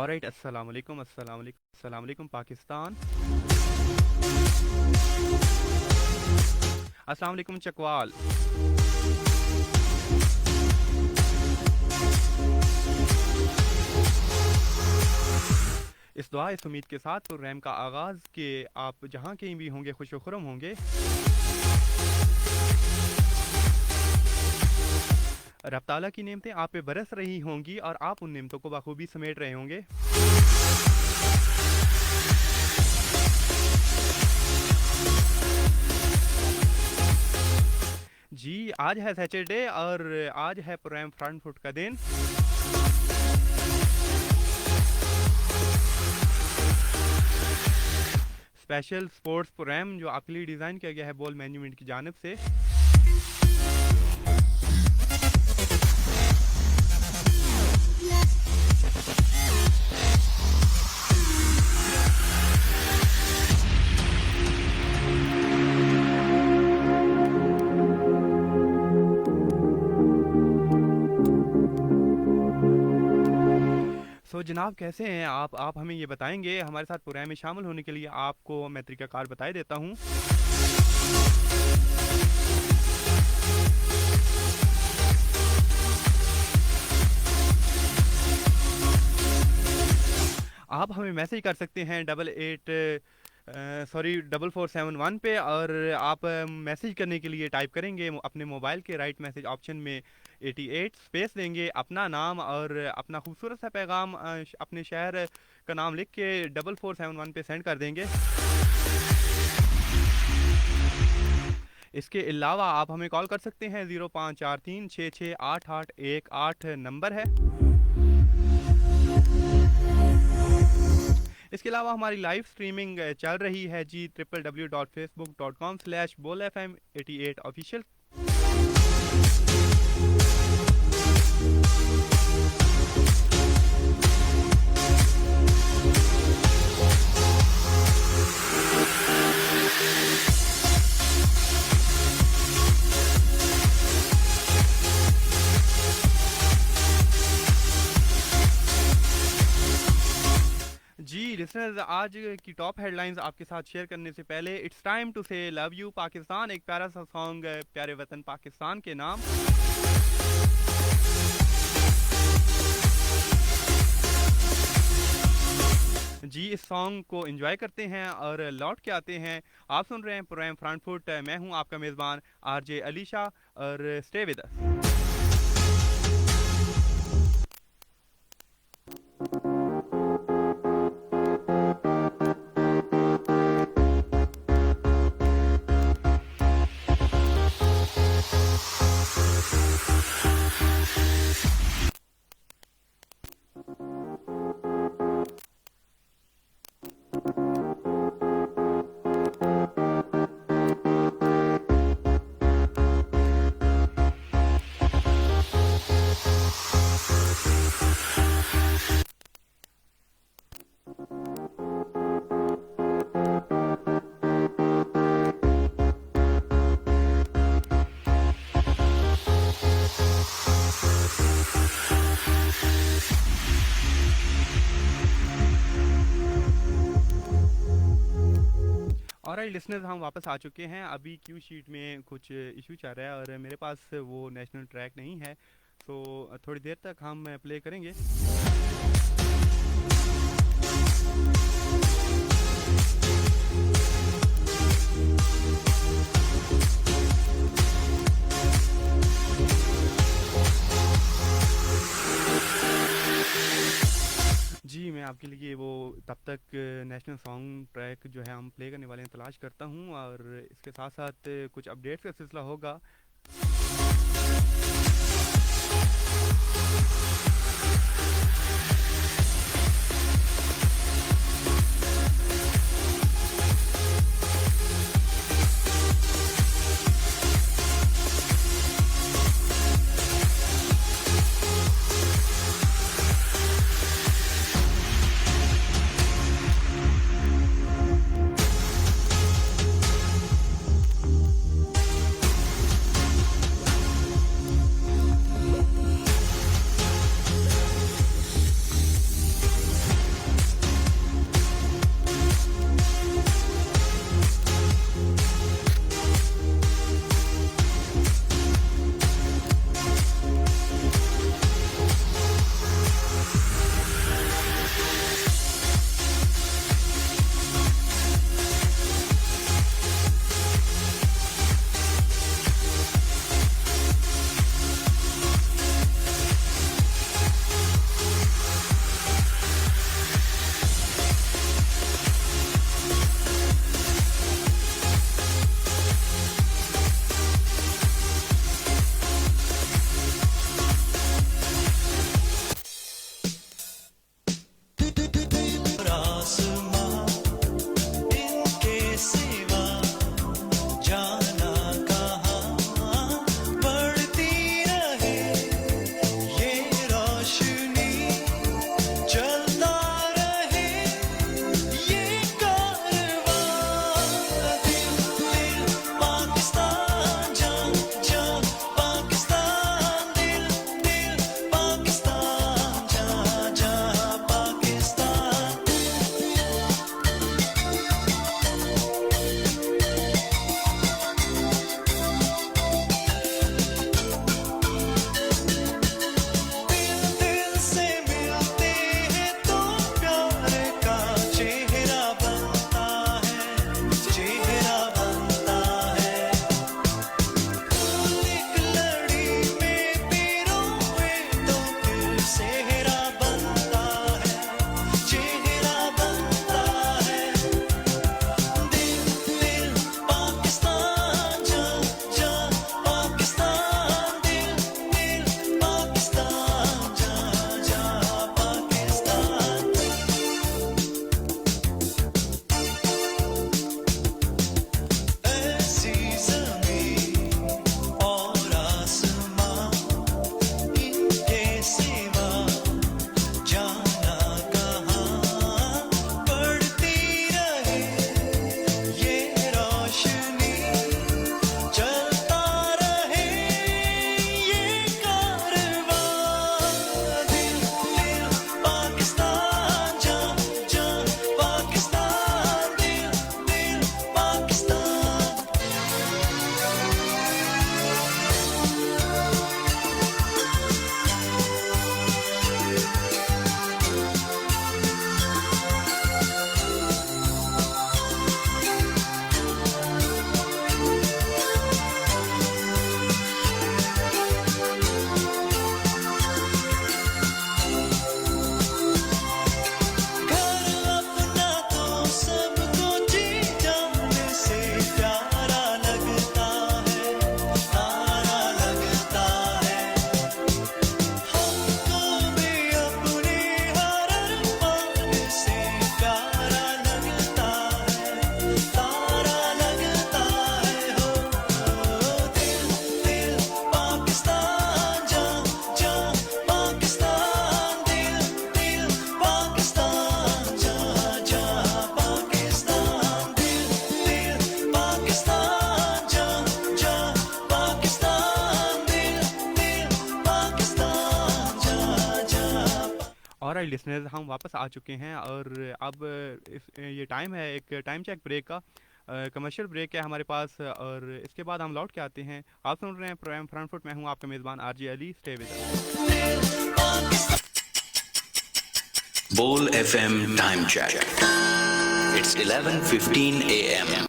Alright, अस्सलाम वालेकुम, अस्सलाम वालेकुम, अस्सलाम वालेकुम पाकिस्तान। अस्सलाम वालेकुम चकवाल। इस दुआ इस उम्मीद के साथ प्रोग्राम का आगाज़ कि आप जहाँ कहीं भी होंगे खुश व खुरम होंगे। रब ताला की नेमतें आप पे बरस रही होंगी और आप उन नेमतों को बखूबी समेट रहे होंगे। जी, आज है सैटरडे और आज है प्रोग्राम फ्रंट फुट का दिन। स्पेशल स्पोर्ट्स प्रोग्राम जो आपके लिए डिज़ाइन किया गया है बॉल मैनेजमेंट की जानिब से। जनाब कैसे हैं आप हमें ये बताएंगे। हमारे साथ प्रोग्राम में शामिल होने के लिए आपको मैं तरीक़ाकार बताए देता हूँ। आप हमें मैसेज कर सकते हैं 4471 पे, और आप मैसेज करने के लिए टाइप करेंगे अपने मोबाइल के राइट मैसेज ऑप्शन में 88 स्पेस देंगे, अपना नाम और अपना खूबसूरत सा पैगाम अपने शहर का नाम लिख के 4471 पे सेंड कर देंगे। इसके अलावा आप हमें कॉल कर सकते हैं 0543668818 नंबर है। इसके अलावा हमारी लाइव स्ट्रीमिंग चल रही है जी www.facebook.com/bolfm88 ऑफिशियल। जी लिसनर्स, आज की टॉप हेडलाइंस आपके साथ शेयर करने से पहले इट्स टाइम टू से लव यू पाकिस्तान, एक प्यारा सा सॉन्ग प्यारे वतन पाकिस्तान के नाम। जी इस सॉन्ग को एंजॉय करते हैं और लौट के आते हैं। आप सुन रहे हैं प्रोग्राम फ्रंट फुट, मैं हूं आपका मेज़बान आरजे अलीशा और stay with us. Alright listeners, हम वापस आ चुके हैं। अभी क्यू शीट में कुछ इशू चल रहा है और मेरे पास वो नेशनल ट्रैक नहीं है, तो थोड़ी देर तक हम प्ले करेंगे। जी मैं आपके लिए वो तब तक नेशनल सॉन्ग ट्रैक जो है हम प्ले करने वाले हैं तलाश करता हूँ, और इसके साथ साथ कुछ अपडेट्स का सिलसिला होगा। ऑलराइट लिसनर्स, हम वापस आ चुके हैं और अब ये टाइम है एक टाइम चेक ब्रेक का। कमर्शियल ब्रेक है हमारे पास और इसके बाद हम लौट के आते हैं। आप सुन रहे हैं प्रोग्राम फ्रंट फुट, मैं हूं आपका मेज़बान RJ Ali. Stay with us. Bol FM time check. It's 11:15 AM।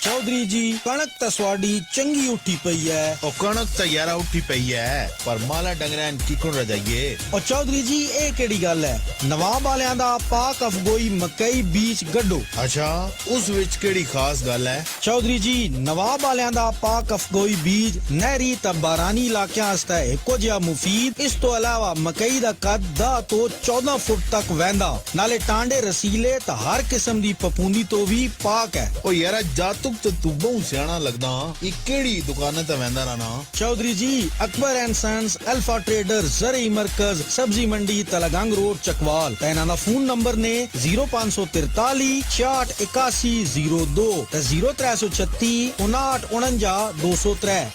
Chaudhry ji कणक तसवाडी चंगी उठी पई है। और कणक तो यारा उठी पई है पर माला डंगरां टिकण रह जाइए। और चौधरी जी ए केड़ी गल है, नवाब वालियां दा पाक अफगोई मकई बीज गड्डो। अच्छा, उस विच केड़ी खास गल है? चौधरी जी नवाब वालियां दा पाक अफगोई बीज नहरी ते बारानी इलाकियां वास्ते इक्को जिहा मुफीद। इस तो अलावा मकई दा कद 10 तो 14 फुट तक वहंदा, नाले टांडे रसीले ते हर किस्म दी पपूंदी तो भी पाक है। ओ यारा जातुक तो तू बहुत सियाना लगदा। ई केड़ी दुकान ते वेंदा रहना? Chaudhry ji Akbar and sons, alpha trader, ज़रई मरकज, सब्जी मंडी, तलगंग रोड, चकवाल। इन्हां दा फोन नंबर ने 0543 66 81 02 ते 0336 59 49 203।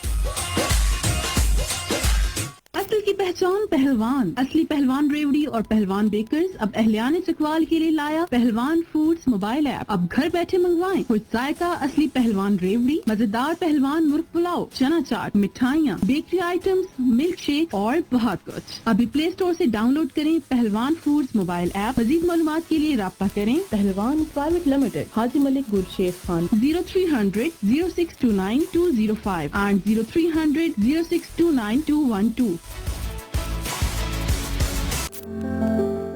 असल की पहचान पहलवान, असली पहलवान रेवड़ी और पहलवान बेकर्स अब अहलियान चकवाल के लिए लाया पहलवान फूड्स मोबाइल ऐप। अब घर बैठे मंगवाएं खुद जायका असली पहलवान रेवड़ी, मजेदार पहलवान मुर्ग पुलाव, चना चाट, मिठाइयाँ, बेकरी आइटम्स, मिल्क शेक और बहुत कुछ। अभी प्ले स्टोर से डाउनलोड करें पहलवान फूड्स मोबाइल ऐप। मजीद मालूमात के लिए राब्ता करें Pehlwan private limited, Haji Malik Gursheikh Khan, 0300 0629 205 and 0300 0629 212।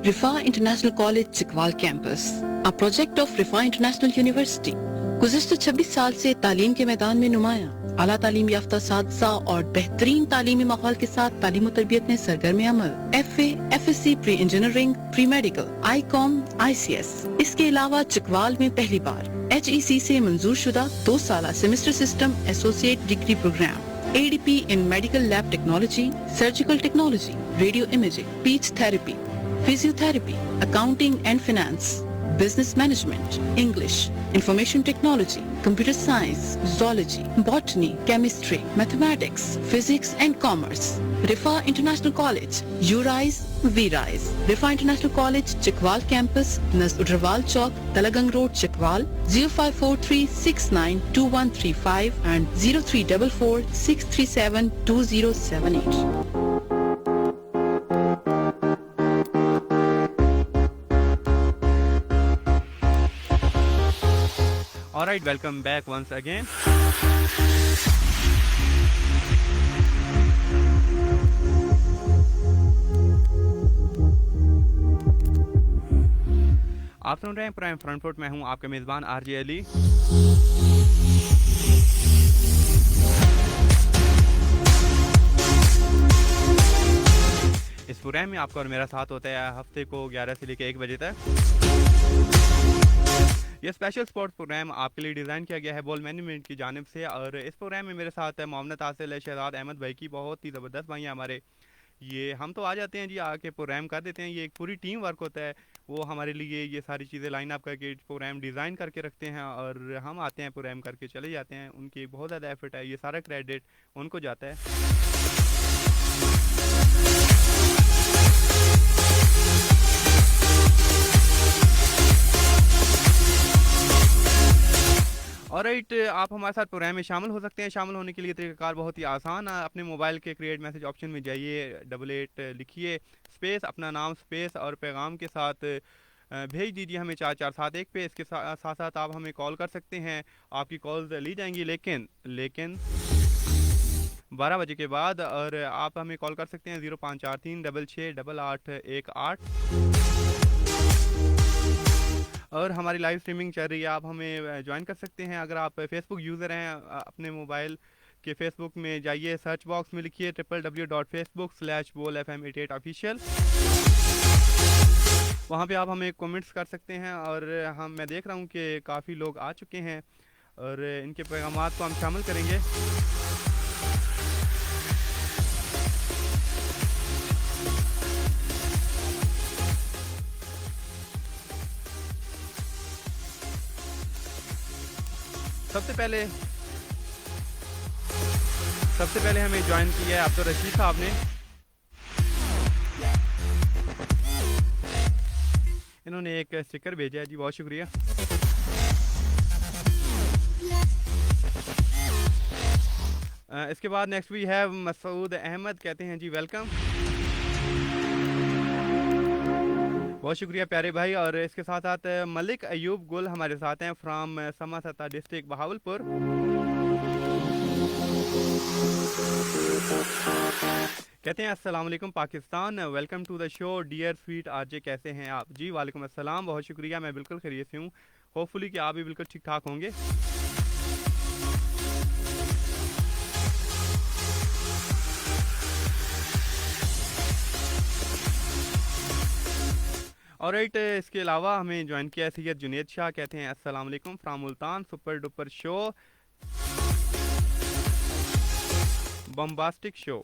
Rifa International College Chakwal campus, a project of Rifa International University। गुज़िश्ता 26 साल से तालीम के मैदान में नुमाया आला तालीम याफ्ता सादसा और बेहतरीन तालीमी माहौल के साथ तालीम और तरबियत में सरगर्म अमल। FA, FSC, pre engineering, pre medical, ICOM, ICS। इसके अलावा चिकवाल में पहली बार HEC से मंजूर शुदा 2 साला semester system associate degree programme, ADP in medical lab technology, surgical technology, radio imaging, speech therapy, physiotherapy, accounting and finance, business management, English, information technology, computer science, zoology, botany, chemistry, mathematics, physics and commerce. Rifa International College, you rise, we rise. Rifa International College, Chikwal campus, Nasrudrawal Chowk, Talagang Road, Chikwal, 0543692135 and 0344 637 2078. Alright, welcome back once again. आप सुन रहे हैं prime front foot, मैं हूं आपका मेज़बान RJ Ali. इस programme में आपका और मेरा साथ होता है हफ्ते को 11 से लेकर 1 बजे तक। ये स्पेशल स्पोर्ट्स प्रोग्राम आपके लिए डिज़ाइन किया गया है बॉल मैनेजमेंट की जानिब से और इस प्रोग्राम में मेरे साथ है मोहम्मद आसिल है, शहजाद अहमद भाई की बहुत ही ज़बरदस्त भाई हैं हमारे। ये हम तो आ जाते हैं जी, आके प्रोग्राम कर देते हैं। ये एक पूरी टीम वर्क होता है, वो हमारे लिए ये सारी चीज़ें लाइन अप करके प्रोग्राम डिज़ाइन करके रखते हैं और हम आते हैं प्रोग्राम करके चले जाते हैं। उनकी बहुत ज़्यादा एफर्ट है, ये सारा क्रेडिट उनको जाता है। ऑलराइट, आप हमारे साथ प्रोग्राम में शामिल हो सकते हैं। शामिल होने के लिए तरीकाकार बहुत ही आसान है। अपने मोबाइल के क्रिएट मैसेज ऑप्शन में जाइए, 88 लिखिए, स्पेस अपना नाम, स्पेस और पैगाम के साथ भेज दीजिए हमें 4471 पे। इसके साथ साथ आप हमें कॉल कर सकते हैं, आपकी कॉल्स ली जाएंगी लेकिन 12 बजे के बाद। और आप हमें कॉल कर सकते हैं 0543 668818। और हमारी लाइव स्ट्रीमिंग चल रही है, आप हमें ज्वाइन कर सकते हैं। अगर आप फेसबुक यूज़र हैं, अपने मोबाइल के फेसबुक में जाइए, सर्च बॉक्स में लिखिए www.facebook/bolfm88official। वहाँ पे आप हमें कमेंट्स कर सकते हैं और मैं देख रहा हूँ कि काफ़ी लोग आ चुके हैं और इनके पैगामात को हम शामिल करेंगे। सबसे पहले हमें ज्वाइन किया है अब तो रशीद साहब ने। इन्होंने एक स्टिकर भेजा है जी, बहुत शुक्रिया। इसके बाद next we have Masood Ahmed, कहते हैं जी वेलकम, बहुत शुक्रिया प्यारे भाई। और इसके साथ साथ मलिक अयूब गुल हमारे साथ हैं फ्रॉम समासता डिस्ट्रिक्ट बहावलपुर। कहते हैं अस्सलाम वालेकुम Pakistan, welcome to the show dear sweet RJ, कैसे हैं आप? जी वालेकुम अस्सलाम, बहुत शुक्रिया, मैं बिल्कुल खैरियत से हूँ। होपफुली कि आप भी बिल्कुल ठीक ठाक होंगे। और राइट, इसके अलावा हमें ज्वाइन किया है सैयद जुनेद शाह, कहते हैं अस्सलाम वालेकुम from Multan, super duper show, bombastic show.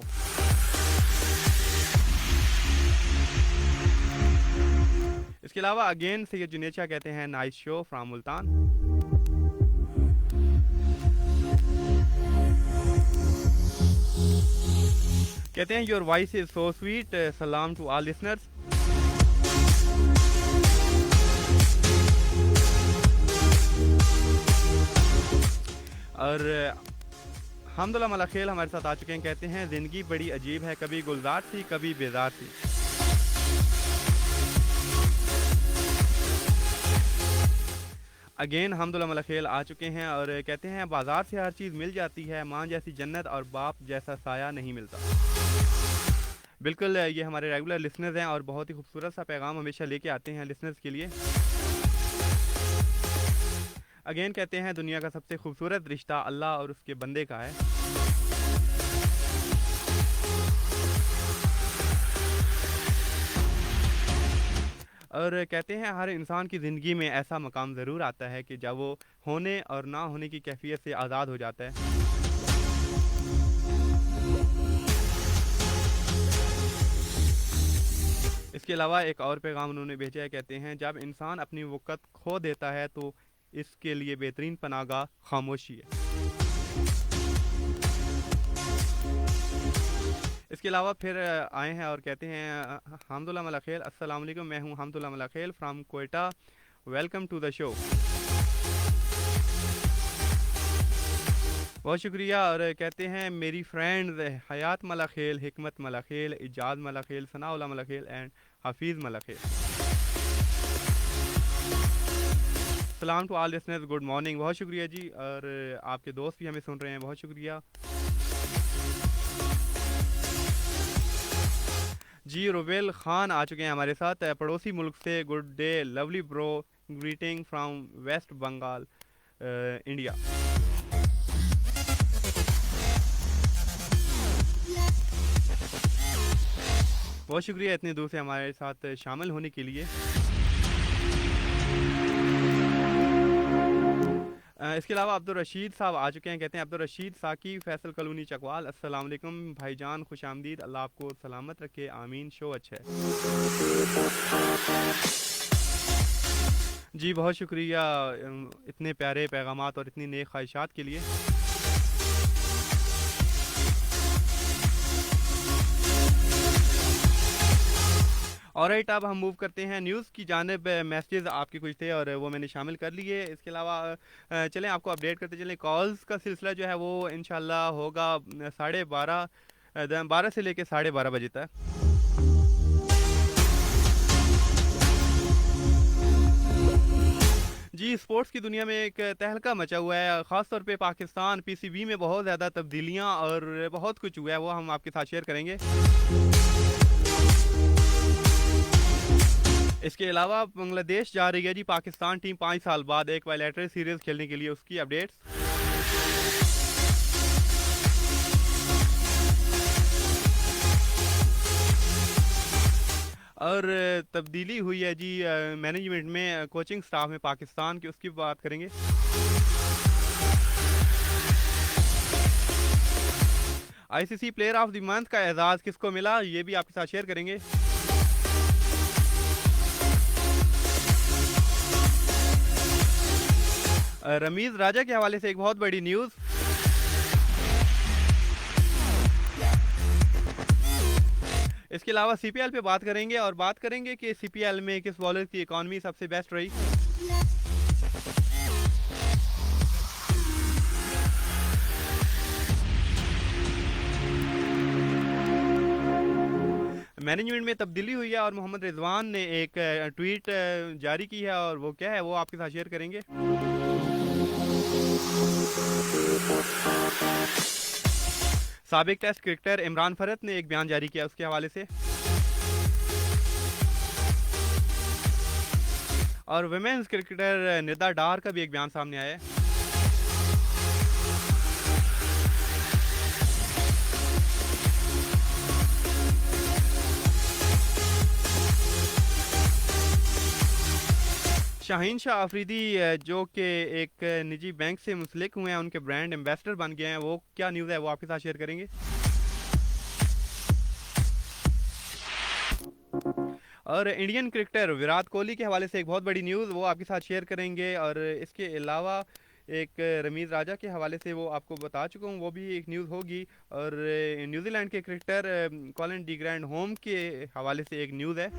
इसके अलावा अगेन सैयद जुनेद शाह कहते हैं नाइस शो फ्रॉम मुल्तान। कहते हैं your voice is so sweet, सलाम टू ऑल लिसनर्स। और हमदुल्ला मला खेल हमारे साथ आ चुके हैं, कहते हैं ज़िंदगी बड़ी अजीब है, कभी गुलजार सी कभी बेजार सी। अगेन हमदुल्ला मला खेल आ चुके हैं और कहते हैं बाजार से हर चीज़ मिल जाती है, माँ जैसी जन्नत और बाप जैसा साया नहीं मिलता। बिल्कुल, ये हमारे रेगुलर लिसनर्स हैं और बहुत ही खूबसूरत सा पैगाम हमेशा लेके आते हैं लिसनर्स के लिए। अगेन कहते हैं दुनिया का सबसे खूबसूरत रिश्ता अल्लाह और उसके बंदे का है। और कहते हैं हर इंसान की ज़िंदगी में ऐसा मकाम ज़रूर आता है कि जब वो होने और ना होने की कैफियत से आज़ाद हो जाता है। इसके अलावा एक और पैगाम उन्होंने भेजा है, कहते हैं जब इंसान अपनी वक़्त खो देता है तो इसके लिए बेहतरीन पनाहगाह खामोशी है। इसके अलावा फिर आए हैं और कहते हैं हमदुल्ला मला खेल, अस्सलाम वालेकुम, मैं हूं Hamdullah Mala Khel from Quetta, welcome to the show. बहुत शुक्रिया। और कहते हैं मेरी फ्रेंड्स हयात मला खेल, हिकमत मला खेल, इजाज़ मला खेल, सनाउल्ला मला खेल एंड हफीज़ मला खेल, सलाम to all listeners, good morning. बहुत शुक्रिया जी। और आपके दोस्त भी हमें सुन रहे हैं, बहुत शुक्रिया जी। रुबेल खान आ चुके हैं हमारे साथ पड़ोसी मुल्क से, good day lovely bro, greeting from West Bengal India. बहुत शुक्रिया इतनी दूर से हमारे साथ शामिल होने के लिए। इसके अलावा अब्दुल रशीद साहब आ चुके हैं, कहते हैं अब्दुल रशीद साकी फैसल कॉलोनी चकवाल, अस्सलाम वालेकुम भाईजान, खुश आमदीद, अल्लाह आपको सलामत रखे, आमीन, शो अच्छा है जी। बहुत शुक्रिया इतने प्यारे पैगामात और इतनी नेक ख्वाहिशात के लिए। और राइट, अब हम मूव करते हैं न्यूज़ की जानिब। मैसेज आपके कुछ थे और वो मैंने शामिल कर लिए। इसके अलावा चलें आपको अपडेट करते चलें, कॉल्स का सिलसिला जो है वो इंशाल्लाह होगा 12:30 से लेकर 12:30 बजे तक। जी, स्पोर्ट्स की दुनिया में एक तहलका मचा हुआ है, ख़ास तौर पे पाकिस्तान पीसीबी में बहुत ज़्यादा तब्दीलियां और बहुत कुछ हुआ है, वो हम आपके साथ शेयर करेंगे। इसके अलावा बांग्लादेश जा रही है जी पाकिस्तान टीम 5 साल बाद एक बायलैटरल सीरीज खेलने के लिए, उसकी अपडेट्स। और तब्दीली हुई है जी मैनेजमेंट में, कोचिंग स्टाफ में पाकिस्तान की, उसकी बात करेंगे। ICC player of the month का एजाज़ किसको मिला, ये भी आपके साथ शेयर करेंगे। रमीज राजा के हवाले से एक बहुत बड़ी न्यूज़। इसके अलावा सीपीएल पे बात करेंगे और बात करेंगे कि सीपीएल में किस बॉलर की इकॉनमी सबसे बेस्ट रही। मैनेजमेंट में तब्दीली हुई है और मोहम्मद रिजवान ने एक ट्वीट जारी की है और वो क्या है वो आपके साथ शेयर करेंगे। साबिक टेस्ट क्रिकेटर इमरान फरत ने एक बयान जारी किया उसके हवाले से। और वुमेन्स क्रिकेटर निदा डार का भी एक बयान सामने आया है। शाहीन शाह अफरीदी जो कि एक निजी बैंक से मुंसलिक हुए हैं, उनके ब्रांड एम्बेसडर बन गए हैं, वो क्या न्यूज़ है वो आपके साथ शेयर करेंगे। और इंडियन क्रिकेटर विराट कोहली के हवाले से एक बहुत बड़ी न्यूज़ वो आपके साथ शेयर करेंगे। और इसके अलावा एक रमीज़ राजा के हवाले से वो आपको बता चुका हूँ, वो भी एक न्यूज़ होगी। और न्यूजीलैंड के cricketer Colin de grand home के हवाले से एक न्यूज़ है।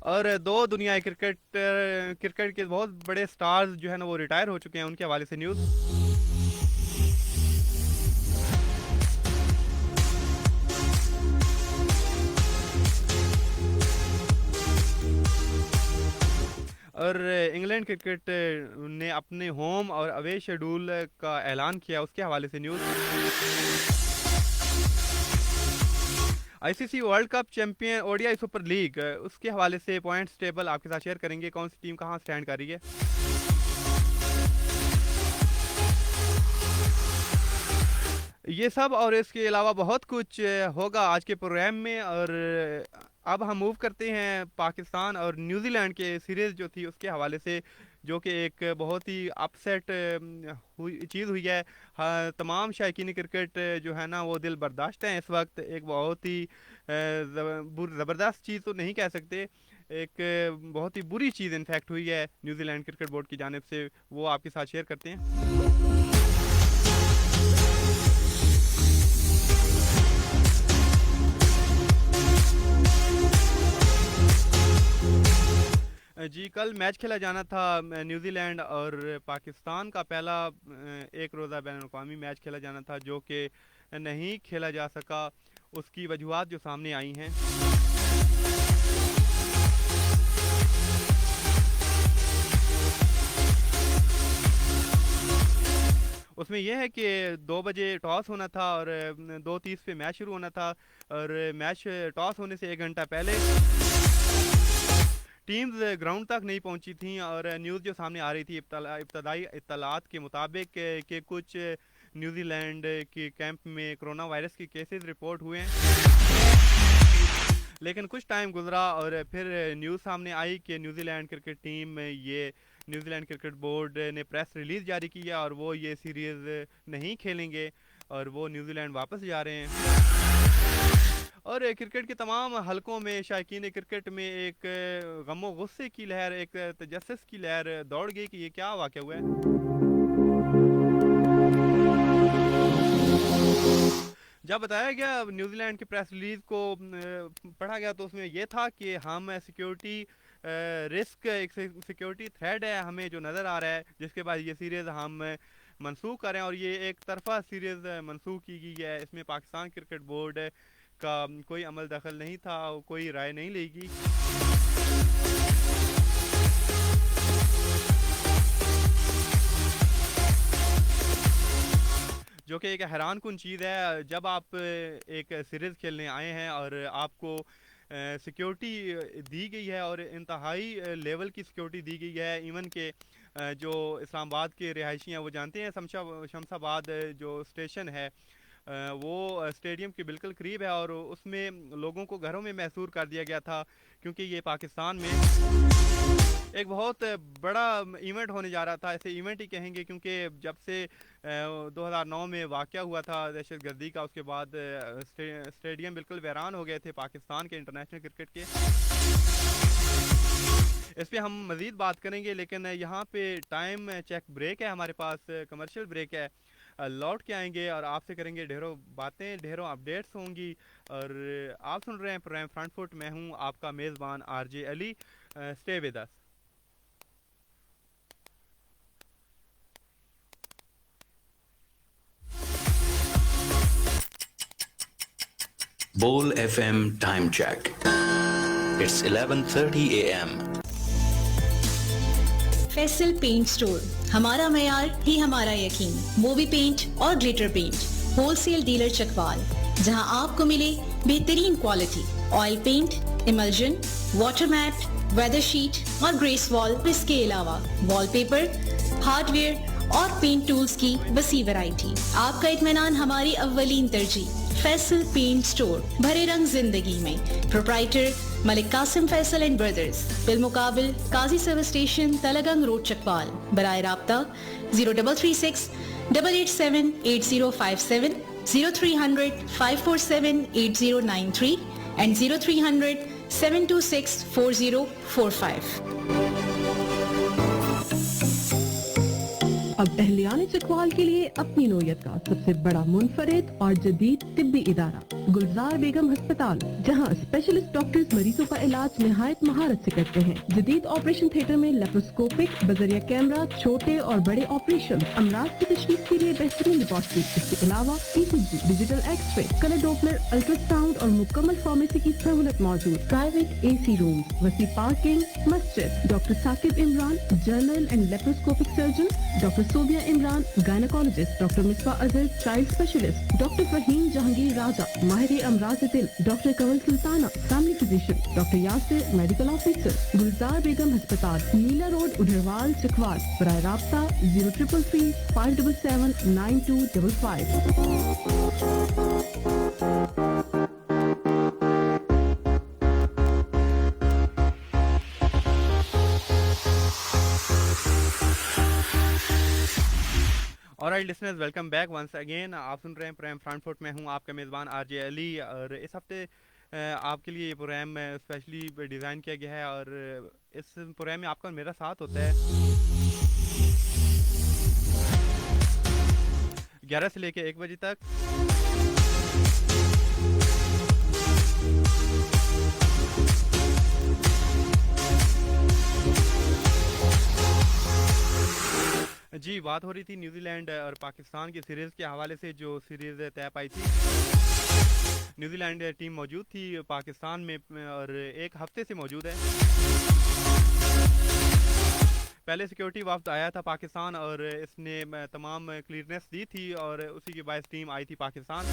और दो दुनिया क्रिकेट के बहुत बड़े स्टार्स जो है ना वो रिटायर हो चुके हैं, उनके हवाले से न्यूज़। और इंग्लैंड क्रिकेट ने अपने होम और अवे शेड्यूल का ऐलान किया, उसके हवाले से news. ICC world cup champion ODI super league उसके हवाले से पॉइंट्स टेबल आपके साथ शेयर करेंगे, कौन सी टीम कहां स्टैंड कर रही है। ये सब और इसके अलावा बहुत कुछ होगा आज के प्रोग्राम में। और अब हम मूव करते हैं पाकिस्तान और न्यूजीलैंड के सीरीज़ जो थी उसके हवाले से, जो कि एक बहुत ही अपसेट चीज़ हुई है। हाँ, तमाम शायकीन क्रिकेट जो है ना वो दिल बर्दाश्त हैं इस वक्त। एक बहुत ही ज़बरदस्त चीज़ तो नहीं कह सकते, एक बहुत ही बुरी चीज़ इनफैक्ट हुई है न्यूजीलैंड क्रिकेट बोर्ड की जानिब से, वो आपके साथ शेयर करते हैं। जी कल मैच खेला जाना था न्यूजीलैंड और पाकिस्तान का, पहला एक रोज़ा बैन अवी मैच खेला जाना था जो कि नहीं खेला जा सका। उसकी वजूहात जो सामने आई हैं, उसमें यह है कि 2 बजे टॉस होना था और 2:30 पे मैच शुरू होना था। और मैच टॉस होने से 1 घंटा पहले टीम्स ग्राउंड तक नहीं पहुंची थी। और न्यूज़ जो सामने आ रही थी इब्तदाई इत्तलात के मुताबिक कि कुछ न्यूजीलैंड के कैंप में कोरोना वायरस के केसेस रिपोर्ट हुए हैं। लेकिन कुछ टाइम गुजरा और फिर न्यूज़ सामने आई कि न्यूजीलैंड क्रिकेट टीम, ये न्यूजीलैंड क्रिकेट बोर्ड ने प्रेस रिलीज़ जारी की है और वो ये सीरीज़ नहीं खेलेंगे और वो न्यूजीलैंड वापस जा रहे हैं। और क्रिकेट के तमाम हलकों में शायकीन क्रिकेट में एक गमो गुस्से की लहर, एक तजस्सुस की लहर दौड़ गई कि ये क्या वाक़या हुआ है। जब बताया गया न्यूजीलैंड की प्रेस रिलीज को पढ़ा गया तो उसमें यह था कि हम सिक्योरिटी रिस्क, एक सिक्योरिटी थ्रेट है हमें जो नज़र आ रहा है, जिसके बाद ये सीरीज़ हम मनसूख करें। और ये एक तरफा सीरीज़ मनसूख की गई है, इसमें पाकिस्तान क्रिकेट बोर्ड का कोई अमल दखल नहीं था, कोई राय नहीं लेगी। जो कि एक हैरान कुन चीज़ है, जब आप एक सीरीज़ खेलने आए हैं और आपको सिक्योरिटी दी गई है और इंतहाई लेवल की सिक्योरिटी दी गई है। इवन के जो इस्लामाबाद के रिहायशी हैं वो जानते हैं शमशाबाद जो स्टेशन है वो स्टेडियम के बिल्कुल करीब है और उसमें लोगों को घरों में महसूर कर दिया गया था, क्योंकि ये पाकिस्तान में एक बहुत बड़ा इवेंट होने जा रहा था। ऐसे इवेंट ही कहेंगे क्योंकि जब से 2009 में वाक़या हुआ था दहशतगर्दी का, उसके बाद स्टेडियम बिल्कुल वीरान हो गए थे पाकिस्तान के इंटरनेशनल क्रिकेट के। इस पर हम मज़ीद बात करेंगे, लेकिन यहाँ पे टाइम चेक ब्रेक है, हमारे पास कमर्शियल ब्रेक है। लौट के आएंगे और आपसे करेंगे ढेरों बातें, ढेरों अपडेट्स होंगी। और आप सुन रहे हैं प्रोग्राम फ्रंट फुट, मैं हूं आपका मेज़बान RJ Ali. Stay with us. Bowl FM time check. It's 11:30 a.m. Faisal paint store, हमारा मयार ही हमारा यकीन। मोबी पेंट और glitter paint wholesale dealer Chakwal, जहां आपको मिले बेहतरीन quality oil paint, emulsion, water matt, weather sheet और ग्रेस वॉल। इसके अलावा वॉलपेपर, हार्डवेयर और पेंट टूल्स की वसी वैरायटी। आपका इत्मीनान हमारी अव्वलीन तरजीह। फैसल पेंट स्टोर, भरे रंग जिंदगी में। Proprietor Malik Qasim Faisal and brothers, बिलमुकाबिल Qazi service station, Talagang road, Chakwal. बराए राब्ता 0336 887 8057, 0300 547 8093 and 0300 726 4045। अब अहलियान चकवाल के लिए अपनी नौयत का सबसे बड़ा मुनफरिद और जदीद तिब्बी इदारा गुलजार बेगम अस्पताल, जहां स्पेशलिस्ट डॉक्टर्स मरीजों का इलाज निहायत महारत से करते हैं। जदीद ऑपरेशन थिएटर में लेप्रोस्कोपिक, बजरिया कैमरा, छोटे और बड़े ऑपरेशन, अमराज की तशखीस के लिए बेहतरीन लेबॉर्ट्री। इसके अलावा ECG, digital X-ray, colour Doppler, ultrasound और मुकम्मल फार्मेसी की सहूलत मौजूद। प्राइवेट AC रूम, वसी पार्किंग, मस्जिद। Doctor Saqib Imran, general and laparoscopic surgeon. Doctor Sobia Imran, gynaecologist. Doctor Misbah Azhar, child specialist. Doctor Faheem Jahangir Raja, माहिर अमराज दिल। Doctor Kanwal Sultana, family physician. Doctor Yasir, medical officer. Gulzar Begum अस्पताल, नीला रोड, उधरवाल, चकवाल। बराए राब्ता 0333 577 9255। Alright listeners, welcome back once again. आप सुन रहे हैं प्रोग्राम फ्रंट फुट, मैं हूं आपका मेज़बान आरजे अली। और इस हफ्ते आपके लिए ये प्रोग्राम स्पेशली डिज़ाइन किया गया है और इस प्रोग्राम में आपका मेरा साथ होता है 11 से लेके 1 बजे तक। जी, बात हो रही थी न्यूजीलैंड और पाकिस्तान की सीरीज़ के हवाले से। जो सीरीज़ तय पाई थी, न्यूजीलैंड टीम मौजूद थी पाकिस्तान में और 1 हफ्ते से मौजूद है। पहले सिक्योरिटी वफ्द आया था पाकिस्तान और इसने तमाम क्लियरेंस दी थी और उसी के बाद टीम आई थी पाकिस्तान।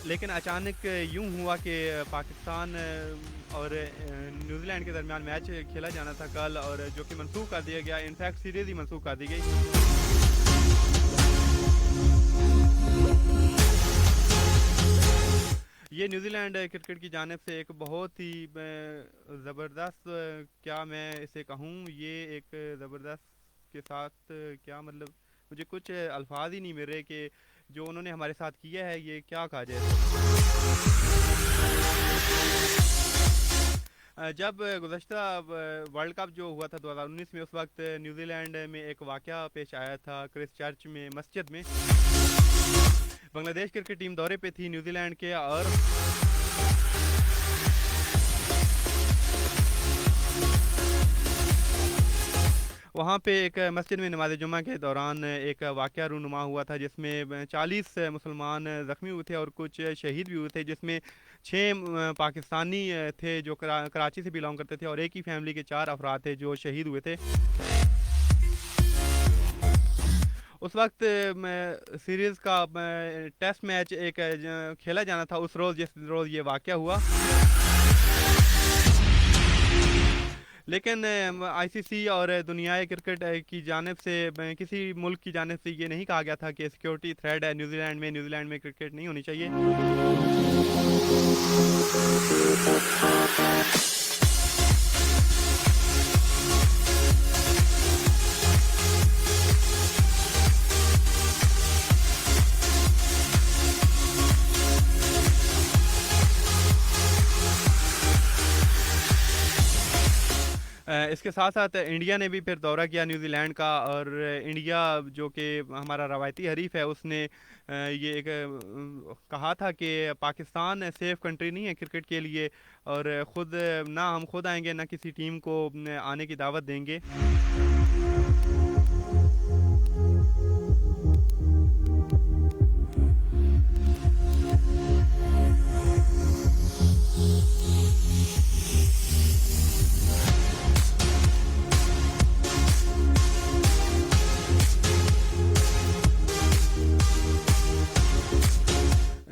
लेकिन अचानक यूं हुआ कि पाकिस्तान और न्यूजीलैंड के दरमियान मैच खेला जाना था कल, और जो कि मनसूख कर दिया गया। इनफैक्ट सीरीज़ ही मनसूख कर दी गई। ये न्यूजीलैंड क्रिकेट की जानिब से एक बहुत ही ज़बरदस्त, क्या मैं इसे कहूँ, ये एक ज़बरदस्त के साथ क्या मतलब, मुझे कुछ अल्फाज ही नहीं मिल रहे कि जो उन्होंने हमारे साथ किया है ये क्या कहा जाए। जब गुज़श्ता वर्ल्ड कप जो हुआ था 2019 में, उस वक्त न्यूजीलैंड में एक वाक़या पेश आया था क्राइस्टचर्च में मस्जिद में। बांग्लादेश क्रिकेट टीम दौरे पे थी न्यूजीलैंड के और वहाँ पे एक मस्जिद में नमाज जुमा के दौरान एक वाक़या रूनुमा हुआ था जिसमें 40 मुसलमान ज़ख्मी हुए थे और कुछ शहीद भी हुए थे, जिसमें 6 पाकिस्तानी थे जो कराची से बिलोंग करते थे और एक ही फैमिली के 4 अफराद थे जो शहीद हुए थे। उस वक्त सीरीज़ का टेस्ट मैच एक खेला जाना था उस रोज़, जिस रोज़ ये वाक़या हुआ। लेकिन आईसीसी और दुनियाई क्रिकेट की जानिब से, किसी मुल्क की जानिब से ये नहीं कहा गया था कि सिक्योरिटी थ्रेट है न्यूजीलैंड में क्रिकेट नहीं होनी चाहिए। इसके साथ साथ इंडिया ने भी फिर दौरा किया न्यूजीलैंड का, और इंडिया जो कि हमारा रवायती हरीफ है उसने ये एक कहा था कि पाकिस्तान सेफ कंट्री नहीं है क्रिकेट के लिए, और ख़ुद ना हम खुद आएंगे ना किसी टीम को आने की दावत देंगे।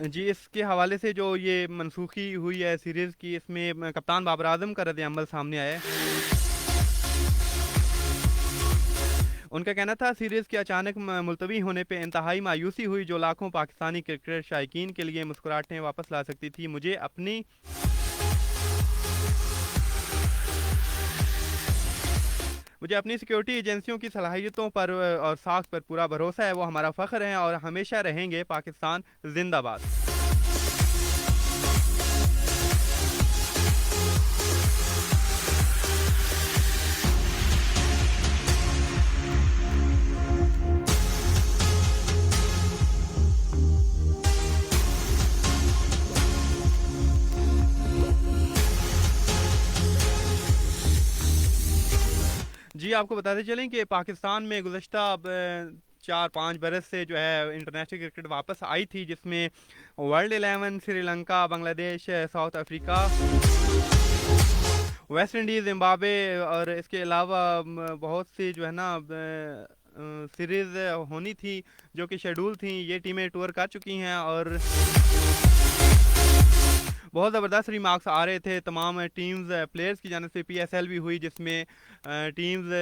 जी, इसके हवाले से जो ये मनसूखी हुई है सीरीज़ की, इसमें कप्तान बाबर आजम का रद्द-ए-अमल सामने आया है। उनका कहना था सीरीज़ के अचानक मुलतवी होने पे इंतहाई मायूसी हुई, जो लाखों पाकिस्तानी क्रिकेट शायकीन के लिए मुस्कुराहटें वापस ला सकती थी। मुझे अपनी सिक्योरिटी एजेंसियों की सलाहियतों पर और साख पर पूरा भरोसा है, वो हमारा फ़ख्र है और हमेशा रहेंगे। पाकिस्तान जिंदाबाद। जी, आपको बताते चलें कि पाकिस्तान में गुज़श्ता 4-5 बरस से जो है इंटरनेशनल क्रिकेट वापस आई थी, जिसमें world 11 Sri Lanka, Bangladesh, south Africa, West Indies, Zimbabwe और इसके अलावा बहुत सी जो है ना सीरीज़ होनी थी जो कि शेड्यूल थी। ये टीमें टूर कर चुकी हैं और बहुत ज़बरदस्त रिमार्क्स आ रहे थे तमाम टीम्स प्लेयर्स की जानिब से। PSL भी हुई जिसमें टीम्स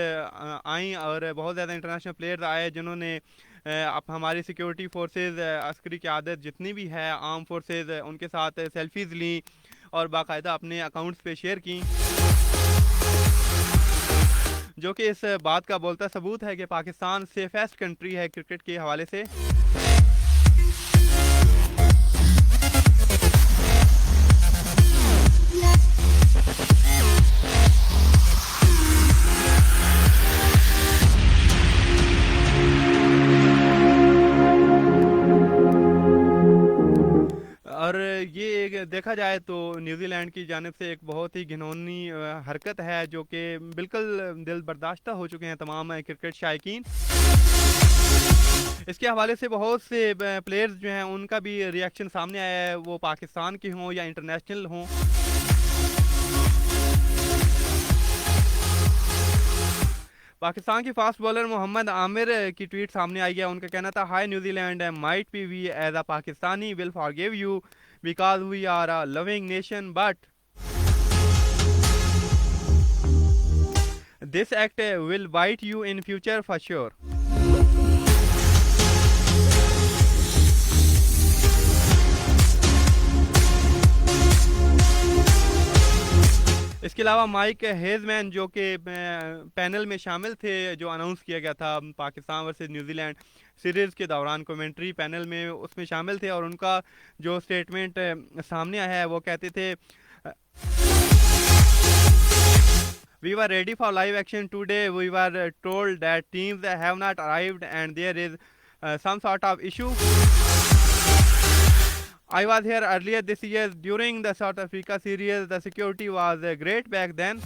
आई और बहुत ज़्यादा इंटरनेशनल प्लेयर्स आए, जिन्होंने अब हमारी सिक्योरिटी फोर्सेस, अस्करी क़यादत जितनी भी है, आर्म फोर्सेस, उनके साथ सेल्फीज़ ली और बाकायदा अपने अकाउंट्स पे शेयर की, जो कि इस बात का बोलता सबूत है कि पाकिस्तान सेफेस्ट कंट्री है क्रिकेट के हवाले से। और ये एक देखा जाए तो न्यूजीलैंड की जानिब से एक बहुत ही घिनौनी हरकत है, जो कि बिल्कुल दिल बर्दाश्त हो चुके हैं तमाम क्रिकेट शायकीन। इसके हवाले से बहुत से प्लेयर्स जो हैं उनका भी रिएक्शन सामने आया है, वो पाकिस्तान के हों या इंटरनेशनल हों। पाकिस्तान की फास्ट बॉलर मोहम्मद आमिर की ट्वीट सामने आई है। उनका कहना था, hi New Zealand, might be we as a Pakistani will forgive you because we are a loving nation, but this act will bite you in future for sure. इसके अलावा माइक हेजमैन जो कि पैनल में शामिल थे, जो अनाउंस किया गया था पाकिस्तान वर्सेस न्यूजीलैंड सीरीज़ के दौरान, कमेंट्री पैनल में उसमें शामिल थे, और उनका जो स्टेटमेंट सामने आया है वो कहते थे, we were ready for live action today, we were told that teams have not arrived and there is some sort of issue. I was here earlier this year during the South Africa series. The security was great back then.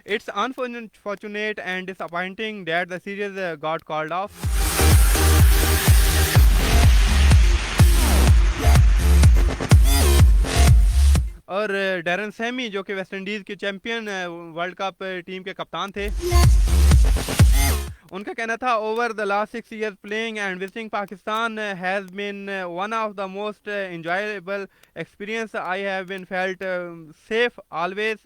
It's unfortunate and disappointing that the series got called off. और Darren Sammy जो कि West Indies के champion World Cup team के कप्तान थे, उनका कहना था, over the last 6 years playing and visiting Pakistan has been one of the most enjoyable experience. I have been felt safe always.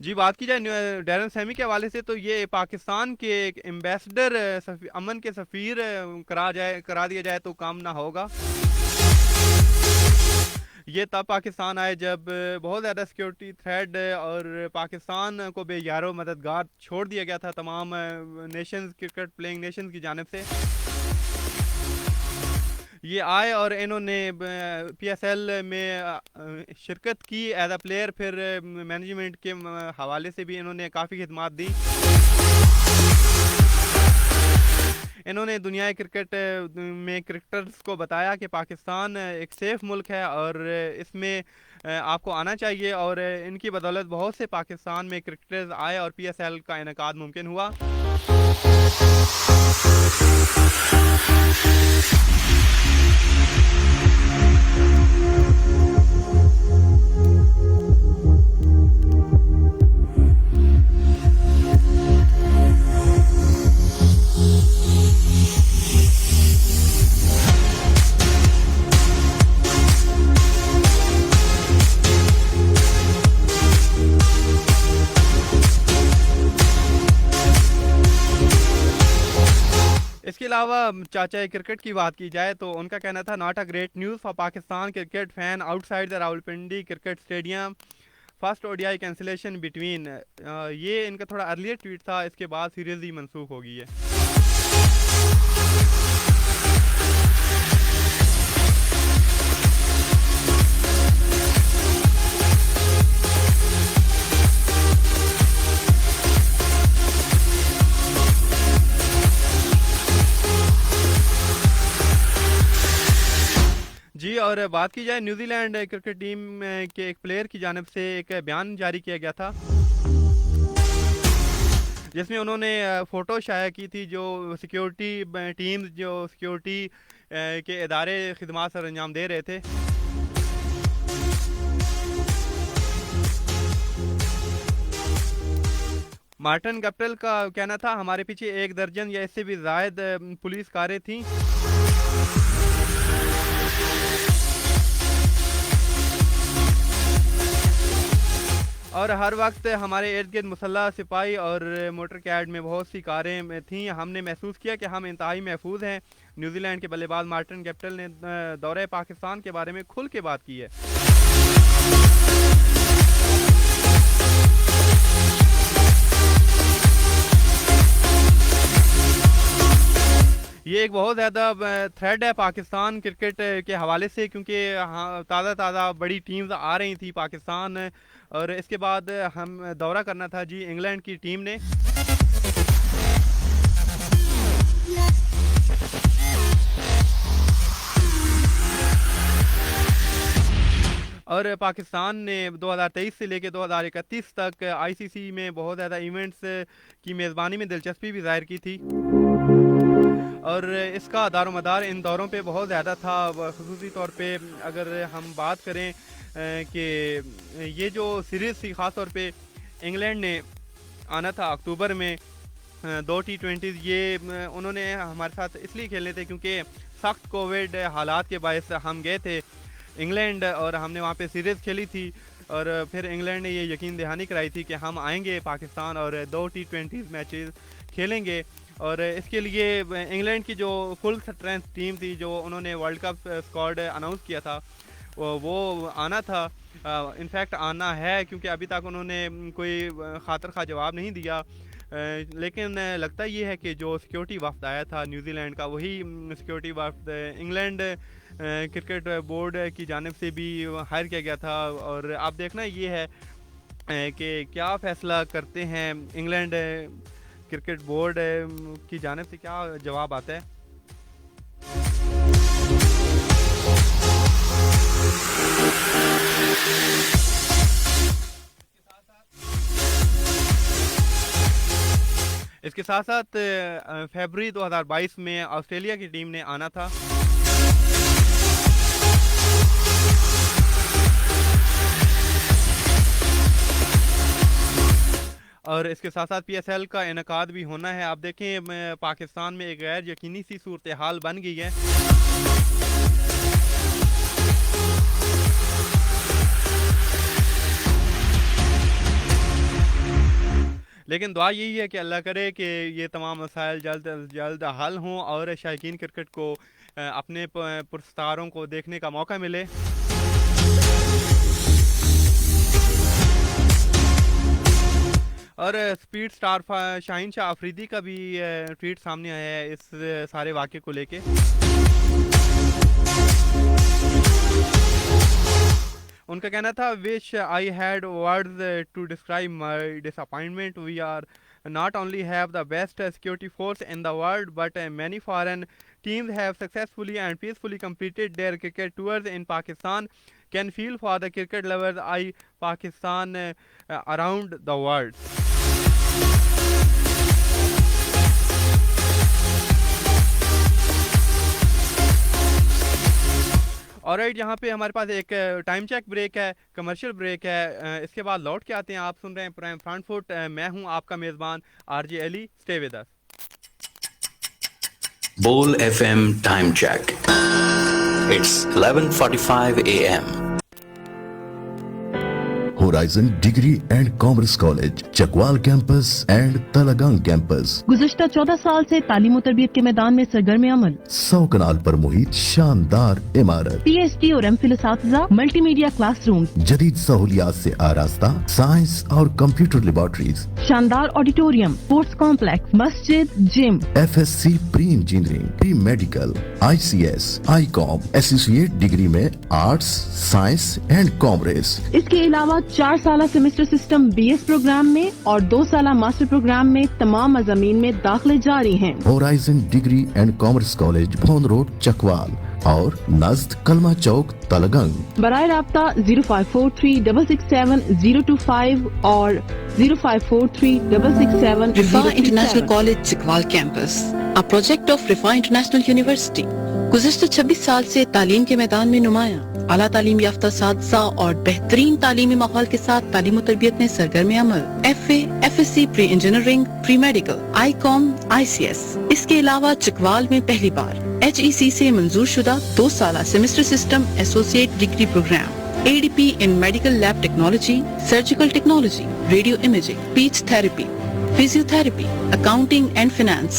जी, बात की जाए डैरन सैमी के हवाले से तो ये पाकिस्तान के एक एम्बेसडर, अमन के सफ़ीर करा दिया जाए तो काम ना होगा। ये तब पाकिस्तान आए जब बहुत ज़्यादा सिक्योरिटी थ्रेट और पाकिस्तान को बेयारो मददगार छोड़ दिया गया था तमाम नेशंस, क्रिकेट प्लेइंग नेशंस की जानिब से। ये आए और इन्होंने PSL में शिरकत की एज अ प्लेयर, फिर मैनेजमेंट के हवाले से भी इन्होंने काफ़ी खिदमात दी। इन्होंने दुनिया क्रिकेट में क्रिकेटर्स को बताया कि पाकिस्तान एक सेफ मुल्क है और इसमें आपको आना चाहिए, और इनकी बदौलत बहुत से पाकिस्तान में क्रिकेटर्स आए और PSL का इनेकाद मुमकिन हुआ। इसके अलावा चाचा क्रिकेट की बात की जाए तो उनका कहना था, not a great news for Pakistan cricket fan outside the Rawalpindi cricket stadium, first ODI cancellation between. ये इनका थोड़ा अर्लियर ट्वीट था, इसके बाद सीरीज ही मनसूख हो गई है। जी, और बात की जाए न्यूजीलैंड क्रिकेट टीम के एक प्लेयर की जानिब से एक बयान जारी किया गया था, जिसमें उन्होंने फ़ोटो शाया की थी जो सिक्योरिटी टीम्स, जो सिक्योरिटी के इदारे खिदमत सर अंजाम दे रहे थे। मार्टिन गप्टिल का कहना था, हमारे पीछे 1 दर्जन या इससे भी ज़ायद पुलिस कारें थीं। और हर वक्त हमारे इर्द गिर्द मुसल्लह सिपाही और मोटर कैड में बहुत सी कारें थीं। हमने महसूस किया कि हम इंतहाई महफूज हैं। न्यूजीलैंड के बल्लेबाज मार्टिन गप्टिल ने दौरे पाकिस्तान के बारे में खुल के बात की है। ये एक बहुत ज़्यादा थ्रेड है पाकिस्तान क्रिकेट के हवाले से, क्योंकि ताज़ा बड़ी टीम्स आ रही थी पाकिस्तान, और इसके बाद हम दौरा करना था जी इंग्लैंड की टीम ने। और पाकिस्तान ने 2023 से लेकर 2031 तक ICC में बहुत ज़्यादा इवेंट्स की मेज़बानी में दिलचस्पी भी जाहिर की थी, और इसका दारोमदार इन दौरों पे बहुत ज़्यादा था। ख़ुसूसी तौर पे अगर हम बात करें कि ये जो सीरीज़ थी, ख़ास तौर पे इंग्लैंड ने आना था अक्टूबर में 2 T20, ये उन्होंने हमारे साथ इसलिए खेलने थे क्योंकि सख्त कोविड हालात के बायस हम गए थे इंग्लैंड, और हमने वहाँ पे सीरीज़ खेली थी, और फिर इंग्लैंड ने ये यकीन दहानी कराई थी कि हम आएंगे पाकिस्तान और 2 T20 मैचेस खेलेंगे। और इसके लिए इंग्लैंड की जो फुल स्ट्रेंथ टीम थी, जो उन्होंने वर्ल्ड कप स्क्वाड अनाउंस किया था, वो आना था। इनफैक्ट आना है, क्योंकि अभी तक उन्होंने कोई खातर खा जवाब नहीं दिया। लेकिन लगता ये है कि जो सिक्योरिटी वफ्द आया था न्यूजीलैंड का, वही सिक्योरिटी वफ्द इंग्लैंड क्रिकेट बोर्ड की जानिब से भी हायर किया गया था। और अब देखना ये है कि क्या फ़ैसला करते हैं इंग्लैंड क्रिकेट बोर्ड की जानिब से, क्या जवाब आता है। इसके साथ साथ फरवरी 2022 में ऑस्ट्रेलिया की टीम ने आना था। और इसके साथ साथ PSL का इनेकाद भी होना है। आप देखें पाकिस्तान में एक गैर यकीनी सी सूरत हाल बन गई है। लेकिन दुआ यही है कि अल्लाह करे कि ये तमाम मसाइल जल्द अज जल्द हल हों और शायकीन क्रिकेट को अपने पुरस्कारों को देखने का मौका मिले। और स्पीड स्टार शाहीन शाह अफरीदी का भी ट्वीट सामने आया है इस सारे वाक़े को लेके। उनका कहना था wish I had words to describe my disappointment we are not only have the best security force in the world but many foreign teams have successfully and peacefully completed their cricket tours in Pakistan. Can feel for the cricket lovers Pakistan around the world. और right यहाँ पे हमारे पास एक time check break है, commercial break है, इसके बाद लौट के आते हैं। आप सुन रहे हैं प्राइम फ्रंटफुट, मैं हूँ आपका मेज़बान RJ Ali. Stay with us. Bowl FM time check. It's 11:45 a.m. Horizon Degree and Commerce College, Chakwal campus and Talagang campus. गुज़श्ता 14 साल से तालीम और तरबियत के मैदान में सरगर्म अमल। 100 कनाल पर मुहित शानदार इमारत, PhD और MPhil असातिज़ा, मल्टीमीडिया क्लासरूम, जदीद सहूलियात से आरास्ता साइंस और कंप्यूटर लेबोरेटरीज, शानदार ऑडिटोरियम, स्पोर्ट्स कॉम्प्लेक्स, मस्जिद, gym, FSc pre engineering, pre medical, ICS, ICOM, associate degree में आर्ट्स, साइंस एंड कॉमर्स। इसके अलावा 4 साल सेमेस्टर सिस्टम BS प्रोग्राम में और 2 साल मास्टर प्रोग्राम में तमाम मज़ामीन में दाखिले जारी हैं। Horizon degree and commerce college, भोन रोड, चकवाल और नज़द कलमा चौक, तलगंग। बराए राब्ता 0543667025 और 0543667027। Riphah international College Chakwal campus, a project of Riphah international University, गुज़श्ता 26 साल से तालीम के मैदान में नुमाया, आला तालीम याफ्ता सादसा और बेहतरीन तालीमी माहौल के साथ तालीम और तरबियत में सरगर्म अमल। FA, FSc pre engineering, pre medical, ICOM, ICS। इसके अलावा चकवाल में पहली बार HEC से मंजूर शुदा 2 साल semester system associate degree programme, ADP in medical lab technology, surgical technology, radio imaging, speech therapy, physiotherapy, accounting and finance,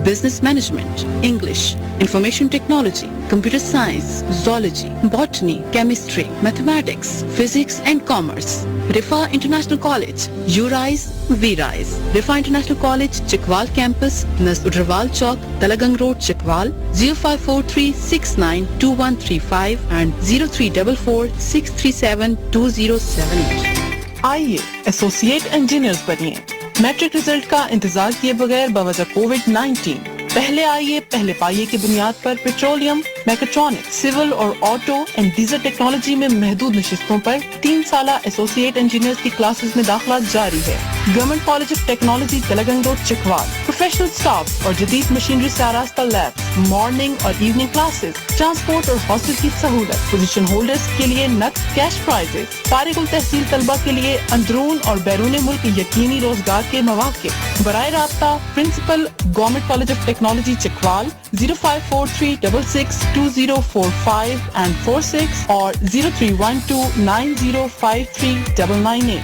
business management, English, information technology, computer science, zoology, botany, chemistry, mathematics, physics and commerce. Rifa International College, you rise, we rise. Rifa International College, Chakawal Campus, Nasrudrawal Chowk, Talagang Road, Chakawal, 0543692135 and 0344637207. आइए associate engineers बनिए। Matric result का इंतजार किए बगैर बवजह कोविड-19 पहले आइए पहले पाइए की बुनियाद पर पेट्रोलियम, मैकेट्रॉनिक्स, सिविल और ऑटो एंड डीजल टेक्नोलॉजी में महदूद नशिस्तों पर 3 साल एसोसिएट इंजीनियर्स की क्लासेस में दाखिला जारी है। Government college of technology, Talagang road, Chakwal. Professional staff और जदीद मशीनरी से आरास्ता लैब, मॉर्निंग और इवनिंग क्लासेस, ट्रांसपोर्ट और हॉस्टल की सहूलत, पोजीशन होल्डर्स के लिए नकद कैश प्राइजेस, फारिगुल तहसील तलबा के लिए अंदरून और बैरून मुल्क यकीनी रोजगार के मौके। बराए राब्ता principal, government college of technology, Chakwal, 0543662045 and 46 और 0312905398।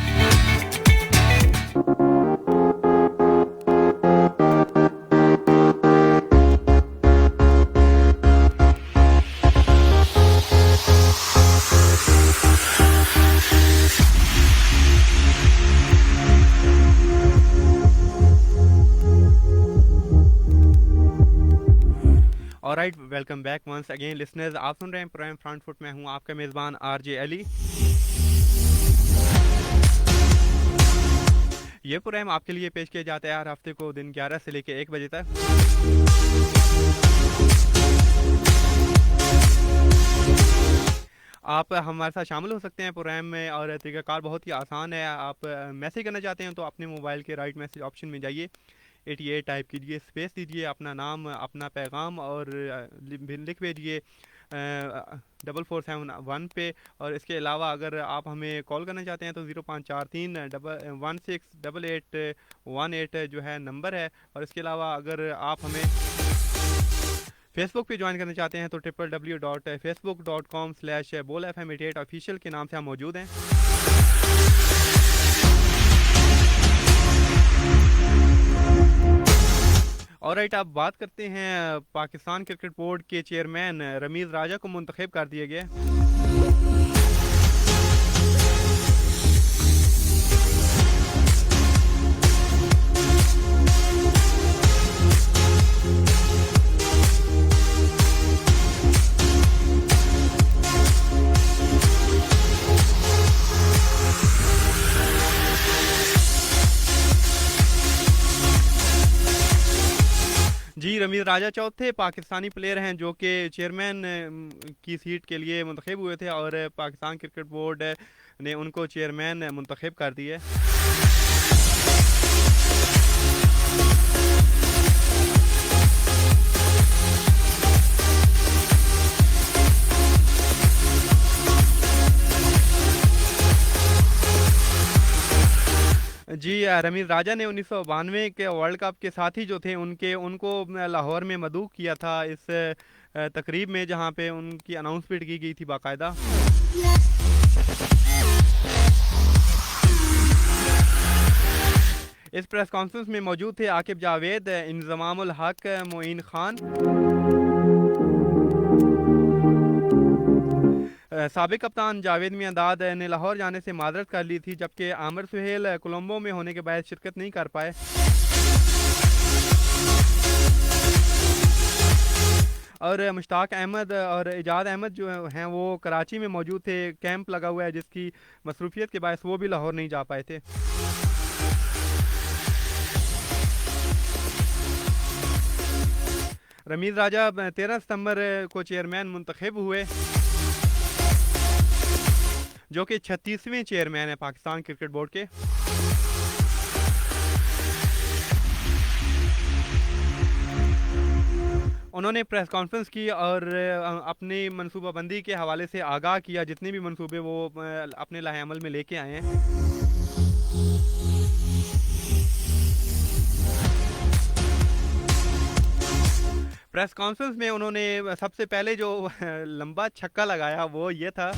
Alright, welcome back once again listeners. आप सुन रहे हैं प्राइम फ्रंटफुट, मैं हूं आपका मेज़बान आरजे अली। ये प्रोग्राम आपके लिए पेश किया जाता है हर हफ्ते को दिन 11 से लेकर 1 बजे तक। आप हमारे साथ शामिल हो सकते हैं प्रोग्राम में और तरीक़ाकार बहुत ही आसान है। आप मैसेज करना चाहते हैं तो अपने मोबाइल के राइट मैसेज ऑप्शन में जाइए, 88 टाइप कीजिए, स्पेस दीजिए, अपना नाम, अपना पैगाम और लिख भेजिए 4471 पे। और इसके अलावा अगर आप हमें कॉल करना चाहते हैं तो 0543168818 जो है नंबर है। और इसके अलावा अगर आप हमें फेसबुक पे ज्वाइन करना चाहते हैं तो www.facebook.com/bolfm88 ऑफिशियल के नाम से हम मौजूद हैं। और राइट, आप बात करते हैं पाकिस्तान क्रिकेट बोर्ड के चेयरमैन रमीज़ राजा को मुंतखब कर दिया गया। जी, रमीज़ राजा चौथे पाकिस्तानी प्लेयर हैं जो कि चेयरमैन की सीट के लिए मुंतखब हुए थे और पाकिस्तान क्रिकेट बोर्ड ने उनको चेयरमैन मुंतखब कर दिए। जी, रमीज़ राजा ने 1992 के वर्ल्ड कप के साथी जो थे उनको लाहौर में मदऊ किया था इस तकरीब में, जहां पे उनकी अनाउंसमेंट की गई थी बाकायदा। इस प्रेस कॉन्फ्रेंस में मौजूद थे आकिब जावेद, इंज़मामुल हक, मोइन खान, साबिक कप्तान जावेद मियांदाद ने लाहौर जाने से माजरत कर ली थी, जबकि आमिर सुहेल कोलंबो में होने के बाद शिरकत नहीं कर पाए। और मुश्ताक अहमद और इजाद अहमद जो हैं वो कराची में मौजूद थे, कैंप लगा हुआ है जिसकी मसरूफियत के बायस वो भी लाहौर नहीं जा पाए थे। रमीज़ राजा 13 सितंबर को चेयरमैन मुंतखब हुए, जो कि 36वें चेयरमैन है पाकिस्तान क्रिकेट बोर्ड के। उन्होंने प्रेस कॉन्फ्रेंस की और अपनी मनसूबाबंदी के हवाले से आगाह किया, जितने भी मनसूबे वो अपने लाहे अमल में लेके आए हैं। प्रेस कॉन्फ्रेंस में उन्होंने सबसे पहले जो लंबा छक्का लगाया वो ये था।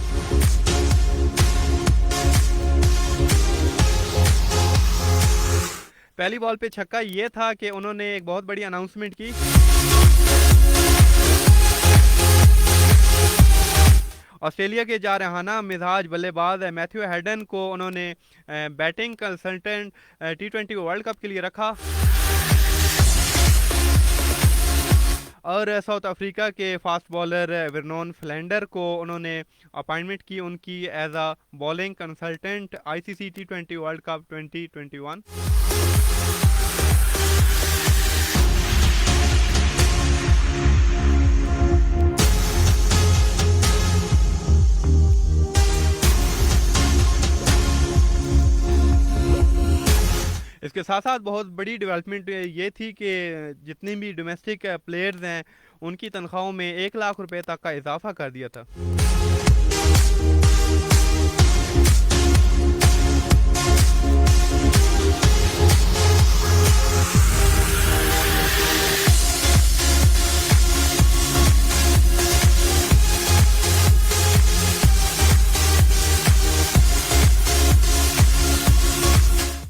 पहली बॉल पे छक्का ये था कि उन्होंने एक बहुत बड़ी अनाउंसमेंट की। ऑस्ट्रेलिया के जारहाना मिजाज बल्लेबाज मैथ्यू हेडन को उन्होंने batting consultant T20 world cup के लिए रखा और साउथ अफ्रीका के फास्ट बॉलर वर्नोन फ्लैंडर को उन्होंने अपॉइंटमेंट की उनकी as a bowling consultant ICC T20 world cup 2021। इसके साथ साथ बहुत बड़ी डेवलपमेंट ये थी कि जितने भी डोमेस्टिक प्लेयर्स हैं उनकी तनख्वाहों में 1 लाख रुपए तक का इजाफा कर दिया था।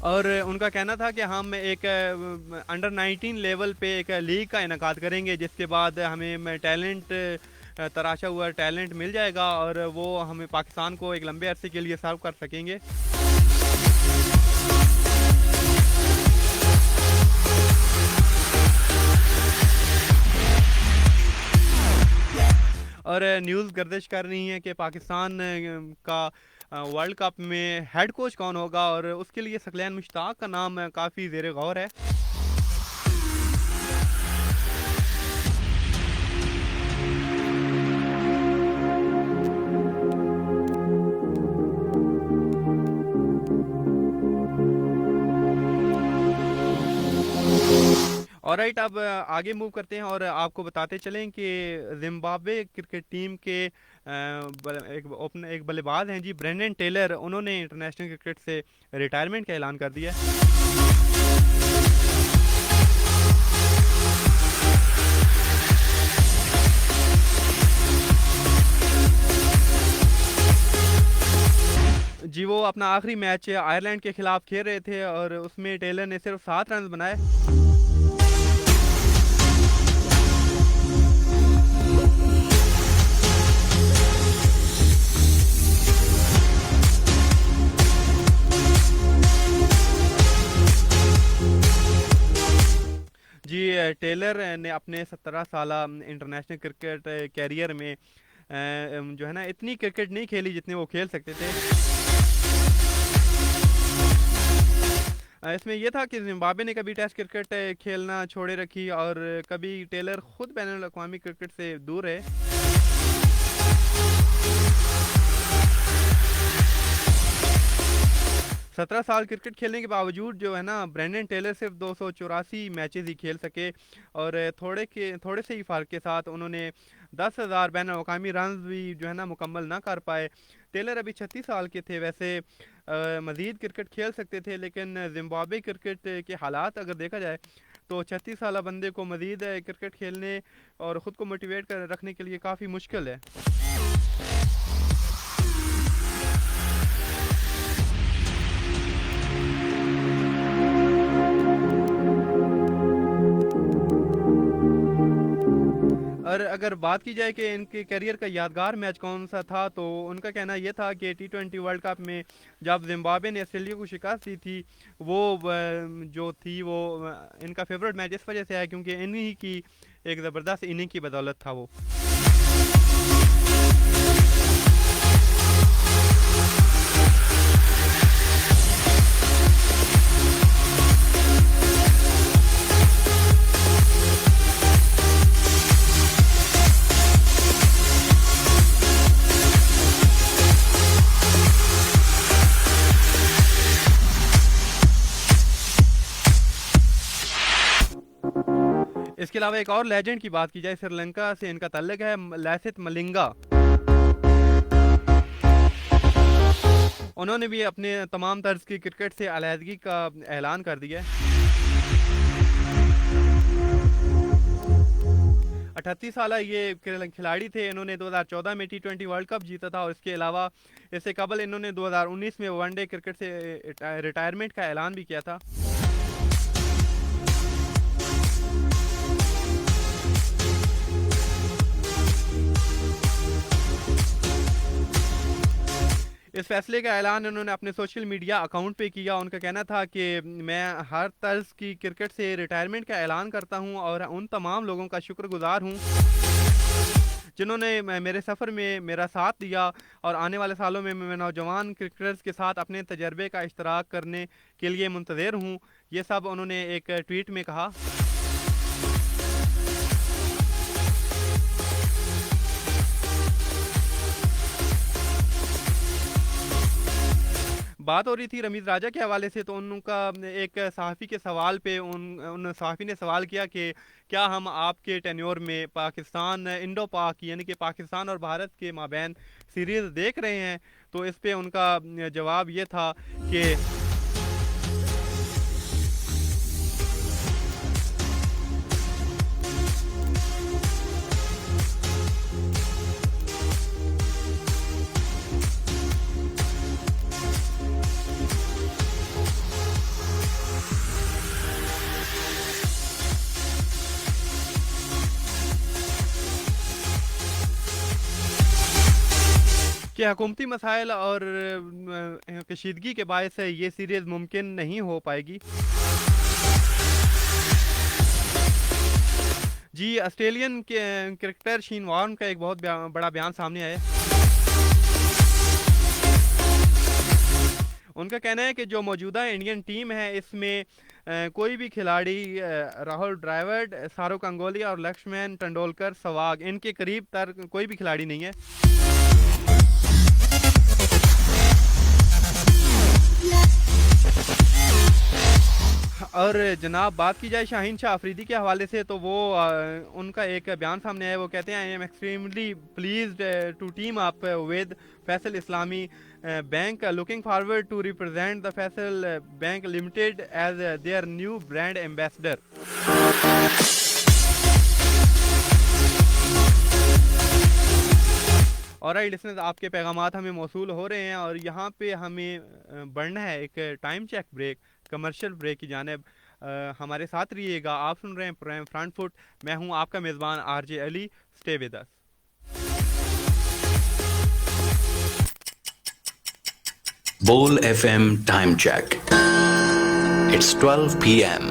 और उनका कहना था कि हम एक अंडर 19 लेवल पे एक लीग का इनेकाद करेंगे, जिसके बाद हमें टैलेंट तराशा हुआ टैलेंट मिल जाएगा और वो हमें पाकिस्तान को एक लंबे अरसे के लिए सर्व कर सकेंगे। और न्यूज़ गर्दिश कर रही है कि पाकिस्तान का वर्ल्ड कप में हेड कोच कौन होगा, और उसके लिए सकलैन मुश्ताक का नाम काफ़ी ज़ेरे गौर है। ऑलराइट, अब आगे मूव करते हैं और आपको बताते चलें कि जिम्बाब्वे क्रिकेट टीम के एक बल्लेबाज हैं जी, ब्रेंडन टेलर, उन्होंने इंटरनेशनल क्रिकेट से रिटायरमेंट का ऐलान कर दिया। जी, वो अपना आखिरी मैच आयरलैंड के खिलाफ खेल रहे थे और उसमें टेलर ने सिर्फ 7 रन बनाए। जी, टेलर ने अपने 17 साल इंटरनेशनल क्रिकेट कैरियर में जो है ना इतनी क्रिकेट नहीं खेली जितने वो खेल सकते थे। इसमें ये था कि जिम्बाब्वे ने कभी टेस्ट क्रिकेट खेलना छोड़े रखी और कभी टेलर खुद बैनुल अक़वामी क्रिकेट से दूर रहे। 17 साल क्रिकेट खेलने के बावजूद जो है ना ब्रेंडन टेलर सिर्फ 284 मैचेस ही खेल सके और थोड़े से ही फ़र्क के साथ उन्होंने 10,000 बैन अवी रन भी जो है ना मुकम्मल ना कर पाए। टेलर अभी 36 साल के थे, वैसे मज़ीद क्रिकेट खेल सकते थे, लेकिन जिम्बाब्वे क्रिकेट के हालात अगर देखा जाए तो 36 साल बंदे को मज़ीद क्रिकेट खेलने और ख़ुद को मोटिवेट कर रखने के लिए काफ़ी मुश्किल है। और अगर बात की जाए कि इनके करियर का यादगार मैच कौन सा था, तो उनका कहना यह था कि T20 वर्ल्ड कप में जब जिम्बाब्वे ने ऑस्ट्रेलिया को शिकस्त दी थी, वो जो थी वो इनका फेवरेट मैच इस वजह से है क्योंकि इन्हीं की एक ज़बरदस्त इनिंग की बदौलत था वो। इसके अलावा एक और लेजेंड की बात की जाए, श्रीलंका से इनका ताल्लुक है, लसिथ मलिंगा। उन्होंने भी अपने तमाम तर्ज की क्रिकेट से अलहदगी का ऐलान कर दिया है। 38 साल ये खिलाड़ी थे। इन्होंने 2014 में T20 वर्ल्ड कप जीता था और इसके अलावा इससे कबल इन्होंने 2019 में वनडे क्रिकेट से रिटायरमेंट का ऐलान भी किया था। इस फैसले का ऐलान उन्होंने अपने सोशल मीडिया अकाउंट पे किया। उनका कहना था कि मैं हर तर्ज की क्रिकेट से रिटायरमेंट का ऐलान करता हूं और उन तमाम लोगों का शुक्रगुजार हूं जिन्होंने मेरे सफ़र में मेरा साथ दिया और आने वाले सालों में मैं नौजवान क्रिकेटर्स के साथ अपने तजर्बे का इश्तराक करने के लिए मुंतज़िर हूं। ये सब उन्होंने एक ट्वीट में कहा। बात हो रही थी रमीज़ राजा के हवाले से, तो उनका एक सहाफ़ी के सवाल पे उन सहाफ़ी ने सवाल किया कि क्या हम आपके टेन्योर में पाकिस्तान इंडो पाक यानी कि पाकिस्तान और भारत के माबैन सीरीज़ देख रहे हैं, तो इस पे उनका जवाब ये था कि कि हुकूमती मसाइल और कशीदगी के बायस ये सीरीज़ मुमकिन नहीं हो पाएगी। जी, ऑस्ट्रेलियन के क्रिकेटर शेन वॉर्न का एक बहुत बड़ा बयान सामने आया। उनका कहना है कि जो मौजूदा इंडियन टीम है इसमें कोई भी खिलाड़ी राहुल द्रविड़, सौरव गंगोली और लक्ष्मण तेंदुलकर, सहवाग, इनके करीब तर कोई भी खिलाड़ी नहीं है। और जनाब बात की जाए शाहीन शाह अफरीदी के हवाले से, तो वो उनका एक बयान सामने आया। वो कहते हैं I am extremely pleased to team up with Faisal Islami bank, looking forward to represent the Faisal bank limited as their new brand ambassador. Alright listeners, आपके पैगामात हमें मौसूल हो रहे हैं और यहाँ पे हमें बढ़ना है एक time check break, commercial break की जानिब। हमारे साथ रहिएगा। आप सुन रहे हैं फ्रंट फुट। मैं हूँ आपका मेज़बान RJ Ali. Stay with us. Bowl FM time check. It's 12 p.m.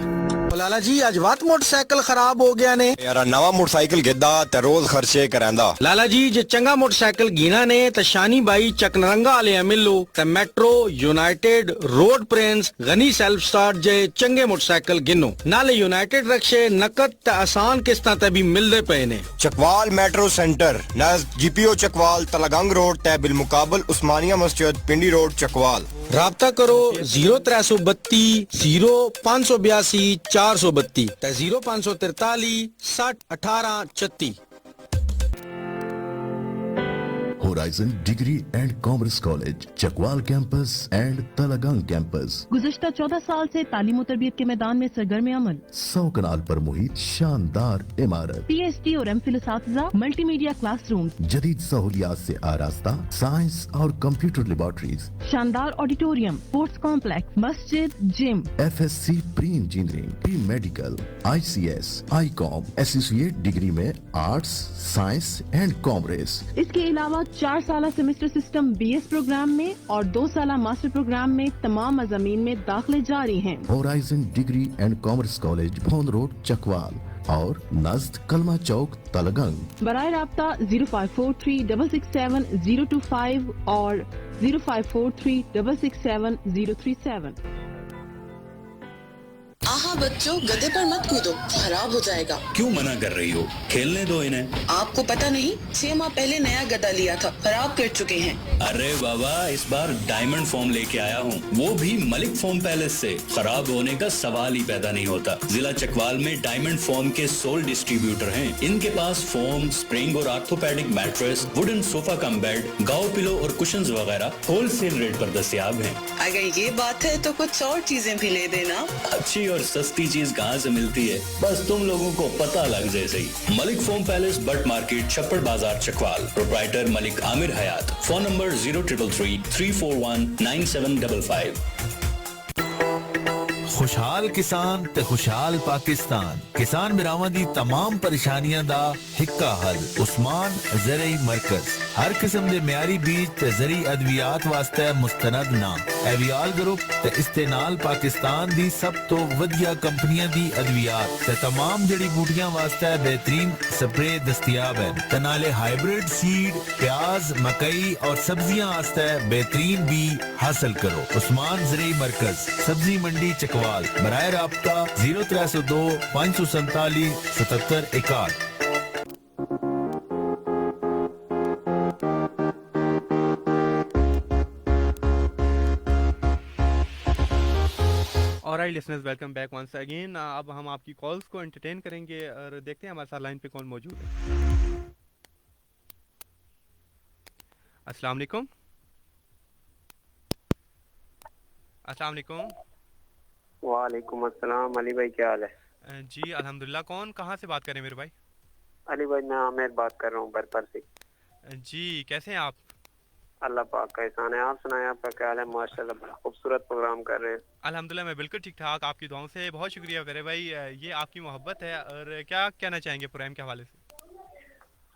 लाला जी आज बात मोटरसाइकिल खराब हो गया ने यार नवा मोटरसाइकिल गिद्दा ते रोज खर्चे करांदा लाला जी जे चंगा मोटरसाइकिल गीना ने ते शानी बाई चकनरंगा वाले मिलो ते metro United road Prince Ghani self start जे चंगे मोटरसाइकिल गिनो नाले यूनाइटेड रक्शे नकद ते आसान किस्तां ते भी मिलदे पे ने चकवाल मेट्रो सेंटर नज़दीक जीपीओ चकवाल तलगंग रोड ते बिलमुकाबल उस्मानिया मस्जिद पिंडी रोड चकवाल। राब्ता करो 0332 0582 432 ते 0543 60 18 36। Horizon Degree and Commerce College, Chakwal campus and Talagang campus. गुज़िश्ता 14 साल से तालीम और तरबियत के मैदान में सरगर्म अमल। 100 कनाल पर मुहित शानदार इमारत, PhD और MPhil असातिज़ा, मल्टीमीडिया क्लासरूम, जदीद सहूलियात से आरास्ता, साइंस और कंप्यूटर लेबोरेटरीज, शानदार ऑडिटोरियम, स्पोर्ट्स कॉम्प्लेक्स, मस्जिद, gym. FSc pre engineering, pre medical, ICS, ICOM, associate degree में आर्ट्स, साइंस एंड कॉमर्स। इसके अलावा 4 साल सेमेस्टर सिस्टम BS प्रोग्राम में और 2 साल मास्टर प्रोग्राम में तमाम मज़ामीन में दाखिले जारी हैं। Horizon degree and commerce college भोन रोड चकवाल और नज़द कलमा चौक तलगंग। बराए राब्ता 0543 667 025 और 0543 667 037। आहा बच्चों, गधे पर मत कूदो, खराब हो जाएगा। क्यों मना कर रही हो? खेलने दो इन्हें। आपको पता नहीं, 6 माह पहले नया गधा लिया था, खराब कर चुके हैं। अरे बाबा, इस बार डायमंड फोम लेके आया हूँ, वो भी मलिक फोम पैलेस से। खराब होने का सवाल ही पैदा नहीं होता। जिला चकवाल में डायमंड फोम के सोल डिस्ट्रीब्यूटर हैं। इनके पास फोम, स्प्रिंग और orthopaedic mattress, wooden sofa cum bed, गाँव पिलो और कुशंस वगैरह होलसेल रेट पर दस्तयाब हैं। अगर ये बात है तो कुछ और चीजें भी ले देना। अच्छी और सस्ती चीज कहाँ से मिलती है, बस तुम लोगों को पता लग जाए सही। Malik foam palace, Butt market, छप्पड़ बाजार, Chakwal. Proprietor Malik Aamir Hayat. Phone number 0333 341 9755। खुशहाल किसान ते खुशहाल पाकिस्तान। किसान बिरावां दी तमाम परेशानियां दा हिक्का हल। उस्मान ज़रई मरकज। हर किस्म दे म्यारी बीज ते ज़रई अद्वियात वास्ते मुस्तनद नाम एवियाल ग्रुप ते इस्तेनाल पाकिस्तान दी सब तो वधिया कंपनियां दी अद्वियात ते तमाम जड़ी बूटियां वास्ते बेहतरीन स्प्रे दस्तयाब है। ते नाले हाइब्रिड सीड, प्याज, मकई और सब्जियां वास्ते बेहतरीन बी हासिल करो। उस्मान ज़रई मरकज, सब्जी मंडी चकवाल। बराए राब्ता 0302 547 77 61। Alright listeners, welcome back once again. अब हम आपकी कॉल्स को एंटरटेन करेंगे और देखते हैं हमारे साथ लाइन पे कौन मौजूद है। अस्सलाम वालेकुम। अस्सलाम वालेकुम। वालेकुम अस्सलाम। अली भाई क्या हाल है? जी अल्हम्दुलिल्लाह। कौन कहाँ से बात करें मेरे भाई? अली भाई मैं आमिर बात कर रहा हूँ बरपर से। जी कैसे हैं आप? अल्लाह पाक का एहसान है। आप सुनाएं, आपका क्या हाल है? माशाल्लाह बड़ा खूबसूरत प्रोग्राम कर रहे हैं। अल्हम्दुलिल्लाह मैं बिल्कुल ठीक ठाक, आपकी दुआओं से। बहुत शुक्रिया मेरे भाई, ये आपकी मोहब्बत है। और क्या कहना चाहेंगे प्रोग्राम के हवाले से?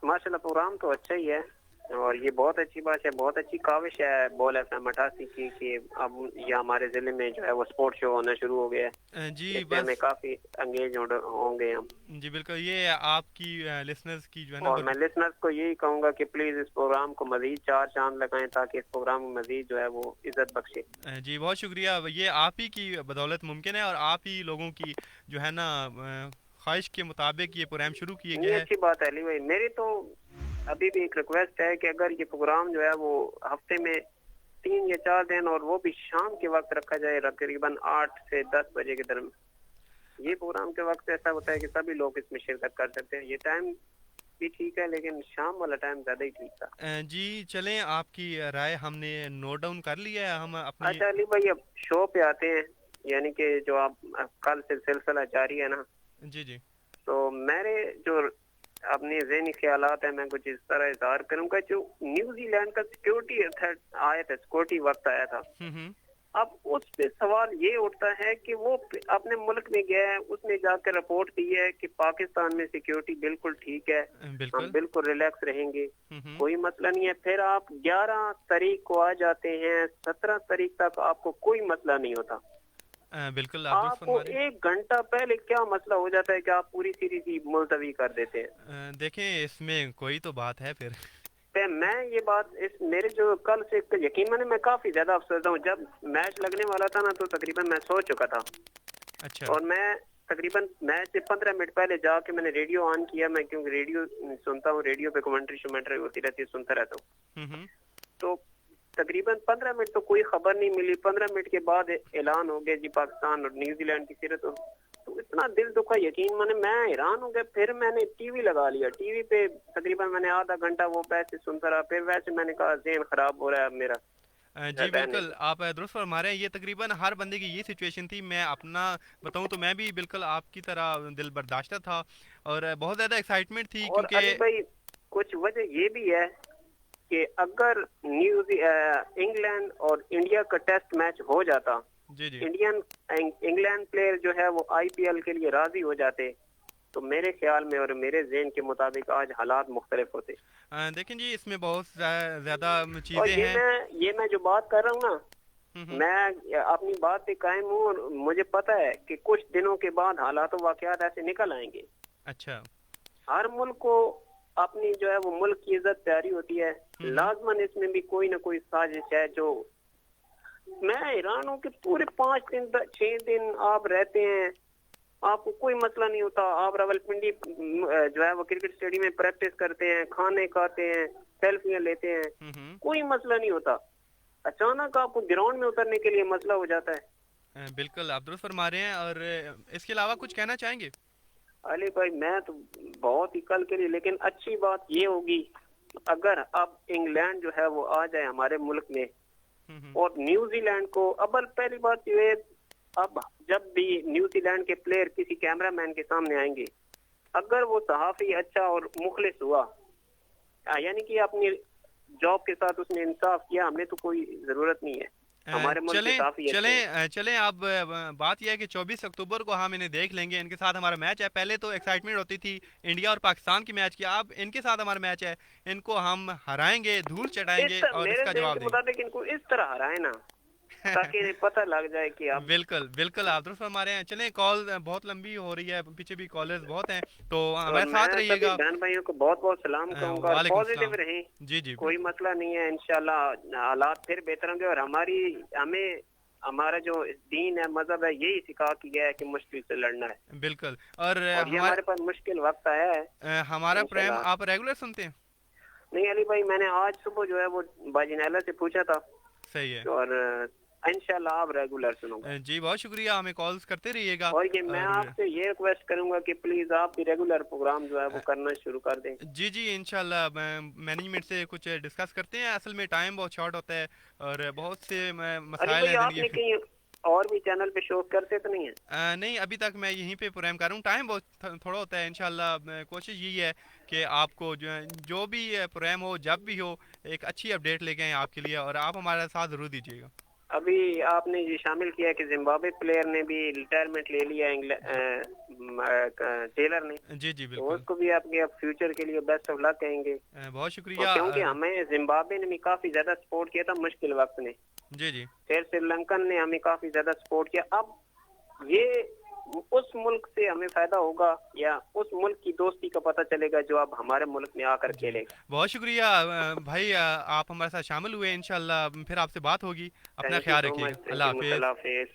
माशाल्लाह प्रोग्राम तो अच्छा ही है और ये बहुत अच्छी बात है, बहुत अच्छी काविश है बोल FM 88 की कि अब ये हमारे जिले में जो है वो स्पोर्ट शो होना शुरू हो गया है। जी बस में काफी एंगेज होंगे हम। जी बिल्कुल, ये आपकी लिसनर्स की जो है ना, और मैं लिसनर्स को यही कहूंगा कि प्लीज इस प्रोग्राम को मजीद 4 चांद लगाएं ताकि इस प्रोग्राम में मजीद जो है वो इज्जत बख्शे। जी बहुत शुक्रिया। ये आप ही की बदौलत मुमकिन है और आप ही लोगों की जो है ना ख्वाहिश के मुताबिक ये प्रोग्राम शुरू किए गए हैं। अच्छी बात है अली भाई। मेरी तो अभी भी एक रिक्वेस्ट है कि अगर ये प्रोग्राम जो है वो हफ्ते में 3 या 4 दिन और वो भी शाम के वक्त रखा जाए, तकरीबन 8 से 10 बजे के दरमियान। ये प्रोग्राम के वक्त ऐसा होता है कि सभी लोग इसमें शिरकत कर सकते हैं। ये टाइम भी ठीक है लेकिन शाम वाला टाइम ज्यादा ही ठीक था। जी चलें, आपकी राय हमने नोट डाउन कर लिया है। हम अपनी अच्छा अली भाई अब शो पे आते हैं, यानी कि जो आप कल से सिलसिला जारी है ना। जी जी। तो मेरे जो अपने ज़हनी ख्यालात है मैं कुछ इस तरह इज़हार करूंगा। जो न्यूजीलैंड का सिक्योरिटी थ्रेट आया था, सिक्योरिटी वक्त आया था, अब उस पे सवाल ये उठता है कि वो अपने मुल्क में गया है, उसने जाकर रिपोर्ट दी है कि पाकिस्तान में सिक्योरिटी बिल्कुल ठीक है, हम बिल्कुल रिलैक्स रहेंगे, कोई मसला नहीं है। फिर आप 11 तारीख को आ जाते हैं, 17 तारीख तक आपको कोई मसला नहीं होता। बिल्कुल आप दुरुस्त आपको फरमा रहे हैं। 1 घंटा पहले क्या मसला हो जाता है कि आप पूरी सीरीज ही मुलतवी कर देते हैं। देखें इसमें कोई तो बात है फिर। पे मैं ये बात इस मेरे जो कल से यकीन माने मैं काफी ज्यादा अफसोस हूँ। जब मैच लगने वाला था ना तो तकरीबन मैं सो चुका था। अच्छा। और मैं तकरीबन मैच से 15 मिनट पहले जाके मैंने रेडियो ऑन किया। मैं क्योंकि रेडियो सुनता हूँ, रेडियो पे कमेंट्री होती रहती है, सुनता रहता हूँ। तो तकरीबन 15 मिनट तो कोई खबर नहीं मिली। 15 मिनट के बाद ऐलान हो गया जी पाकिस्तान और न्यूजीलैंड की सीरीज। तो इतना दिल दुखा, यकीन माने मैं हैरान हो गया। फिर मैंने टीवी लगा लिया। टीवी पे तकरीबन मैंने आधा घंटा वो वैसे सुनता रहा। फिर वैसे मैंने कहा ज़हन खराब हो रहा है अब मेरा। जी बिल्कुल आप दुरुस्त फरमा रहे हैं। ये तकरीबन हर बंदे की ये सिचुएशन थी। मैं अपना बताऊं तो मैं भी बिल्कुल आपकी तरह दिल बर्दाश्त था और बहुत ज़्यादा एक्साइटमेंट थी। और अली भाई कुछ वजह ये भी है कि अगर इंग्लैंड और इंडिया का टेस्ट मैच हो जाता, इंग्लैंड प्लेयर जो है वो आईपीएल के लिए राजी हो जाते, तो मेरे ख्याल में और मेरे ज़हन के मुताबिक आज हालात मुख्तलिफ होते। देखें जी इसमें बहुत ज़्यादा और चीज़ें हैं। ये मैं जो बात कर रहा हूँ ना, मैं अपनी बात पे कायम हूँ और मुझे पता है कि कुछ दिनों के बाद हालात वाकयात ऐसे निकल आएंगे। अच्छा। हर मुल्क को अपनी जो है वो मुल्क की इज्जत प्यारी होती है। लाजमन इसमें भी कोई ना कोई साजिश है। जो मैं हैरान हूँ कि पूरे 5 दिन 6 दिन आप रहते हैं, आपको कोई मसला नहीं होता। आप रावलपिंडी जो है वो क्रिकेट स्टेडियम में प्रैक्टिस करते हैं, खाने खाते हैं, सेल्फियां लेते हैं, कोई मसला नहीं होता। अचानक आपको ग्राउंड में उतरने के लिए मसला हो जाता है। बिल्कुल आप दुरुस्त फरमा रहे हैं। और इसके अलावा कुछ कहना चाहेंगे? अली भाई मैं तो बहुत ही कल के लिए, लेकिन अच्छी बात ये होगी अगर अब इंग्लैंड जो है वो आ जाए हमारे मुल्क में और न्यूजीलैंड को। अबल पहली बात ये है, अब जब भी न्यूजीलैंड के प्लेयर किसी कैमरामैन के सामने आएंगे, अगर वो सहाफी अच्छा और मुखलिस हुआ, यानी कि अपनी जॉब के साथ उसने इंसाफ किया, हमें तो कोई जरूरत नहीं है। हमारे मुल्क में काफी चलें अब बात यह है कि 24 अक्टूबर को हम इन्हें देख लेंगे। इनके साथ हमारा मैच है। पहले तो एक्साइटमेंट होती थी इंडिया और पाकिस्तान की मैच की, अब इनके साथ हमारा मैच है। इनको हम हराएंगे, धूल चटाएंगे और इसका जवाब देंगे। इनको इस तरह हराए ना ताकि इन्हें पता लग जाए कि आप बिल्कुल आप दुरुस्त फरमा रहे हैं। चलें कॉल बहुत लंबी हो रही है, पीछे भी कॉलर्स बहुत हैं, तो हमारे साथ रहिएगा। बहन भाइयों को बहुत बहुत सलाम कहूँगा। पॉजिटिव रहें। जी कोई मसला नहीं है, इंशाल्लाह हालात फिर बेहतर होंगे। और हमें हमारा जो दीन है, मजहब है, यही सिखा के गया है कि मुश्किल से लड़ना है। बिल्कुल। और ये हमारे पास मुश्किल वक्त आया है। हमारा प्रेम आप रेगुलर सुनते हैं? नहीं अली भाई, मैंने आज सुबह जो है वो बाजिनाला से पूछा था। सही है। और इंशाल्लाह आप रेगुलर सुनोगे। जी बहुत शुक्रिया, हमें कॉल्स करते रहिएगा। और ये मैं आपसे ये रिक्वेस्ट करूंगा कि प्लीज आप भी रेगुलर प्रोग्राम जो है वो करना शुरू कर दें। जी इंशाल्लाह मैनेजमेंट से कुछ डिस्कस करते हैं। असल में टाइम बहुत शॉर्ट होता है और बहुत से मसाइल हैं। आपने कहीं और भी चैनल पे शो करते तो नहीं है? नहीं अभी तक मैं यहीं पे प्रोग्राम कर रहा हूँ। टाइम बहुत थोड़ा होता है। इंशाल्लाह कोशिश यही है कि आपको जो भी प्रोग्राम हो, जब भी हो, एक अच्छी अपडेट लेके आए आपके लिए, और आप हमारे साथ जरूर दीजिएगा। अभी आपने ये शामिल किया कि जिम्बाब्वे प्लेयर ने भी रिटायरमेंट ले लिया, टेलर ने। जी बिल्कुल। तो उसको भी आपके फ्यूचर के लिए बेस्ट ऑफ लक कहेंगे। बहुत शुक्रिया। क्योंकि हमें जिम्बाब्वे ने भी काफी ज्यादा सपोर्ट किया था मुश्किल वक्त में। जी फिर श्रीलंकन ने हमें काफी ज्यादा सपोर्ट किया। अब ये उस मुल्क से हमें फायदा होगा या उस मुल्क की दोस्ती का पता चलेगा जो अब हमारे मुल्क में आकर खेलेगा। बहुत शुक्रिया भाई, आप हमारे साथ शामिल हुए। इंशाल्लाह फिर आपसे बात होगी। अपना ख्याल रखिएगा। अल्लाह हाफिज।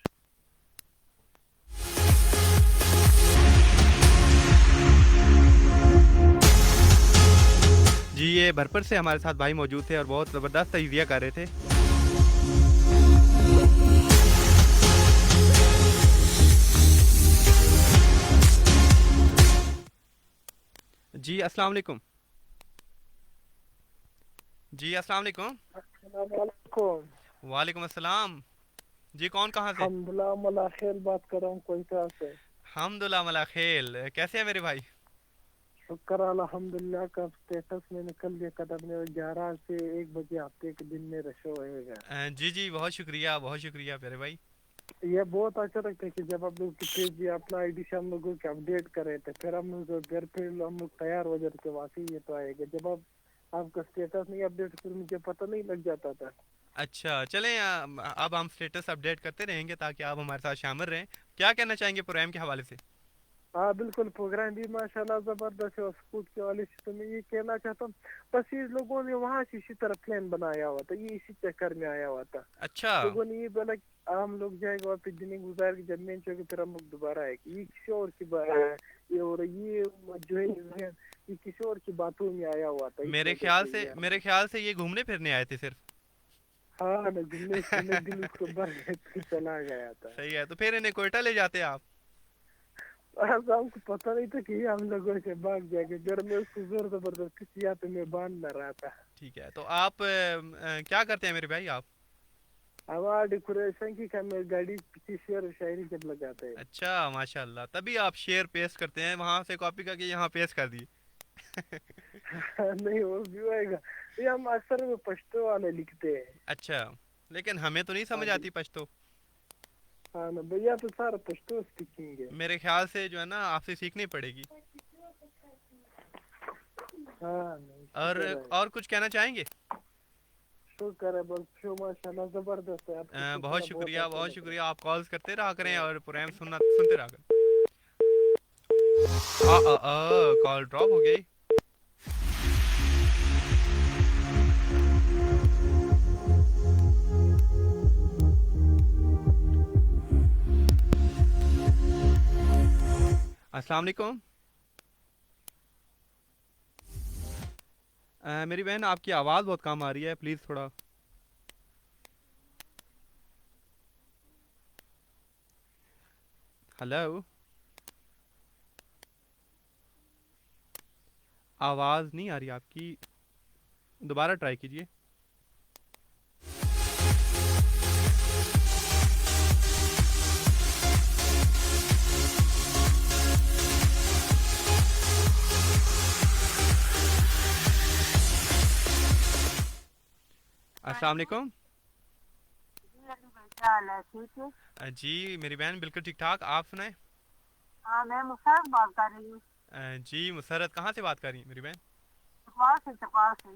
जी ये भरपर से हमारे साथ भाई मौजूद थे और बहुत ज़बरदस्त तजिया कर रहे थे। जी अस्सलाम वालेकुम। जी अस्सलाम वालेकुम। वालेकुम अस्सलाम। जी कौन कहाँ से? हमदुल्ला मलाखेल बात कर रहा हूँ कोयटा से। हमदुल्ला मलाखेल, कैसे है मेरे भाई? शुक्र अल्हम्दुलिल्लाह का स्टेटस में निकल गया कदम में 11 से 1 बजे हफ्ते के दिन में रशो होएगा। जी बहुत शुक्रिया मेरे भाई। ये बहुत अच्छा लगता है कि जब आप लोग जी अपना आईडी से हम लोगों के अपडेट कर रहे थे, फिर हम लोग घर पे हम लोग तैयार हो जाते थे, वाकई ये तो आएगा। जब आप आपका स्टेटस नहीं अपडेट फिर मुझे पता नहीं लग जाता था। अच्छा चलें, अब हम स्टेटस अपडेट करते रहेंगे ताकि आप हमारे साथ शामिल रहें। क्या कहना चाहेंगे प्रोग्राम के हवाले से? हाँ बिल्कुल, प्रोग्राम भी माशाल्लाह जबरदस्त है। और स्पोर्ट के वाले से तो मैं ये कहना चाहता हूँ, बस ये लोगों ने वहाँ से इसी तरह प्लान बनाया हुआ था, ये इसी चक्कर में आया हुआ था। अच्छा लोगों ने ये बोला कि हम लोग जाएंगे वहाँ पे दिन गुजार के, जब मैच होगी फिर हम लोग दोबारा आएंगे। ये किसी और की बात है, ये और ये जो है ये किसी और की बातों में आया हुआ था। मेरे ख्याल से ये घूमने फिरने आए थे सिर्फ। हाँ ना, घूमने फिरने दिन उसको भर चला गया था। सही है, तो फिर इन्हें कोयटा ले जाते आप। अब हमको पता नहीं था कि हम लोगों से भाग जाएंगे, घर में उसको जोर जबरदस्ती यहाँ पे मैं बांध ना रहा था। ठीक है, तो आप क्या करते हैं मेरे भाई आप? हमारा डेकोरेशन की काम में गाड़ी पीछे शेर शायरी जब लगाते हैं। अच्छा माशाल्लाह, तभी आप शेर पेश करते हैं, वहां से कॉपी करके यहाँ पेश कर दी। नहीं वो भी होएगा, ये हम अक्सर में पश्तो वाले लिखते हैं। अच्छा, लेकिन हमें तो नहीं समझ आती पश्तो। हाँ ना भैया, तो सारा पश्तो सीखेंगे। मेरे ख्याल से जो है ना आपसे सीखनी पड़ेगी। हाँ और कुछ कहना चाहेंगे? शुक्र है, बस शो माशाल्लाह जबरदस्त है। बहुत शुक्रिया, बहुत शुक्रिया। आप कॉल्स करते रहा करें और प्रोग्राम सुनते रहा करें। कॉल ड्रॉप हो गई। अस्सलाम वालेकुम। मेरी बहन आपकी आवाज़ बहुत कम आ रही है, प्लीज़ थोड़ा। हेलो, आवाज़ नहीं आ रही आपकी, दोबारा ट्राई कीजिए। अस्सलाम वालेकुम। जी मेरी बहन बिल्कुल ठीक ठाक, आप सुनाए? हाँ, मैं मुसरत बात कर रही हूँ। जी मुसरत, कहाँ से बात कर रही हैं मेरी बहन? चकवाल से।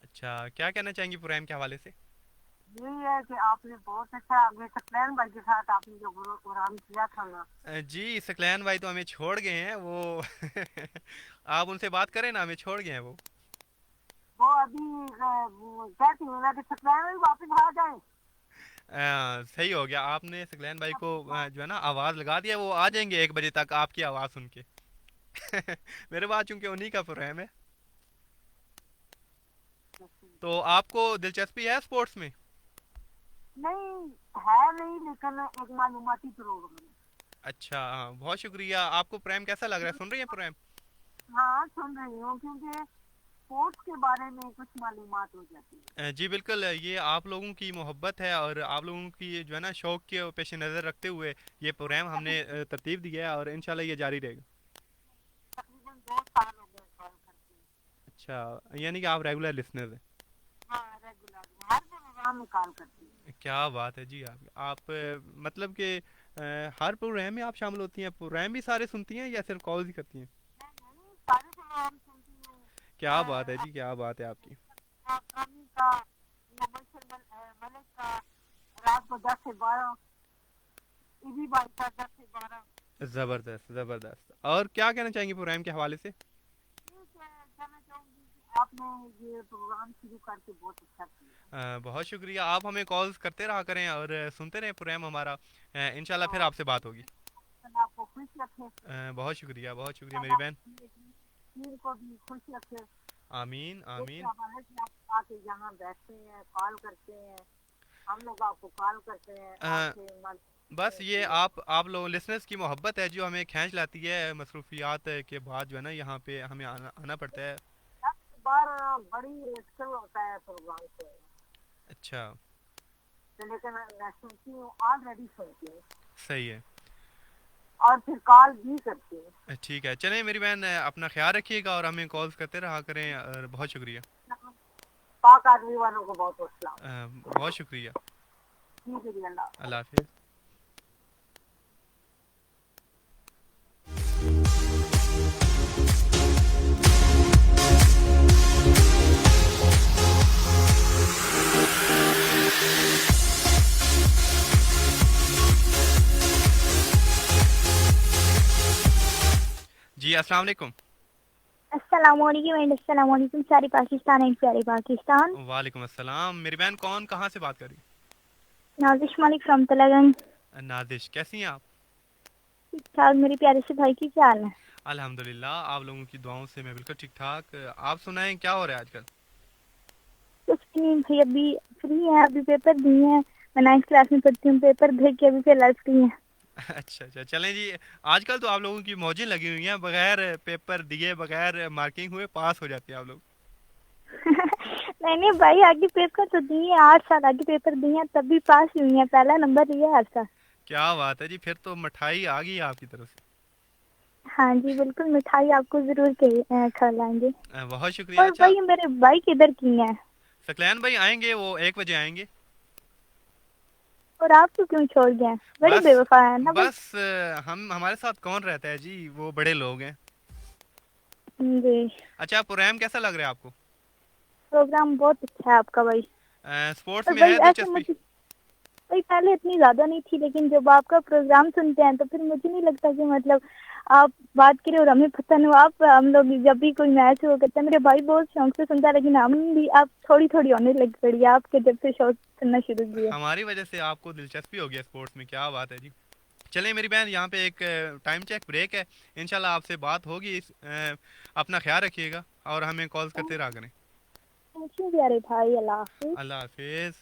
अच्छा, क्या कहना चाहेंगी प्रोग्राम के हवाले से? यही है कि आपने बहुत अच्छा आगे सकलैन भाई के साथ आपने जो प्रोग्राम किया था ना। जी सकलैन भाई तो हमें छोड़ गए हैं वो। आप उनसे बात करें ना, हमें छोड़ गए हैं वो अभी कहती हूँ ना कि सकलैन भाई वापस आ जाए। सही हो गया, आपने सकलैन भाई को जो है ना आवाज़ लगा दिया, वो आ जाएंगे 1 बजे तक आपकी आवाज़ सुन के। मेरे पास चूंकि उन्हीं का प्रोग्राम है। तो आपको दिलचस्पी है स्पोर्ट्स में? नहीं है, नहीं, लेकिन एक मालूमाती प्रोग्राम। अच्छा, बहुत शुक्रिया। आपको प्रोग्राम कैसा लग रहा है? सुन रही है प्रोग्राम? हाँ सुन रही हूँ, क्योंकि स्पोर्ट्स के बारे में कुछ मालूमात हो जाती है। जी बिल्कुल, ये आप लोगों की मोहब्बत है और आप लोगों की जो है ना शौक के पेश नज़र रखते हुए ये प्रोग्राम हमने तरतीब दिया है और इंशाल्लाह ये जारी रहेगा। तकरीबन 2 साल हो गए कॉल करते हैं। अच्छा, यानी कि आप रेगुलर लिसनर हैं? हाँ रेगुलर, हर प्रोग्राम में कॉल करती हैं। क्या बात है जी। आप मतलब कि हर प्रोग्राम में आप शामिल होती हैं? प्रोग्राम भी सारे सुनती हैं या सिर्फ कॉल ही करती हैं? सारे प्रोग्राम सुनती हूँ। क्या बात है जी, क्या बात है आपकी। मलिक का रात को 10 से 12, इबी भाई का 10 से 12। जबरदस्त जबरदस्त। और क्या कहना चाहेंगे प्रोग्राम के हवाले से? कहना चाहूँगी कि आपने ये प्रोग्राम शुरू करके बहुत अच्छा किया। बहुत शुक्रिया। आप हमें कॉल्स करते रहा करें और सुनते रहें प्रोग्राम हमारा। इंशाल्लाह फिर आपसे बात होगी। आपको खुश रखे। बहुत शुक्रिया, बहुत शुक्रिया मेरी बहन। को भी खुश रखे। आमीन आमीन। आके यहाँ बैठते हैं, कॉल करते हैं, हम लोग आपको कॉल करते हैं। बस ये आप लोग लिसनर्स की मोहब्बत है जो हमें खींच लाती है। मसरूफियात के बाद जो है ना यहाँ पे हमें आना पड़ता है। बड़ी मुश्किल होता है प्रोग्राम से। अच्छा, लेकिन मैं सुनती हूँ, ऑलरेडी सुनती हूँ। सही है। और फिर कॉल भी करती हूँ। ठीक है, चलें मेरी बहन, अपना ख्याल रखिएगा और हमें कॉल्स करते रहा करें। और बहुत शुक्रिया। पाक आदमी वालों को बहुत बहुत शुक्रिया। ठीक है जी, अल्लाह हाफिज़। अस्सलाम वालेकुम। अस्सलामुअलैकुम सारी पाकिस्तान एंड प्यारे पाकिस्तान। वालेकुम अस्सलाम। मेरी बहन कौन कहाँ से बात कर रही है? नाजिश मलिक फ्रॉम तलागंग। नादिश, कैसी हैं आप? ठीक ठाक। मेरे प्यारे से भाई की क्या हाल है? अल्हम्दुलिल्लाह, आप लोगों की दुआओं से मैं बिल्कुल ठीक ठाक। आप सुनाएं क्या हो रहा है आजकल? कुछ नहीं भाई, अभी फ्री है, अभी पेपर दिए हैं। मैं 9th क्लास में पढ़ती हूँ, पेपर दे के अभी फिर लाइफ की है। अच्छा अच्छा, चलें जी। आजकल तो आप लोगों की मौजें लगी हुई हैं, बगैर पेपर दिए बगैर मार्किंग हुए पास हो जाते हैं आप लोग। नहीं भाई, आगे पेपर तो दिए, 8 साल आगे पेपर दिए हैं, तब भी पास हुई है, पहला नंबर लिया हर साल। क्या बात है जी, फिर तो मिठाई आ गई आपकी तरफ से। हाँ जी बिल्कुल, मिठाई आपको जरूर खिलाएंगे। बहुत शुक्रिया। और भाई मेरे भाई किधर की है? सकलैन भाई आएंगे, वो 1 बजे आएंगे। और आपको क्यों छोड़ गए? बड़े बेवफा है ना। बस हम हमारे साथ कौन रहता है जी, वो बड़े लोग हैं जी। अच्छा, प्रोग्राम कैसा लग रहा है आपको? प्रोग्राम बहुत अच्छा है आपका भाई। स्पोर्ट्स में है दिलचस्पी? भाई पहले इतनी ज्यादा नहीं थी, लेकिन जब आपका प्रोग्राम सुनते हैं तो फिर मुझे नहीं लगता कि मतलब आप बात करें और हमें पता नहीं। आप हम लोग जब भी कोई मैच हो करता है, मेरे भाई बहुत शौक से सुनता है, लेकिन हम भी आप थोड़ी थोड़ी होने लग पड़ी आपके जब से शौक सुनना शुरू किया। हमारी वजह से आपको दिलचस्पी हो गया स्पोर्ट्स में, क्या बात है जी। चलिए मेरी बहन, यहाँ पे एक टाइम चेक ब्रेक है, इंशाल्लाह आपसे बात होगी। अपना ख्याल रखिएगा और हमें कॉल करते रहा करें। प्यारे भाई, अल्लाह हाफिज। अल्लाह हाफिज।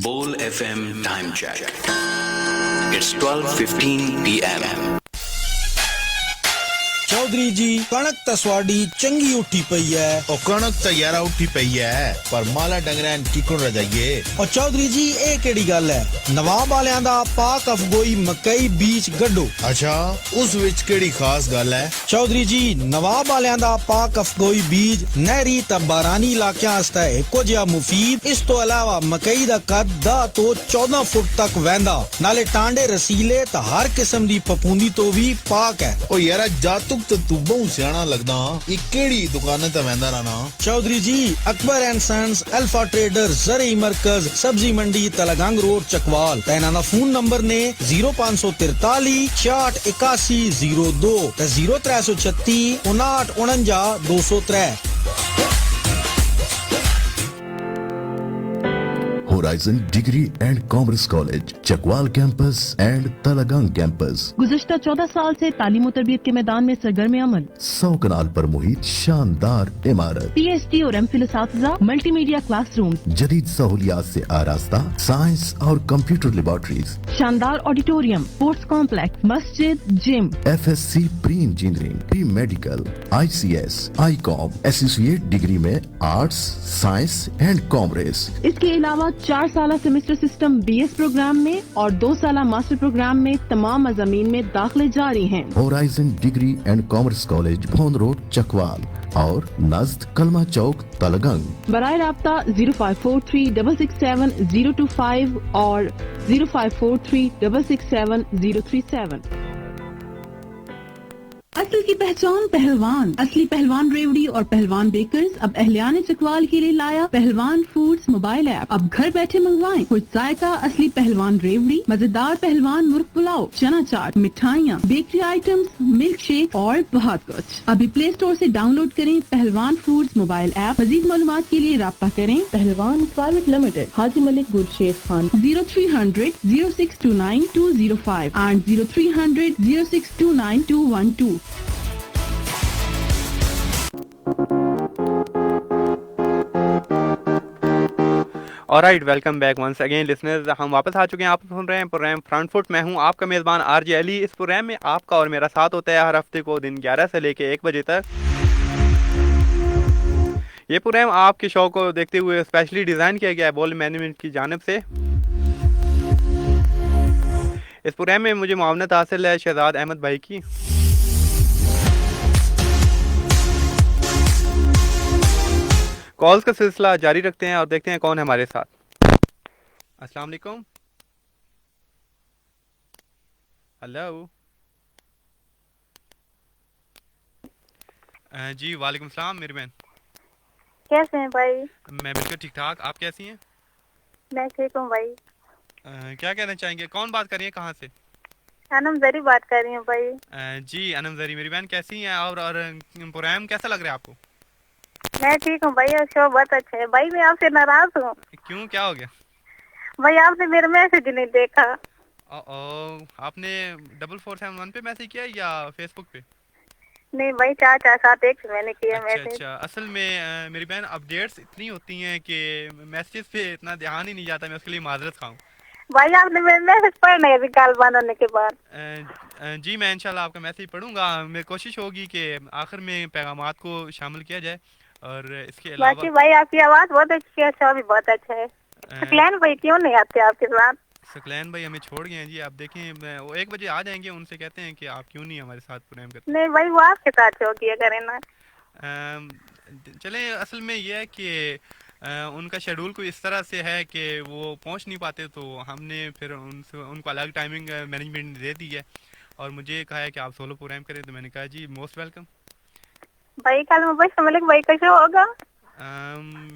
Bowl FM time check. It's 12:15 p.m. Chaudhary ji कणक तसवाडी चंगी उठी पई है। और कणक तो यारा उठी पई है, पर माला डंगरां टिकण रह जाइए। और चौधरी जी ये केड़ी गल है, नवाब वालियां दा पाक अफगोई मकई बीज गड्डो। अच्छा, उस विच केड़ी खास गल है? चौधरी जी नवाब वालियां दा पाक अफगोई बीज नहरी ते बारानी इलाकियां वास्ते इक्को जिहा मुफीद। इस तो अलावा मकई दा कद 10 तो 14 फुट तक वहंदा, नाले टांडे रसीले ते हर किस्म दी फफूंदी तो भी पाक है। ओ यारा जातुक तो तू बहुत सियाना लगदा, ये केड़ी दुकान ते वेंदा रहना? Chaudhry ji Akbar and sons alpha trader ज़रई मरकज सब्जी मंडी तलगंग रोड चकवाल। इन्हां दा फोन नंबर ने 0543 66 81 02 ते 0336 59 49 203। Horizon degree and commerce college Chakwal campus and Talagang campus गुज़िश्ता 14 साल से तालीम और तरबियत के मैदान में सरगर्म अमल। 100 कनाल पर मुहित शानदार इमारत, PhD और MPhil असातिज़ा, मल्टीमीडिया क्लासरूम, जदीद सहूलियात से आरास्ता साइंस और कंप्यूटर लेबोरेटरीज, शानदार ऑडिटोरियम, स्पोर्ट्स कॉम्प्लेक्स, मस्जिद, gym. FSc pre engineering, pre medical, ICS, ICOM, associate degree में आर्ट्स, साइंस एंड कॉमर्स। इसके अलावा 4 साल सेमेस्टर सिस्टम BS प्रोग्राम में और 2 साल मास्टर प्रोग्राम में तमाम मज़ामीन में दाखिले जारी हैं। Horizon degree and commerce college भोन रोड चकवाल और नज़द कलमा चौक तलगंग। बराए राब्ता 0543 667 025 और 0543 667 037। असल की पहचान पहलवान, असली पहलवान रेवड़ी और पहलवान बेकर्स अब अहलियान चकवाल के लिए लाया पहलवान फूड्स मोबाइल ऐप। अब घर बैठे मंगवाएं कुछ जायका असली पहलवान रेवड़ी, मजेदार पहलवान मुर्ग पुलाव, चना चाट, मिठाइयाँ, बेकरी आइटम्स, मिल्क शेक और बहुत कुछ। अभी प्ले स्टोर से डाउनलोड करें पहलवान फूड्स मोबाइल ऐप। मजीद मालूमात के लिए राब्ता करें Pehlwan private limited, Haji Malik Gursheikh Khan, 0300 0629 205 and 0300 0629 212। All right, welcome back once again listeners. हम वापस आ चुके हैं। आप सुन रहे हैं प्रोग्राम फ्रंट फुट। मैं हूं आपका मेज़बान आरजे अली। इस प्रोग्राम में आपका और मेरा साथ होता है हर हफ्ते को दिन 11 से लेके 1 बजे तक। ये प्रोग्राम आपके शौक को देखते हुए स्पेशली डिज़ाइन किया गया है बॉल मैनेजमेंट की जानिब से। इस प्रोग्राम में मुझे मुआवनत हासिल है शहजाद अहमद भाई की। कॉल्स का सिलसिला जारी रखते हैं और देखते हैं कौन है हमारे साथ। अस्सलाम वालेकुम। हेलो। जी वालेकुम सलाम मेरी बहन। कैसे हैं भाई? मैं बिल्कुल ठीक ठाक, आप कैसी हैं? मैं ठीक हूँ भाई। क्या कहना चाहेंगे? कौन बात कर रही है, कहाँ से? अनम जरी बात कर रही हूँ भाई। जी अनम जरी मेरी बहन, कैसी हैं? और प्रोग्राम कैसा लग रहा है आपको? मैं ठीक हूँ भाई और शो बहुत अच्छा है भाई। मैं आपसे नाराज हूँ। क्यों, क्या हो गया? भाई आपने मेरा मैसेज नहीं देखा। आपने 4471 पे मैसेज किया या फेसबुक पे? नहीं भाई 4471 पे मैंने किया मैसेज। अच्छा, असल में मेरी बहन अपडेट्स इतनी होती हैं कि मैसेज पे इतना ध्यान ही नहीं जाता। मैं उसके लिए माजरत खाऊं। भाई आपने मेरा मैसेज पढ़ना है कल बंद होने के बाद। जी मैं इंशाल्लाह आपका मैसेज पढ़ूंगा। मेरी कोशिश होगी कि आखिर में पैगामात को शामिल किया जाए। और इसके अलावा बाकी भाई आपकी आवाज बहुत अच्छी है, शो भी बहुत अच्छा है। सकलैन भाई क्यों नहीं आते आपके साथ? सकलैन भाई हमें छोड़ गए हैं जी। आप देखें वो 1 बजे आ जाएंगे। उनसे कहते हैं कि आप क्यों नहीं हमारे साथ प्रोग्राम करते? नहीं भाई वो आपके साथ शो किया करें ना। चलें, असल में ये है कि उनका शेड्यूल कोई इस तरह से है कि वो पहुंच नहीं पाते, तो हमने फिर उनसे उनको अलग टाइमिंग मैनेजमेंट दे दी है और मुझे कहा है कि आप सोलो प्रोग्राम करें। तो मैंने कहा जी मोस्ट वेलकम। भाई कल मुबशर मलिक भाई का शो होगा?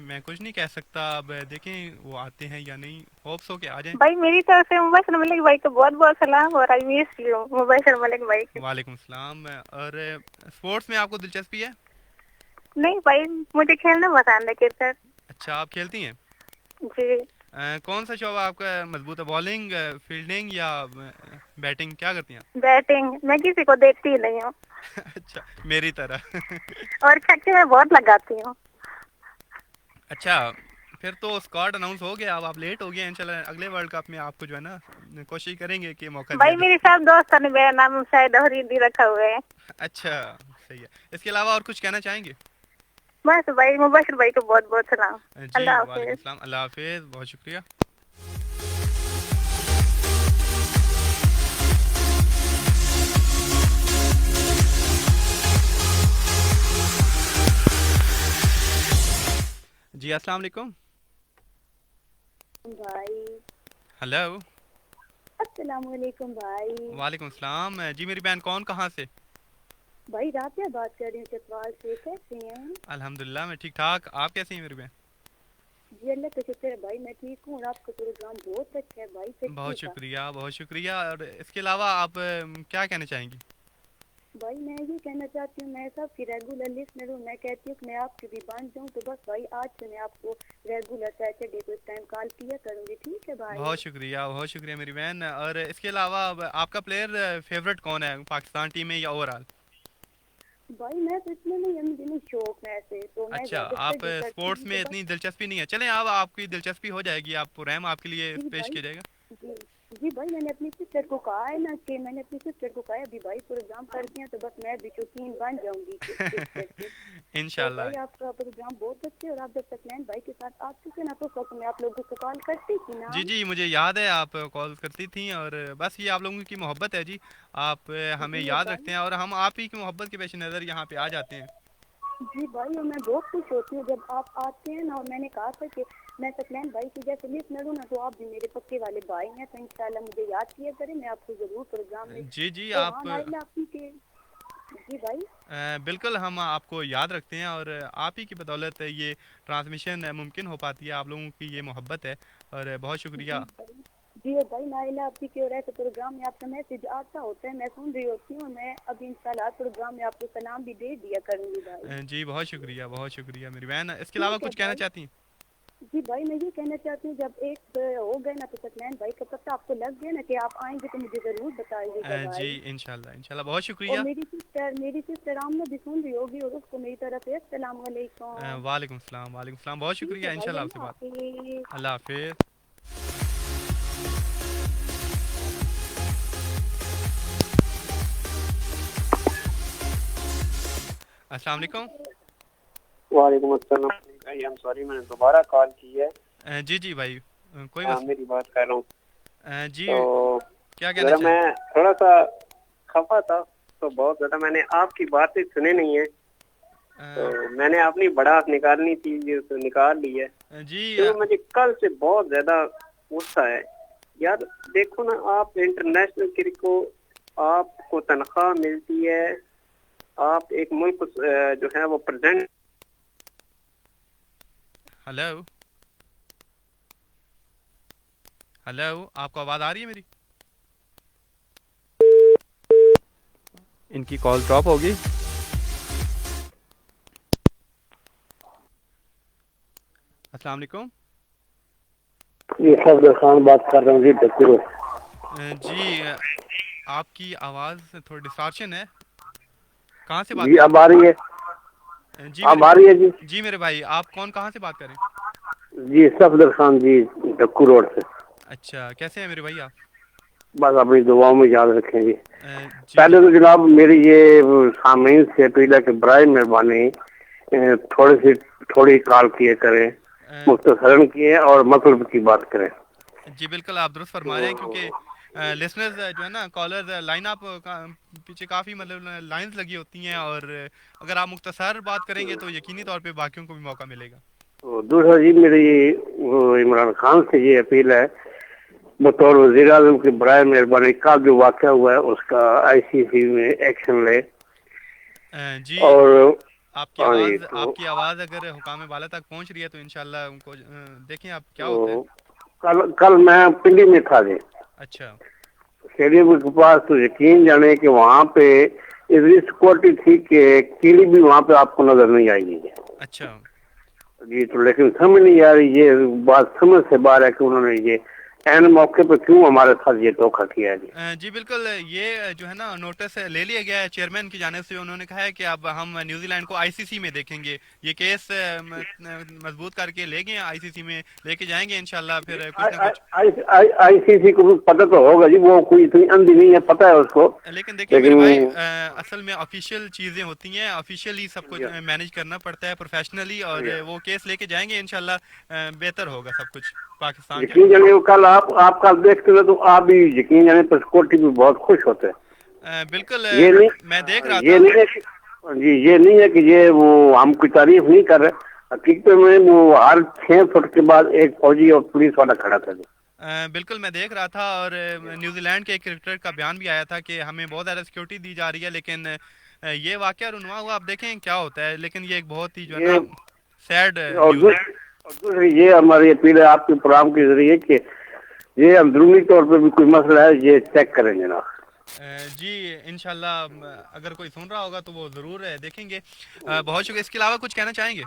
मैं कुछ नहीं कह सकता, अब देखें वो आते हैं या नहीं। होप सो कि आ जाएं। भाई मेरी तरफ से मुबशर मलिक भाई को बहुत बहुत सलाम और I miss you Mubashar Malik भाई को। वालेकुम सलाम। और स्पोर्ट्स में आपको दिलचस्पी है? नहीं भाई मुझे खेलना पसंद है क्रिकेट। अच्छा, आप खेलती हैं? जी। कौन सा शौक आपका मजबूत है? बॉलिंग, फील्डिंग या बैटिंग, क्या करती हैं? बैटिंग। मैं किसी को देखती ही नहीं हूँ। अच्छा, मेरी तरह। और छक्के में बहुत लगाती हूँ। अच्छा, फिर तो स्क्वाड अनाउंस हो गया। अब आप लेट हो गए। इंशाल्लाह अगले वर्ल्ड कप में आपको जो है ना कोशिश करेंगे कि मौका भाई मेरे सब दोस्तों ने मेरा नाम शायद अफरीदी रखा हुआ है। अच्छा सही है। इसके अलावा और कुछ कहना चाहेंगे? बस भाई मुबशर भाई को बहुत बहुत सलाम। अल्लाह हाफिज। अल्लाह हाफिज, बहुत शुक्रिया। जी अस्सलाम वालेकुम भाई। हेलो। अस्सलाम वालेकुम भाई। वालेकुम सलाम। जी मेरी बहन, कौन कहाँ से? भाई राबिया बात कर रही हूँ चकवाल से। कैसी हैं? अल्हम्दुलिल्लाह मैं ठीक ठाक, आप कैसी हैं मेरी बहन? जी अल्लाह का शुक्र है भाई, मैं ठीक हूँ और आपका प्रोग्राम बहुत अच्छा है भाई। बहुत शुक्रिया, बहुत शुक्रिया। और इसके अलावा आप क्या कहना चाहेंगी? भाई मैं ये कहना चाहती हूँ, मैं सबकी रेगुलर लिस्टनर हूँ। मैं कहती हूँ कि मैं आपकी भी बन जाऊँ, तो बस भाई आज से मैं आपको रेगुलर सैटरडे को इस टाइम कॉल किया करूँगी। ठीक है भाई? बहुत शुक्रिया मेरी बहन। और इसके अलावा आपका प्लेयर फेवरेट कौन है पाकिस्तान टीम में या ओवरऑल? भाई मैं तो इतने नहीं, मुझे शौक है ऐसे तो मैं। अच्छा, आप स्पोर्ट्स में इतनी दिलचस्पी नहीं है। चलें अब आपकी दिलचस्पी हो जाएगी, आप प्रोग्राम आपके लिए पेश किया जाएगा। जी भाई मैंने अपनी सिस्टर को कहा है ना कि मैंने अपनी सिस्टर को कहा है अभी भाई प्रोग्राम करते हैं तो बस मैं भी शौकीन बन जाऊंगी। इंशाल्लाह। भाई आपका प्रोग्राम बहुत अच्छा है और आप जब तक सकलैन भाई के साथ आ चुके ना तो वक्त में आप लोगों को कॉल करती थी ना। जी मुझे याद है आप कॉल करती थी। और बस ये आप लोगों की मोहब्बत है जी, आप हमें याद रखते हैं और हम आप ही की मोहब्बत के पेश नज़र यहाँ पे आ जाते हैं। जी भाई और मैं बहुत खुश होती हूँ जब आप आते हैं ना। और मैंने कहा था कि मैं सकलैन भाई की जैसे लिस्टनर हूँ ना, तो आप भी मेरे पक्के वाले भाई हैं, तो इंशाल्लाह मुझे याद किया करें, मैं आपको जरूर प्रोग्राम में। जी तो आप जी भाई बिल्कुल हम आपको याद रखते हैं और आप ही की बदौलत ये ट्रांसमिशन मुमकिन हो पाती है। आप लोगों की ये मोहब्बत है और बहुत शुक्रिया। जी भाई नाइला आपकी क्यों रहे तो प्रोग्राम में आपका मैसेज आता होता है, मैं सुन रही होती हूँ। मैं अभी इंशाल्लाह प्रोग्राम में आपको सलाम भी दे दिया करूँगी भाई। जी बहुत शुक्रिया मेरी बहन। इसके अलावा कुछ कहना चाहती हैं? जी भाई मैं ये कहना चाहती हूँ जब एक हो गए ना तो सकलैन भाई का पता आपको लग गया ना कि आप आएंगे तो मुझे जरूर बताइएगा जी इंशाल्लाह इंशाल्लाह, बहुत शुक्रिया। और मेरी सिस्टर आमना भी सुन रही होगी और उसको मेरी तरफ से अस्सलाम वालेकुम। वालेकुम सलाम, बहुत शुक्रिया, इंशाल्लाह आपसे बात। अल्लाह हाफिज। अस्सलाम वालेकुम। वालेकुम अस्सलाम। आई एम सॉरी मैंने दोबारा कॉल की है। जी भाई कोई मेरी बात कर रहा हूँ जी। तो क्या कहना चाहिए? मैं थोड़ा सा खफा था तो बहुत ज्यादा मैंने आपकी बातें सुने नहीं है तो मैंने अपनी भड़ास निकालनी थी जो तो निकाल ली है जी। तो मुझे कल से बहुत ज्यादा गुस्सा है यार। देखो ना आप इंटरनेशनल क्रिकेट को आपको तनख्वाह मिलती है, आप एक मुल्क जो है वो प्रेजेंट। हेलो आपको आवाज आ रही है मेरी? इनकी कॉल ड्रॉप होगी। अस्सलाम वालेकुम। जी सफदर खान बात कर रहा हूँ जी डक्कू। जी आपकी आवाज थोड़ी डिस्टॉर्शन है, कहाँ से बात जी अब आ रही है? जी अब आ रही है जी। जी मेरे भाई आप कहाँ से बात कर रहे हैं? जी सफदर खान जी डक्कू रोड से। अच्छा कैसे हैं मेरे भाई आप? बस अपनी दुआओं में याद रखें जी। पहले तो जनाब मेरी ये सामीन से अपील है कि बराए मेहरबानी थोड़ी कॉल किए करें, मुख्तसरन किए और मतलब की बात करें। जी बिल्कुल आप दुरुस्त फरमा रहे हैं क्योंकि लिसनर्स जो है ना कॉलर लाइन अप पीछे काफ़ी मतलब लाइंस लगी होती हैं और अगर आप मुख्तसर बात करेंगे तो यकीनी तौर पे बाकियों को भी मौका मिलेगा। तो दूसरा जी मेरी इमरान खान से ये अपील है बतौर वज़ीर आज़म की बराए मेहरबानी का जो वाक़या हुआ है उसका ICC में एक्शन ले। जी और आपकी आवाज़ अगर हुकाम वाला तक पहुंच रही है तो इंशाल्लाह उनको देखें आप क्या होता है। कल मैं पिंडी में था जी। अच्छा स्टेडियम के पास तो यकीन जाने कि वहाँ पे इतनी सिक्योरिटी थी कि कीड़ी भी वहाँ पे आपको नजर नहीं आएगी। अच्छा जी तो लेकिन समझ नहीं आ रही, ये बात समझ से बाहर है कि उन्होंने ये एन मौके पे क्यों हमारे साथ ये धोखा किया है। जी बिल्कुल ये जो है ना नोटिस ले लिया गया है चेयरमैन की जानिब से। उन्होंने कहा है कि अब हम न्यूजीलैंड को ICC में देखेंगे, ये केस मजबूत करके ले गए ICC में लेके जाएंगे इंशाल्लाह। फिर कुछ ना कुछ ICC को पता तो होगा जी, वो कोई इतनी अंधी नहीं है, पता है उसको। लेकिन देखिए मेरे भाई असल में ऑफिशियल चीजें होती हैं, ऑफिशियली सब कुछ मैनेज करना पड़ता है प्रोफेशनली, और वो केस लेके जाएंगे इंशाल्लाह बेहतर होगा सब कुछ पाकिस्तान के। कल आप कल देखते हो तो आप भी यकीन जाने पर सिक्योरिटी भी बहुत खुश होते हैं। बिल्कुल ये नहीं, मैं देख रहा ये था नहीं है जी, ये नहीं है कि ये वो हम कोई तारीफ नहीं कर रहे, हकीकत में वो हर 6 फुट के बाद एक फौजी और पुलिस वाला खड़ा था। बिल्कुल मैं देख रहा था और न्यूजीलैंड के एक क्रिकेटर का बयान भी आया था कि हमें बहुत ज़्यादा सिक्योरिटी दी जा रही है, लेकिन ये वाकया रुनवा हुआ, आप देखें क्या होता है। लेकिन ये एक बहुत ही जो है ना सैड न्यूज़ है। दूसरी ये हमारी अपील है आपके प्रोग्राम के जरिए कि ये अंदरूनी तौर पे भी कोई मसला है ये चेक करेंगे ना। जी इंशाल्लाह अगर कोई सुन रहा होगा तो वो जरूर देखेंगे। बहुत शुक्रिया। इसके अलावा कुछ कहना चाहेंगे?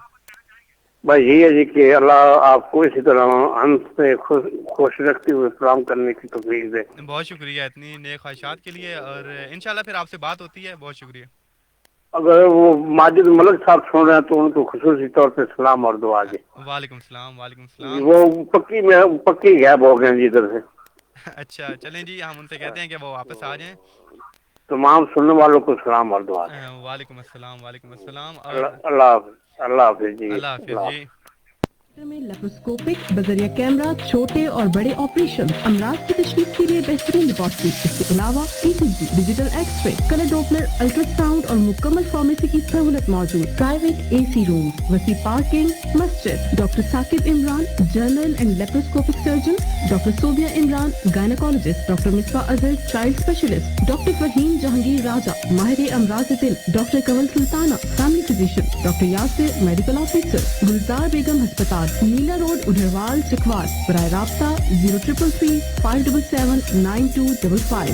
भाई यही है जी कि अल्लाह आपको इसी तरह अंत से खुश रखते हुए प्रोग्राम करने की तौफीक दे। बहुत शुक्रिया इतनी नेक ख्वाहिशात के लिए, और इंशाल्लाह फिर आपसे बात होती है। बहुत शुक्रिया। अगर वो माजिद मलिक साहब सुन रहे हैं तो उनको खुसूसी तौर पे सलाम और दुआ दे। वालेकुम सलाम। वो पक्की गैप हो गए जी इधर से। अच्छा चलें जी, हम उनसे कहते हैं कि वो वापस आ जाएं। तमाम सुनने वालों को सलाम और दुआ। वालेकुम अस्सलाम। अल्लाह हाफिज जी। अल्लाह हाफिज जी। में लेप्रोस्कोपिक बजरिया कैमरा, छोटे और बड़े ऑपरेशन, अमराज की तशखीस के लिए बेहतरीन रिपोर्ट। इसके अलावा ECG, digital X-ray, colour Doppler, ultrasound और मुकम्मल फार्मेसी की सहूलत मौजूद। प्राइवेट AC रूम, वसी पार्किंग, मस्जिद। Doctor Saqib Imran, general and laparoscopic surgeon. Doctor Sobia Imran, gynaecologist. Doctor Misbah Azhar, child specialist. Doctor Faheem Jahangir Raja, माहिर अमराज दिल। Doctor Kanwal Sultana, family physician. Doctor Yasir, medical officer. Gulzar Begum अस्पताल, नीला रोड, उधरवाल, चकवाल। बराए राब्ता 0333 577 9255।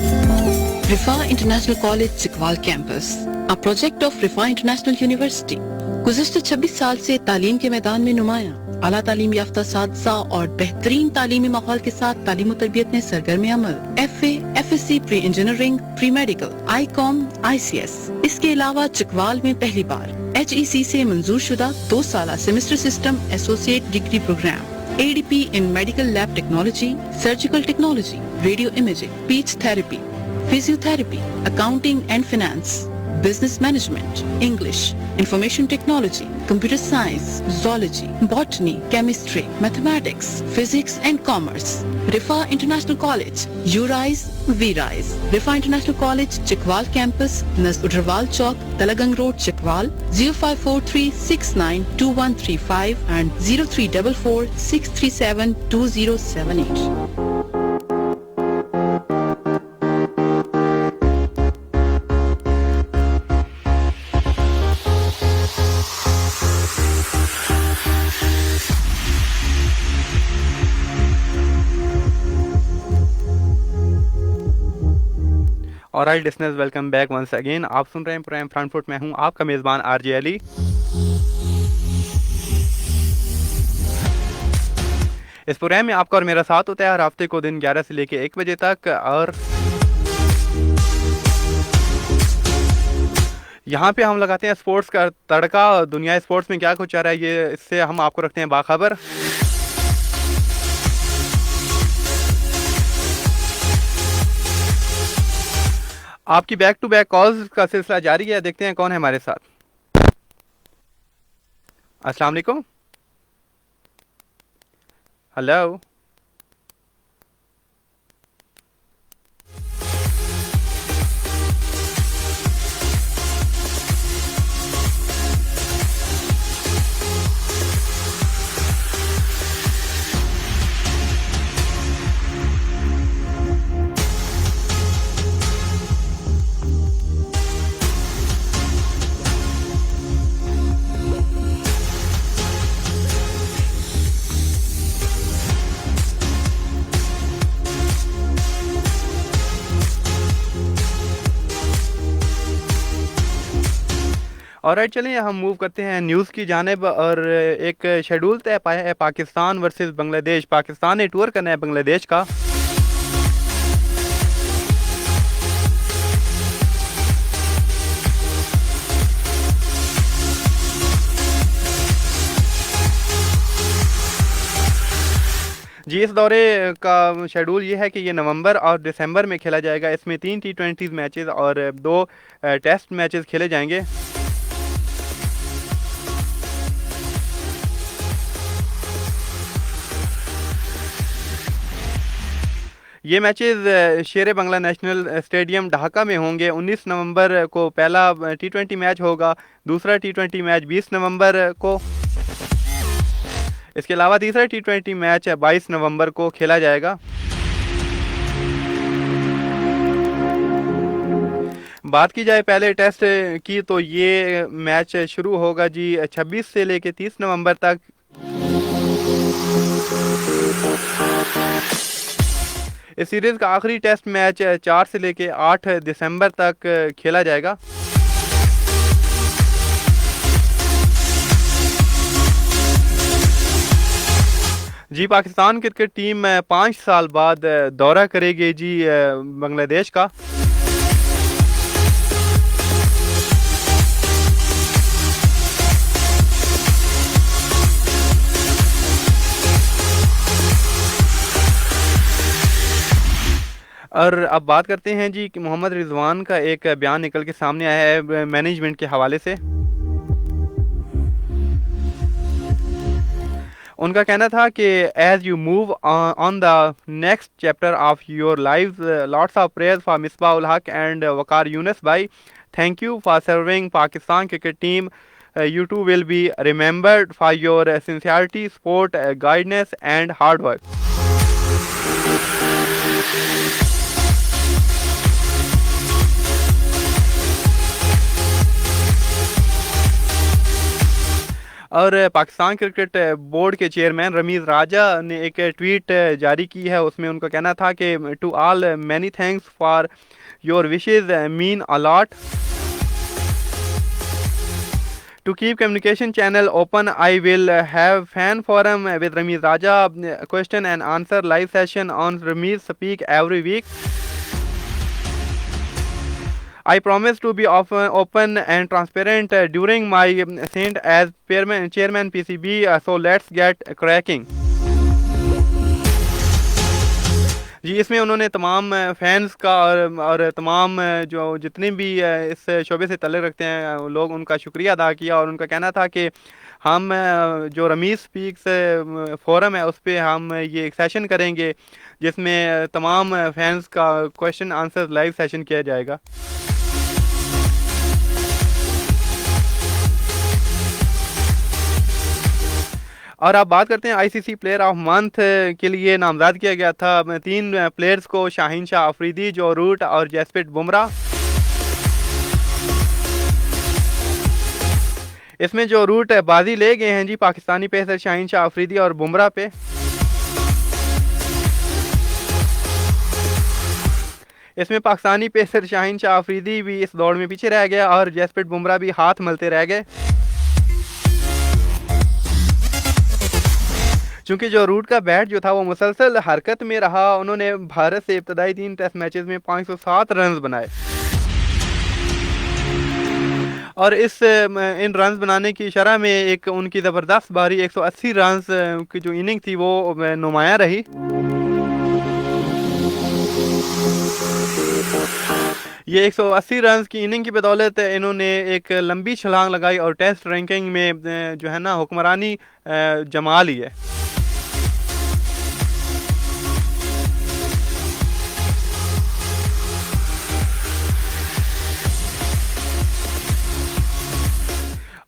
Riphah international college Chakwal campus, a project of Riphah international university, गुज़िश्ता 26 साल से तालीम के मैदान में नुमाया। आला तालीम याफ्ता सादसा और बेहतरीन तालीमी माहौल के साथ तालीम और तरबियत में सरगर्म अमल, FA, FSC, pre engineering, pre medical, ICOM, ICS। इसके अलावा चकवाल में पहली बार HEC से मंजूर शुदा 2 साला semester system associate degree programme, ADP in medical lab technology, surgical technology, radio imaging, speech therapy, physiotherapy, accounting and finance, business management, English, information technology, computer science, zoology, botany, chemistry, mathematics, physics and commerce. Rifa International College, you rise, we rise. Rifa International College, Chikwal Campus, Nas Udraval Chowk, Talagang Road, Chikwal, 0543692135 and 0344637207. Alright listeners, welcome back once again. आप सुन रहे हैं programme front foot में हूं आपका मेज़बान RJ Ali. इस programme में आपका और मेरा साथ होता है हर हफ्ते को दिन 11 से लेके 1 बजे तक, और यहाँ पे हम लगाते हैं स्पोर्ट्स का तड़का। दुनिया स्पोर्ट्स में क्या कुछ आ रहा है, ये इससे हम आपको रखते हैं बाखबर। आपकी बैक टू बैक कॉल्स का सिलसिला जारी है। देखते हैं कौन है हमारे साथ। अस्सलाम वालेकुम। हेलो, ऑलराइट, चलिए हम मूव करते हैं न्यूज़ की जानिब। और एक शेड्यूल तय पाया है पाकिस्तान वर्सेस बांग्लादेश। पाकिस्तान ने टूर करना है बांग्लादेश का। जी, इस दौरे का शेड्यूल ये है कि ये नवंबर और दिसंबर में खेला जाएगा। इसमें 3 T20 मैचेस और 2 टेस्ट मैचेस खेले जाएंगे। ये मैचेस शेर बंगला नेशनल स्टेडियम ढाका में होंगे। 19 नवंबर को पहला T20 मैच होगा, दूसरा T20 मैच 20 नवंबर को। इसके अलावा तीसरा T20 मैच 22 नवंबर को खेला जाएगा। बात की जाए पहले टेस्ट की, तो ये मैच शुरू होगा जी 26 से लेके 30 नवंबर तक। इस सीरीज का आखिरी टेस्ट मैच 4 से लेके 8 दिसंबर तक खेला जाएगा। जी, पाकिस्तान क्रिकेट टीम 5 साल बाद दौरा करेगी जी बांग्लादेश का। और अब बात करते हैं जी कि मोहम्मद रिजवान का एक बयान निकल के सामने आया है मैनेजमेंट के हवाले से। उनका कहना था कि as you move on the next chapter of your life, lots of prayers for Misbah ul Haq and Waqar Younis भाई। Thank you for serving Pakistan cricket team. You two will be remembered for your sincerity, support, guidance and hard work. और Pakistan cricket board के chairman Ramiz राजा ने एक tweet जारी की है। उसमें उनका कहना था कि to all many thanks for your wishes mean a lot To keep communication channel open, I will have fan forum with Rameez Raja, question and answer live session on Rameez Speak every week. I promise to be open and transparent during my stint as chairman PCB. So let's get cracking. जी इसमें उन्होंने तमाम fans का और तमाम जो जितने भी इस शोबे से तल्लुक़ रखते हैं लोग, उनका शुक्रिया अदा किया और उनका कहना था कि हम जो रमीज़ स्पीक्स फोरम है उस पर हम ये एक सेशन करेंगे जिसमें तमाम फैंस का क्वेश्चन आंसर लाइव सेशन किया जाएगा। और आप बात करते हैं आईसीसी प्लेयर ऑफ मंथ के लिए नामजद किया गया था 3 प्लेयर्स को, शाहीन शाह अफरीदी, जो रूट और जसप्रीत बुमराह। इसमें जो रूट बाजी ले गए हैं जी पाकिस्तानी पेसर शाहीन शाह अफरीदी और बुमराह पे। इसमें पाकिस्तानी पेसर शाहीन शाह अफरीदी भी इस दौड़ में पीछे रह गया और जसप्रीत बुमराह भी हाथ मलते रह गए। चूंकि जो रूट का बैट जो था वो मुसलसल हरकत में रहा, उन्होंने भारत से इब्तदाई 3 टेस्ट मैचेस में 507 रन बनाए और इन रन बनाने की शरह में एक उनकी ज़बरदस्त बारी 180 रन की जो इनिंग थी वो नुमायां रही। ये 180 रन की इनिंग की बदौलत इन्होंने एक लंबी छलांग लगाई और टेस्ट रैंकिंग में जो है ना हुक्मरानी जमा ली है।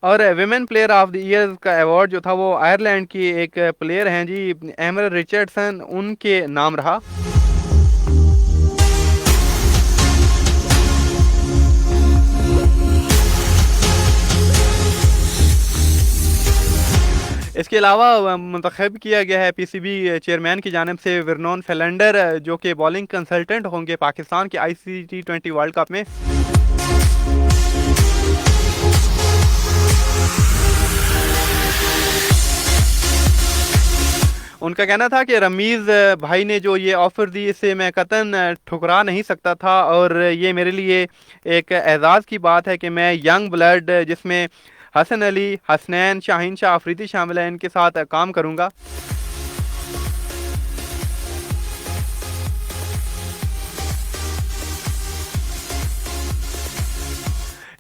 और women player of the year का अवार्ड जो था वो आयरलैंड की एक प्लेयर हैं जी एमर रिचर्डसन, उनके नाम रहा। इसके अलावा मुंतखब किया गया है पीसीबी चेयरमैन की जानिब से वर्नोन फेलेंडर, जो कि बॉलिंग कंसल्टेंट होंगे पाकिस्तान के ICC T20 वर्ल्ड कप में। उनका कहना था कि रमीज़ भाई ने जो ये ऑफ़र दी इसे मैं कतन ठुकरा नहीं सकता था और ये मेरे लिए एक एजाज़ की बात है कि मैं यंग ब्लड जिसमें हसन अली, हसनैन, शाहीन शाह अफरीदी शामिल है, इनके साथ काम करूंगा।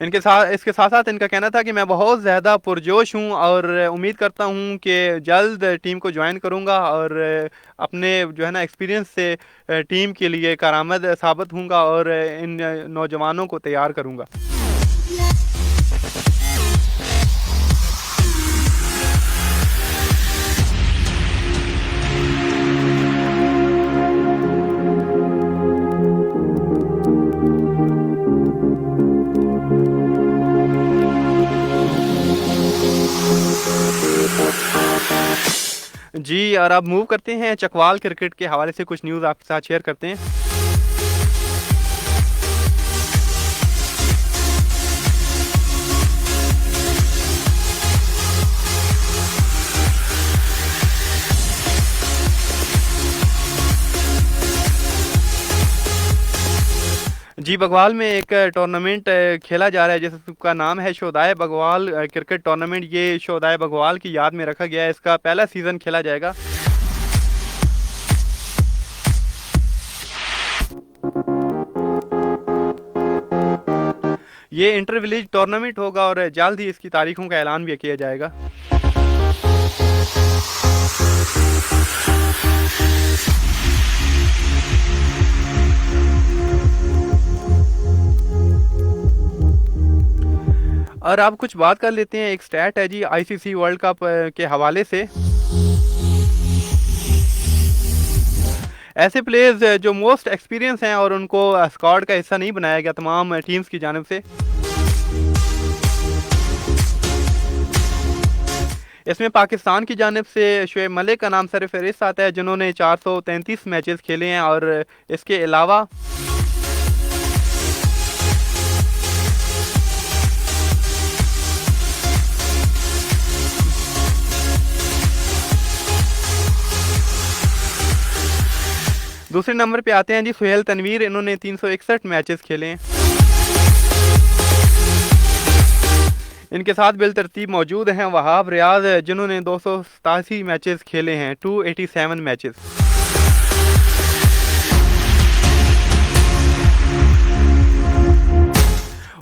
इसके साथ साथ इनका कहना था कि मैं बहुत ज़्यादा पुरजोश हूं और उम्मीद करता हूं कि जल्द टीम को ज्वाइन करूंगा और अपने जो है ना एक्सपीरियंस से टीम के लिए कारआमद साबित होऊंगा और इन नौजवानों को तैयार करूंगा। जी और अब मूव करते हैं चकवाल क्रिकेट के हवाले से कुछ न्यूज़ आपके साथ शेयर करते हैं। जी बगवाल में एक टूर्नामेंट खेला जा रहा है जिसका नाम है शोदाए बगवाल क्रिकेट टूर्नामेंट। ये शोदाए बगवाल की याद में रखा गया है। इसका पहला सीज़न खेला जाएगा। ये इंटर विलेज टूर्नामेंट होगा और जल्द ही इसकी तारीखों का ऐलान भी किया जाएगा। और आप कुछ बात कर लेते हैं, एक स्टैट है जी ICC वर्ल्ड कप के हवाले से। ऐसे प्लेयर्स जो मोस्ट एक्सपीरियंस हैं और उनको स्क्वाड का हिस्सा नहीं बनाया गया तमाम टीम्स की जानिब से। इसमें पाकिस्तान की जानिब से शुएब मलिक का नाम सरफहरिस्त आता है जिन्होंने 433 मैचेस खेले हैं और इसके अलावा दूसरे नंबर पे आते हैं जी सुहेल तनवीर, इन्होंने 361 मैचेस खेले हैं। इनके साथ बिलतरतीब मौजूद हैं वहाब रियाज, जिन्होंने 287 मैचेस खेले हैं, 287 मैचेस।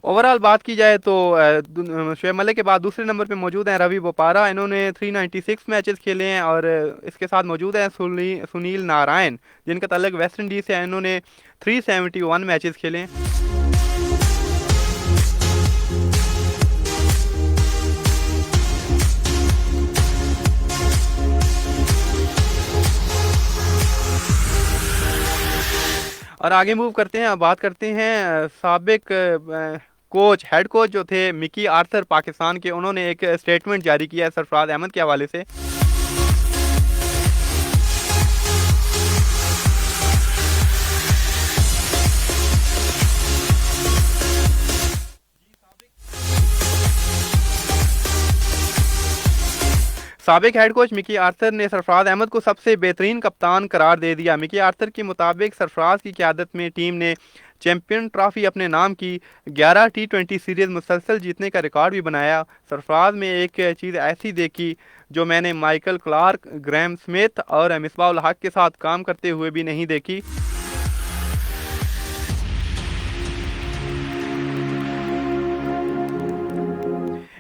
ओवरऑल बात की जाए तो शुएब मलिक के बाद दूसरे नंबर पे मौजूद हैं रवि बोपारा, इन्होंने 396 मैचेस खेले हैं। और इसके साथ मौजूद हैं सुनील नारायण, जिनका ताल्लुक वेस्ट इंडीज़ से है, इन्होंने 371 मैचेस खेले हैं। और आगे मूव करते हैं, बात करते हैं साबिक कोच हेड कोच जो थे मिकी आर्थर पाकिस्तान के, उन्होंने एक स्टेटमेंट जारी किया है सरफराज अहमद के हवाले से। साबिक हेड कोच मिकी आर्थर ने सरफराज अहमद को सबसे बेहतरीन कप्तान करार दे दिया। मिकी आर्थर के मुताबिक सरफराज की क़यादत में टीम ने चैंपियन ट्रॉफी अपने नाम की 11 T20 सीरीज़ मुसलसल जीतने का रिकॉर्ड भी बनाया। सरफराज में एक चीज़ ऐसी देखी जो मैंने माइकल क्लार्क, ग्रैम स्मिथ और मिसबाह उल हक के साथ काम करते हुए भी नहीं देखी।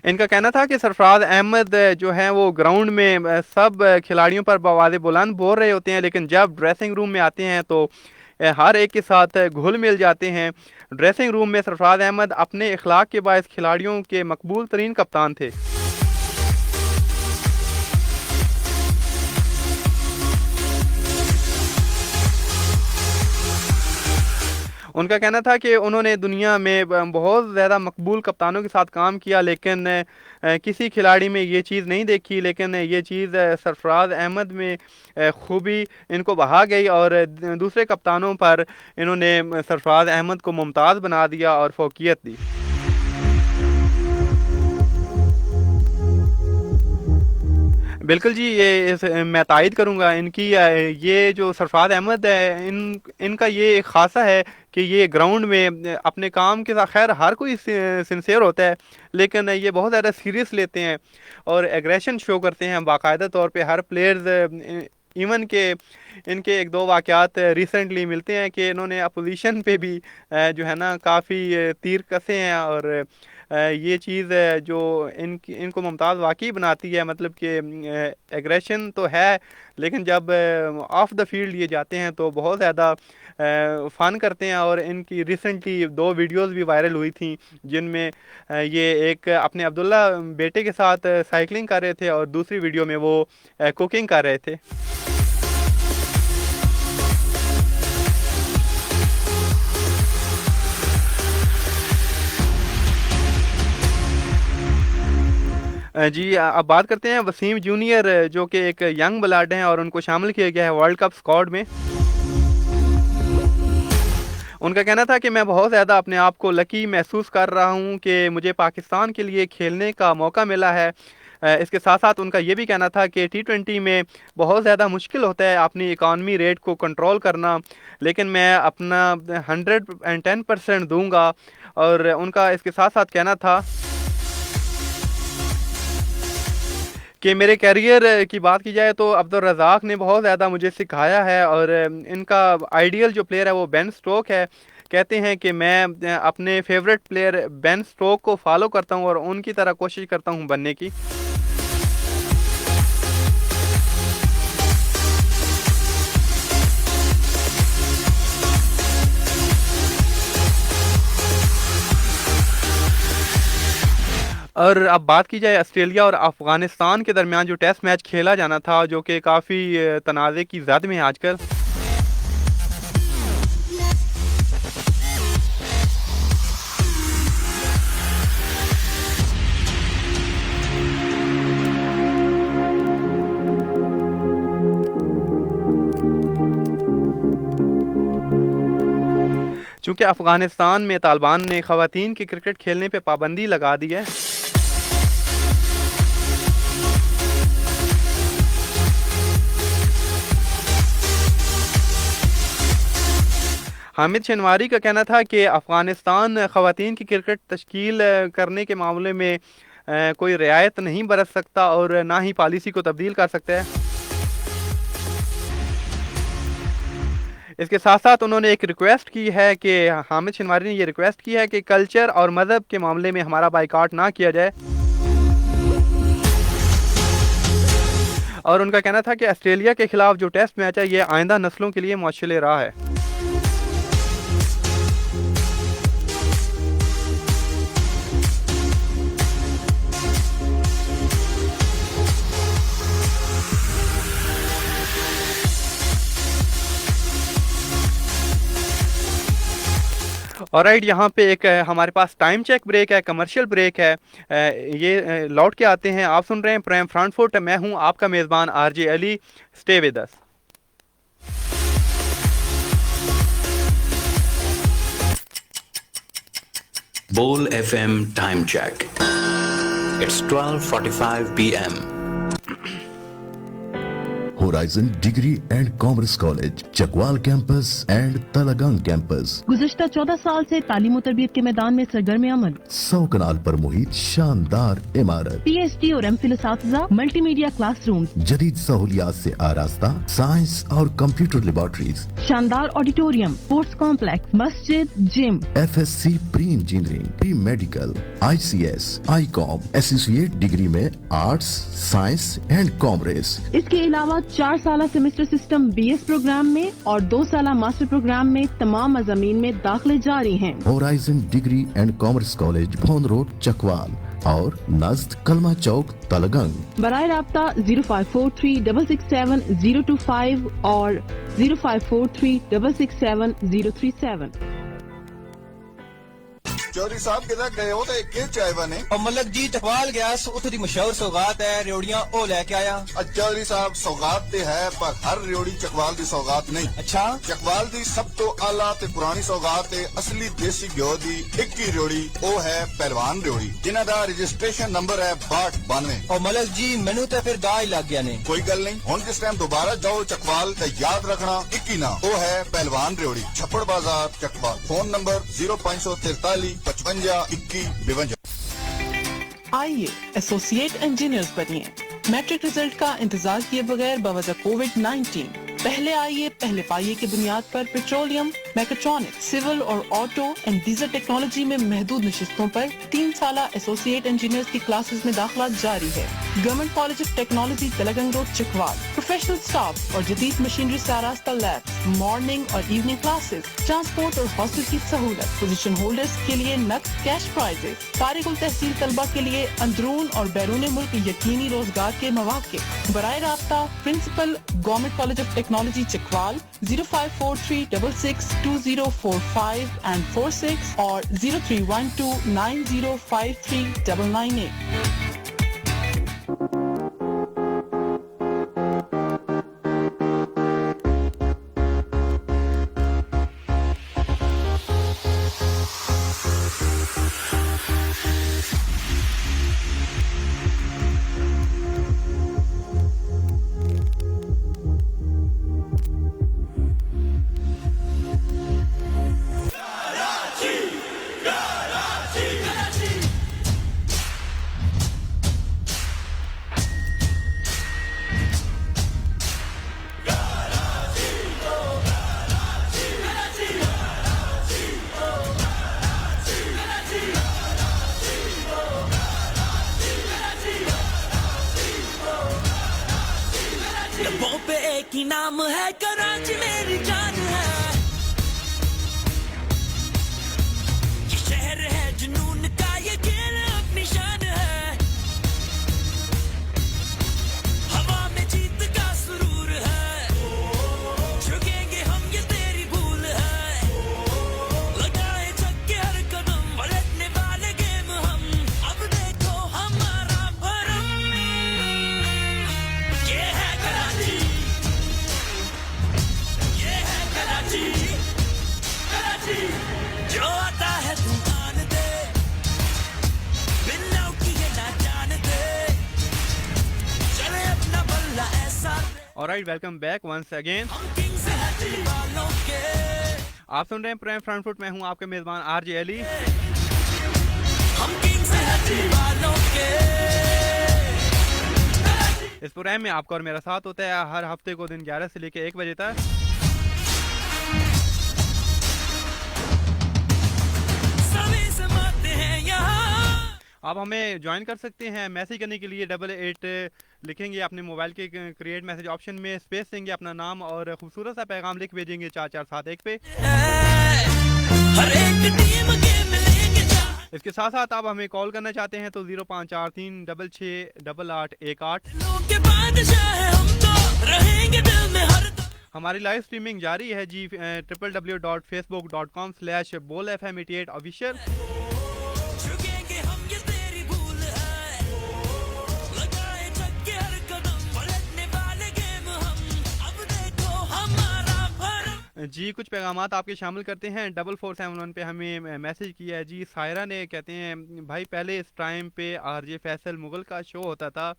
इनका कहना था कि सरफराज अहमद जो है वो ग्राउंड में सब खिलाड़ियों पर बवाज़े बुलंद बोल रहे होते हैं, लेकिन जब ड्रेसिंग रूम में आते हैं तो हर एक के साथ घुल मिल जाते हैं। ड्रेसिंग रूम में सरफराज अहमद अपने इखलाक के बायस खिलाड़ियों के मकबूल तरीन कप्तान थे। उनका कहना था कि उन्होंने दुनिया में बहुत ज़्यादा मकबूल कप्तानों के साथ काम किया, लेकिन किसी खिलाड़ी में ये चीज़ नहीं देखी, लेकिन ये चीज़ सरफराज अहमद में खूबी इनको बहा गई और दूसरे कप्तानों पर इन्होंने सरफराज अहमद को मुमताज़ बना दिया और फौकियत दी। बिल्कुल जी, ये मैं तायद करूँगा इनकी। ये जो सरफराज अहमद है इनका ये एक खासा है कि ये ग्राउंड में अपने काम के साथ, खैर हर कोई सिंसियर होता है, लेकिन ये बहुत ज़्यादा सीरियस लेते हैं और एग्रेशन शो करते हैं बाकायदा तौर पे हर प्लेयर्स। इवन के इनके एक दो वाक़यात रिसेंटली मिलते हैं कि इन्होंने अपोजिशन पे भी जो है ना काफ़ी तीर कसे हैं और ये चीज़ जो इनको मुमताज़ वाकई बनाती है। मतलब कि एग्रेशन तो है, लेकिन जब ऑफ द फील्ड ये जाते हैं तो बहुत ज़्यादा फ़न करते हैं। और इनकी रिसेंटली 2 वीडियोस भी वायरल हुई थी, जिनमें ये एक अपने अब्दुल्ला बेटे के साथ साइकिलिंग कर रहे थे और दूसरी वीडियो में वो कुकिंग कर रहे थे। जी, अब बात करते हैं वसीम जूनियर, जो कि एक यंग ब्लड हैं और उनको शामिल किया गया है वर्ल्ड कप स्क्वाड में। उनका कहना था कि मैं बहुत ज़्यादा अपने आप को लकी महसूस कर रहा हूं कि मुझे पाकिस्तान के लिए खेलने का मौका मिला है। इसके साथ साथ उनका ये भी कहना था कि T20 में बहुत ज़्यादा मुश्किल होता है अपनी इकॉनमी रेट को कंट्रोल करना, लेकिन मैं अपना 110% दूंगा। और उनका इसके साथ साथ कहना था कि मेरे कैरियर की बात की जाए तो अब्दुल रज़ाक ने बहुत ज़्यादा मुझे सिखाया है। और इनका आइडियल जो प्लेयर है वो बेन स्टोक है। कहते हैं कि मैं अपने फेवरेट प्लेयर बेन स्टोक को फॉलो करता हूं और उनकी तरह कोशिश करता हूं बनने की। और अब बात की जाए ऑस्ट्रेलिया और अफ़गानिस्तान के दरमियान जो टेस्ट मैच खेला जाना था, जो कि काफ़ी तनाज़े की ज़द में है आजकल। चूँकि अफ़गानिस्तान में तालिबान ने ख़वातीन के क्रिकेट खेलने पे पाबंदी लगा दी है। हामिद शनवारी का कहना था कि अफ़गानिस्तान ख़वातीन की क्रिकेट तश्कील करने के मामले में कोई रियायत नहीं बरत सकता और ना ही पॉलिसी को तब्दील कर सकता है। इसके साथ साथ उन्होंने एक रिक्वेस्ट की है कि हामिद शनवारी ने ये रिक्वेस्ट की है कि कल्चर और मज़हब के मामले में हमारा बाइकआउट ना किया जाए। और उनका कहना था कि ऑस्ट्रेलिया के खिलाफ जो टेस्ट मैच है ये आइंदा नस्लों के लिए मुश्किल राह है। और राइट, यहाँ पे एक हमारे पास टाइम चेक ब्रेक है, कमर्शियल ब्रेक है, ये लौट के आते हैं। आप सुन रहे हैं प्राइम फ्रैंकफर्ट, मैं हूँ आपका मेज़बान RJ Ali. Stay with us. Bol FM time check. It's 12:45 PM. Horizon degree and commerce college, Chakwal campus and Talagang campus. गुज़िश्ता 14 साल से तालीम और तरबियत के मैदान में सरगर्म अमल। 100 कनाल पर मुहित शानदार इमारत, PhD और MPhil असातिज़ा, मल्टीमीडिया क्लासरूम, जदीद सहूलियात से आरास्ता साइंस और कंप्यूटर लेबोरेटरीज, शानदार ऑडिटोरियम, स्पोर्ट्स कॉम्प्लेक्स, मस्जिद, gym. FSc pre engineering, pre medical, ICS, ICOM, associate degree में आर्ट्स, साइंस एंड कॉमर्स। इसके अलावा 4 साल सेमेस्टर सिस्टम BS प्रोग्राम में और 2 साल मास्टर प्रोग्राम में तमाम मज़ामीन में दाखिले जारी हैं। Horizon degree and commerce college, भोन रोड, चकवाल और नज़द कलमा चौक, तलगंग। बराए राब्ता 0543667025 और 0543667037। चौधरी साहब किधर गए हो? तो एक चाय बने और मलक जी चकवाल गया उतरी मशहूर सौगात है रेवड़ियां ओ लेके आया। चौधरी साहब सौगात ते है पर हर रेवड़ी चकवाल दी सौगात नहीं। अच्छा, चकवाल दी सब तो आला ते पुरानी सौगात है असली देसी घ्यो दी टिक्की रेवड़ी ओ है पहलवान रेवड़ी, जिन्हां दा रजिस्ट्रेशन नंबर है 6292। और मलक जी मैनू तो फिर गाय लग गया ने। कोई गल नहीं, हुण जिस टाइम दोबारा जाओ चकवाल तो याद रखना टिक्की ना ओ है पहलवान रेवड़ी, छप्पड़ बाजार चकवाल। Phone number 0543 55 21 52। आइए एसोसिएट इंजीनियर्स बनिए। मैट्रिक रिजल्ट का इंतजार किए बगैर बवजह कोविड-19 पहले आइए पहले पाइए की बुनियाद पर पेट्रोलियम, मैकेट्रॉनिक्स, सिविल और ऑटो एंड डीजल टेक्नोलॉजी में महदूद नशिस्तों पर 3 साल एसोसिएट इंजीनियर्स की क्लासेस में दाखिला जारी है। Government college of technology Talagang road Chakwal. Professional staff और जदीद मशीनरी से आरास्ता लैब, मॉर्निंग और इवनिंग क्लासेस, ट्रांसपोर्ट और हॉस्टल की सहूलत। पोजीशन होल्डर्स के लिए नकद कैश प्राइजेस। तारिकुल तहसील तलबा के लिए अंदरून और बैरून मुल्क यकीनी रोजगार के मौके। बराए राब्ता principal government college of technology Chakwal 0543662045 and 46 और 0312905398। की नाम है कराची मेरी जान है, ये शहर है जुनून का, ये खेल अपनी शान है। हवा में जीत का सुरूर है, झुकेंगे हम ये तेरी भूल है। लगाए छक्के हर कदम, पलटने वाले गेम हम, अब देखो हमारा भरम। ये है कराची, कराची, जो आता है तूफान दे, बिना किए ना जान दे, चले अपना बल्ला ऐसा। Alright, welcome back once again. आप सुन रहे हैं प्रोग्राम फ्रंटफुट, मैं हूं आपके मेजबान आरजे अली। इस प्रोग्राम में आपका और मेरा साथ होता है हर हफ्ते को दिन 11 से लेकर 1 बजे तक। आप हमें ज्वाइन कर सकते हैं। मैसेज करने के लिए 88 लिखेंगे, अपने मोबाइल के क्रिएट मैसेज ऑप्शन में स्पेस देंगे, अपना नाम और खूबसूरत सा पैगाम लिख भेजेंगे 4471 पे। इसके साथ साथ आप हमें कॉल करना चाहते हैं तो 0543668818। हमारी लाइव स्ट्रीमिंग जारी है जी www.facebook.com/bolfm88 ऑफिशियल। जी कुछ पैगामात आपके शामिल करते हैं। 4471 पे हमें मैसेज किया है जी सायरा ने, कहते हैं भाई पहले इस टाइम पे आरजे फैसल मुगल का शो होता था,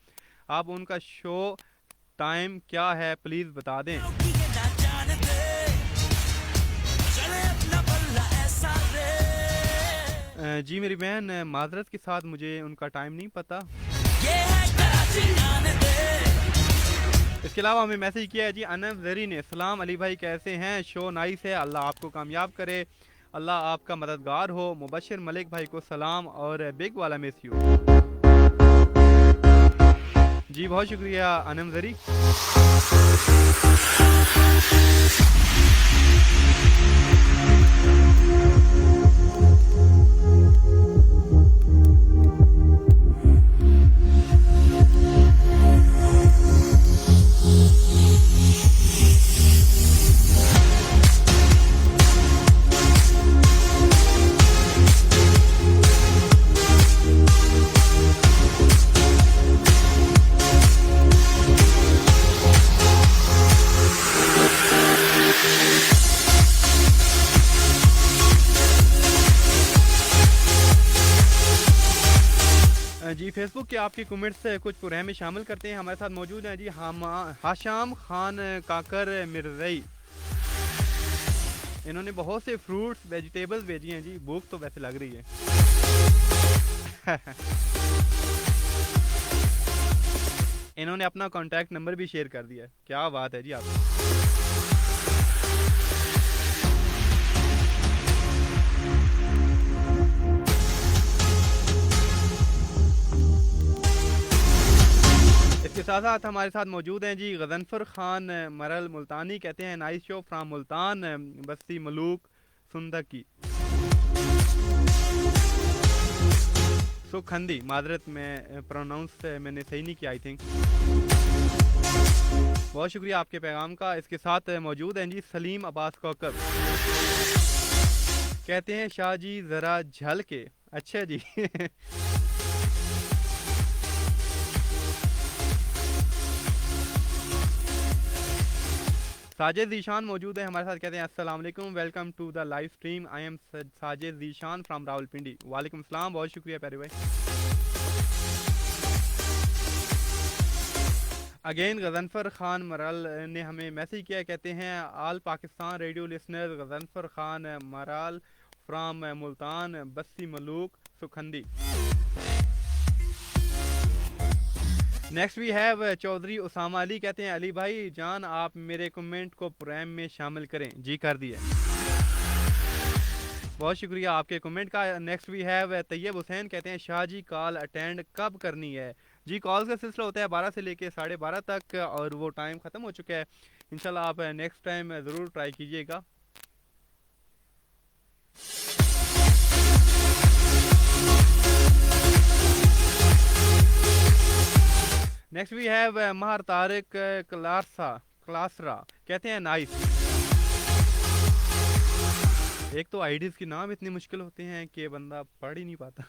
आप उनका शो टाइम क्या है प्लीज़ बता दें। जी मेरी बहन माजरत के साथ मुझे उनका टाइम नहीं पता। इसके अलावा हमें मैसेज किया है जी अनम जरी ने, सलाम अली भाई कैसे हैं, शो नाइस है, अल्लाह आपको कामयाब करे, अल्लाह आपका मददगार हो। मुबशिर मलिक भाई को सलाम और बिग वाला मिस यू। जी बहुत शुक्रिया अनम जरी। जी फेसबुक के आपके कमेंट्स कुछ प्रोग्राम में शामिल करते हैं। हमारे साथ मौजूद हैं जी हाशाम खान काकर मिर्जई। इन्होंने बहुत से फ्रूट्स वेजिटेबल्स भेजी हैं जी, भूख तो वैसे लग रही है। इन्होंने अपना कॉन्टैक्ट नंबर भी शेयर कर दिया है। क्या बात है जी आप। इसके साथ साथ हमारे साथ मौजूद हैं जी गजनफर खान मरल मुल्तानी, कहते हैं nice show from Multan Basti Malook सुंदकी सुखंदी। मादरत में प्रोनाउंस मैंने सही नहीं किया आई थिंक। बहुत शुक्रिया आपके पैगाम का। इसके साथ मौजूद हैं जी सलीम अब्बास कौकब, कहते हैं शाह जी जरा झल के। अच्छा जी साजिद जीशान मौजूद है हमारे साथ, कहते हैं अस्सलाम वालेकुम, welcome to the live stream, I am Sajid Zeeshan from Rawalpindi. वालेकुम सलाम, बहुत शुक्रिया प्यारे भाई। अगेन गजनफर खान मराल ने हमें मैसेज किया, कहते हैं all Pakistan radio listeners, Ghazanfar Khan Maral from Multan Basti Malook Sukhandi. Next we have Chaudhry Usama Ali, कहते हैं अली भाई जान आप मेरे कमेंट को प्रोग्राम में शामिल करें। जी कर दिए, बहुत शुक्रिया आपके कमेंट का। Next we have Tayyab Hussain, कहते हैं शाह जी कॉल अटेंड कब करनी है। जी कॉल का सिलसिला होता है 12 से लेके 12:30 तक और वो टाइम ख़त्म हो चुका है। इंशाल्लाह आप नेक्स्ट टाइम ज़रूर ट्राई कीजिएगा। नेक्स्ट वी हैव महर तारिक क्लासरा, कहते हैं नाइस। एक तो आईडीज के नाम इतने मुश्किल होते हैं कि बंदा पढ़ ही नहीं पाता।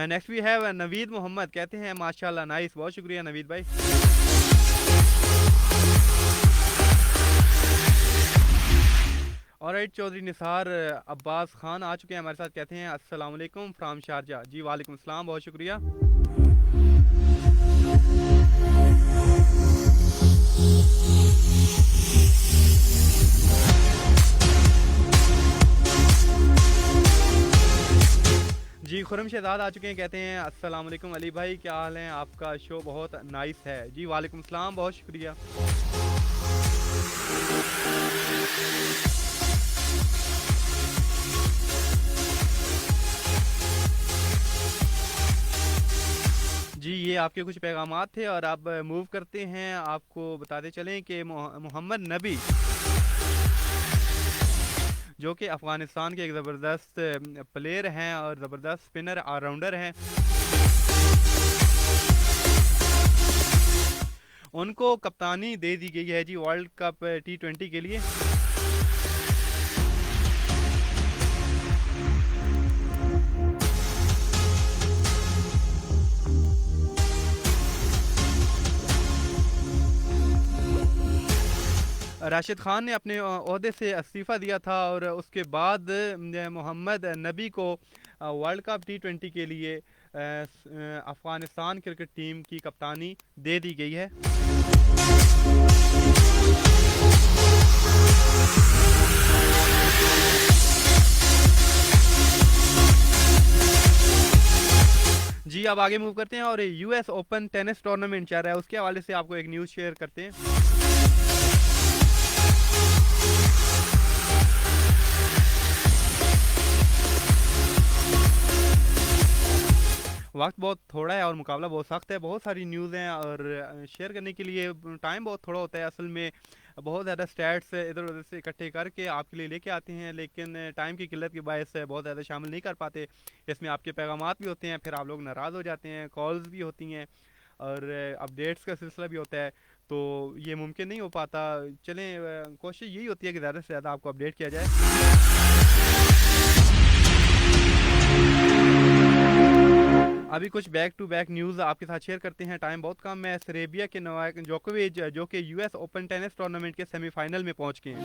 Next we have Naveed Mohammad, कहते हैं माशाल्लाह नाइस। बहुत शुक्रिया नवीद भाई। ऑलराइट चौधरी निसार अब्बास खान आ चुके हैं हमारे साथ, कहते हैं अस्सलाम वालेकुम फ्रॉम शारजा। जी वालेकुम सलाम, बहुत शुक्रिया। खुरम शहजाद आ चुके हैं, कहते हैं अस्सलाम वालेकुम अली भाई, क्या हाल है आपका? शो बहुत नाइस है जी। वालेकुम सलाम, बहुत शुक्रिया। जी ये आपके कुछ पैगामात थे और अब मूव करते हैं। आपको बताते चलें कि मोहम्मद नबी जो कि अफ़गानिस्तान के एक ज़बरदस्त प्लेयर हैं और ज़बरदस्त स्पिनर ऑलराउंडर हैं, उनको कप्तानी दे दी गई है जी वर्ल्ड कप T20 के लिए। राशिद खान ने अपने ओहदे से इस्तीफ़ा दिया था और उसके बाद मोहम्मद नबी को वर्ल्ड कप T20 के लिए अफ़गानिस्तान क्रिकेट टीम की कप्तानी दे दी गई है। जी अब आगे मूव करते हैं और US ओपन टेनिस टूर्नामेंट चल रहा है, उसके हवाले से आपको एक न्यूज़ शेयर करते हैं। वक्त बहुत थोड़ा है और मुकाबला बहुत सख्त है, बहुत सारी न्यूज़ हैं और शेयर करने के लिए टाइम बहुत थोड़ा होता है। असल में बहुत ज़्यादा स्टैट्स इधर उधर से इकट्ठे करके आपके लिए लेके आते हैं, लेकिन टाइम की किल्लत की वजह से बहुत ज़्यादा शामिल नहीं कर पाते। इसमें आपके पैगामात भी होते हैं, फिर आप लोग नाराज़ हो जाते हैं, कॉल्स भी होती हैं और अपडेट्स का सिलसिला भी होता है, तो ये मुमकिन नहीं हो पाता। चलें, कोशिश यही होती है कि ज़्यादा से ज़्यादा आपको अपडेट किया जाए। अभी कुछ बैक टू बैक न्यूज़ आपके साथ शेयर करते हैं, टाइम बहुत कम है। सेरेबिया के नोवाक जोकोविच जो कि US ओपन टेनिस टूर्नामेंट के सेमीफाइनल में पहुंच गए हैं।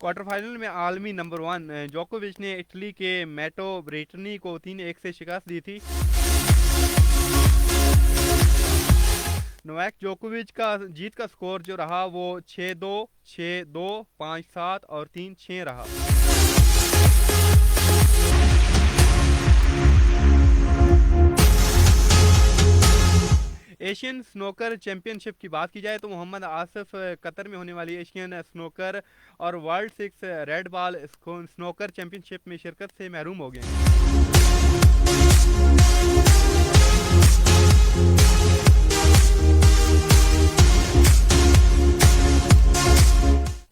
क्वार्टर फाइनल में आलमी नंबर 1 जोकोविच ने इटली के मैटो ब्रेटनी को 3-1 से शिकस्त दी थी। नोवाक जोकोविच का जीत का स्कोर जो रहा वो 6-2, 6-2, 5-7 और 3-6 रहा। एशियन स्नोकर चैंपियनशिप की बात की जाए तो मोहम्मद आसिफ कतर में होने वाली एशियन स्नोकर और world 6 red ball snooker championship में शिरकत से महरूम हो गए।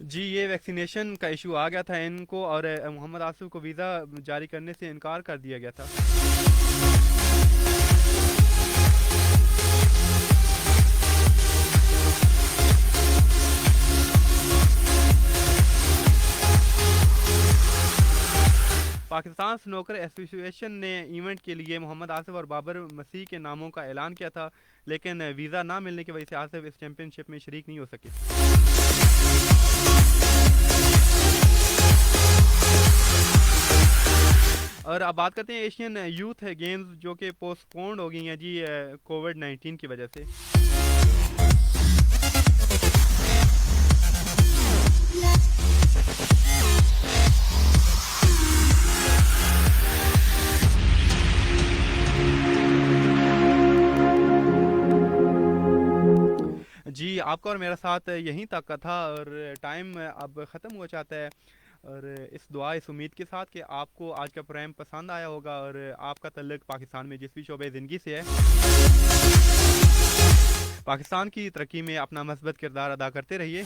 जी ये वैक्सीनेशन का इशू आ गया था इनको और मोहम्मद आसिफ को वीज़ा जारी करने से इनकार कर दिया गया था। पाकिस्तान स्नोकर एसोसिएशन ने इवेंट के लिए मोहम्मद आसिफ और बाबर मसीह के नामों का ऐलान किया था, लेकिन वीज़ा ना मिलने की वजह से आसिफ इस चैंपियनशिप में शरीक नहीं हो सके। और अब बात करते हैं एशियन यूथ गेम्स जो कि पोस्टपोन्ड हो गई हैं जी कोविड-19 की वजह से। जी आपका और मेरा साथ यहीं तक का था और टाइम अब ख़त्म हो जाता है और इस दुआ इस उम्मीद के साथ कि आपको आज का प्रोग्राम पसंद आया होगा और आपका तल्लुक पाकिस्तान में जिस भी शोबे ज़िंदगी से है, पाकिस्तान की तरक्की में अपना मस्बत किरदार अदा करते रहिए।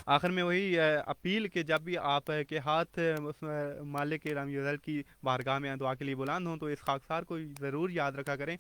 आखिर में वही अपील कि जब भी आप के हाथ उस मालिक राम की बारगाह में दुआ के लिए बुलंद हों तो इस खाकसार को ज़रूर याद रखा करें।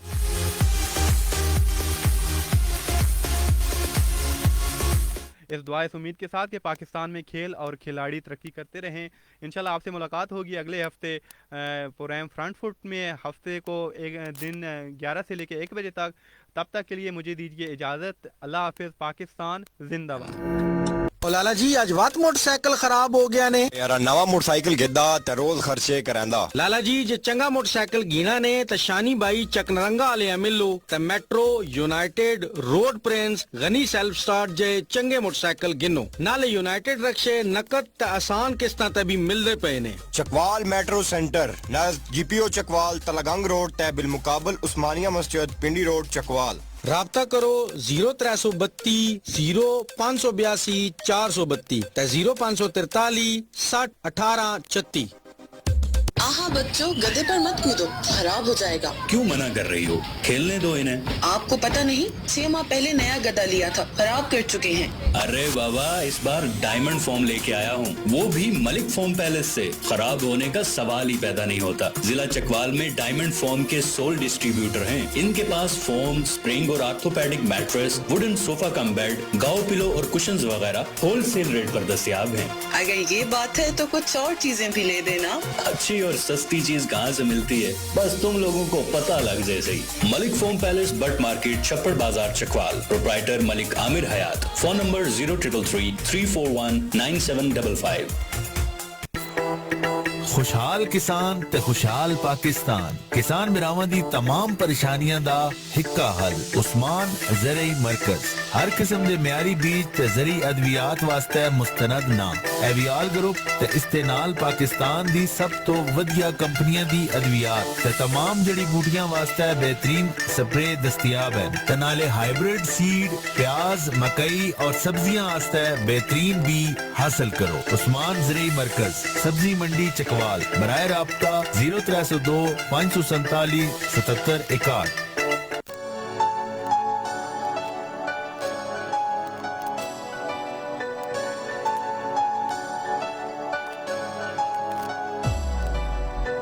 इस दुआ इस उम्मीद के साथ कि पाकिस्तान में खेल और खिलाड़ी तरक्की करते रहें। इंशाल्लाह आपसे मुलाकात होगी अगले हफ्ते प्रोग्राम फ्रंट फुट में, हफ्ते को एक दिन 11 से लेकर 1 बजे तक। तब तक के लिए मुझे दीजिए इजाज़त। अल्लाह हाफिज़। पाकिस्तान जिंदाबाद। ओ लाला जी आज बात मोटरसाइकिल खराब हो गया ने यार नवा मोटरसाइकिल गिद्दा ते रोज खर्चे करांदा लाला जी जे चंगा मोटरसाइकिल गिना ने ते शानी बाई चकनरंगा वाले मिलो ते metro United road Prince Ghani self start जे चंगे मोटरसाइकिल गिनो नाले यूनाइटेड रक्शे नकद ते आसान किस्तां ते भी मिलदे पे ने चकवाल मेट्रो सेंटर नज़दीक जीपीओ चकवाल तलगंग रोड ते बिलमुकाबल उस्मानिया मस्जिद पिंडी रोड चकवाल। राब्ता करो 0332 0582 432 ते 0543 60 18 36। आहा बच्चों गधे पर मत कूदो खराब हो जाएगा। क्यों मना कर रही हो, खेलने दो इन्हें। आपको पता नहीं 6 माह पहले नया गधा लिया था, खराब कर चुके हैं। अरे बाबा इस बार डायमंड फॉर्म लेके आया हूँ, वो भी मलिक फॉर्म पैलेस से। खराब होने का सवाल ही पैदा नहीं होता। जिला चकवाल में डायमंड फॉर्म के सोल डिस्ट्रीब्यूटर हैं। इनके पास फोम, स्प्रिंग और orthopaedic mattress, wooden sofa cum bed, गाँव पिलो और कुशन्स वगैरह होलसेल रेट पर दस्तयाब हैं। अगर ये बात है तो कुछ और चीजें भी ले देना। अच्छी और सस्ती चीज कहाँ से मिलती है, बस तुम लोगों को पता लग जाए सही। Malik foam palace, Butt market, छप्पड़ बाजार, Chakwal. Proprietor Malik Aamir Hayat. Phone number 0333 341 9755। खुशहाल किसान ते खुशहाल पाकिस्तान। किसान मिरावां दी तमाम परेशानियां दा हिक्का हल उस्मान ज़रई मरकज। हर किस्म दे म्यारी बीज ते ज़री अद्वियात वास्ते मुस्तनद नाम एवियाल ग्रुप ते इस्तेनाल पाकिस्तान दी सब तो वधिया कंपनियां दी अद्वियात ते तमाम जड़ी बूटियां वास्ते बेहतरीन स्प्रे दस्तयाब है। ते नाले हाइब्रिड सीड, प्याज, मकई और सब्जियां वास्ते बेहतरीन बी हासिल करो। उस्मान ज़रई मरकज, सब्जी मंडी चकवाल। बराए राब्ता 0302 547 77 61।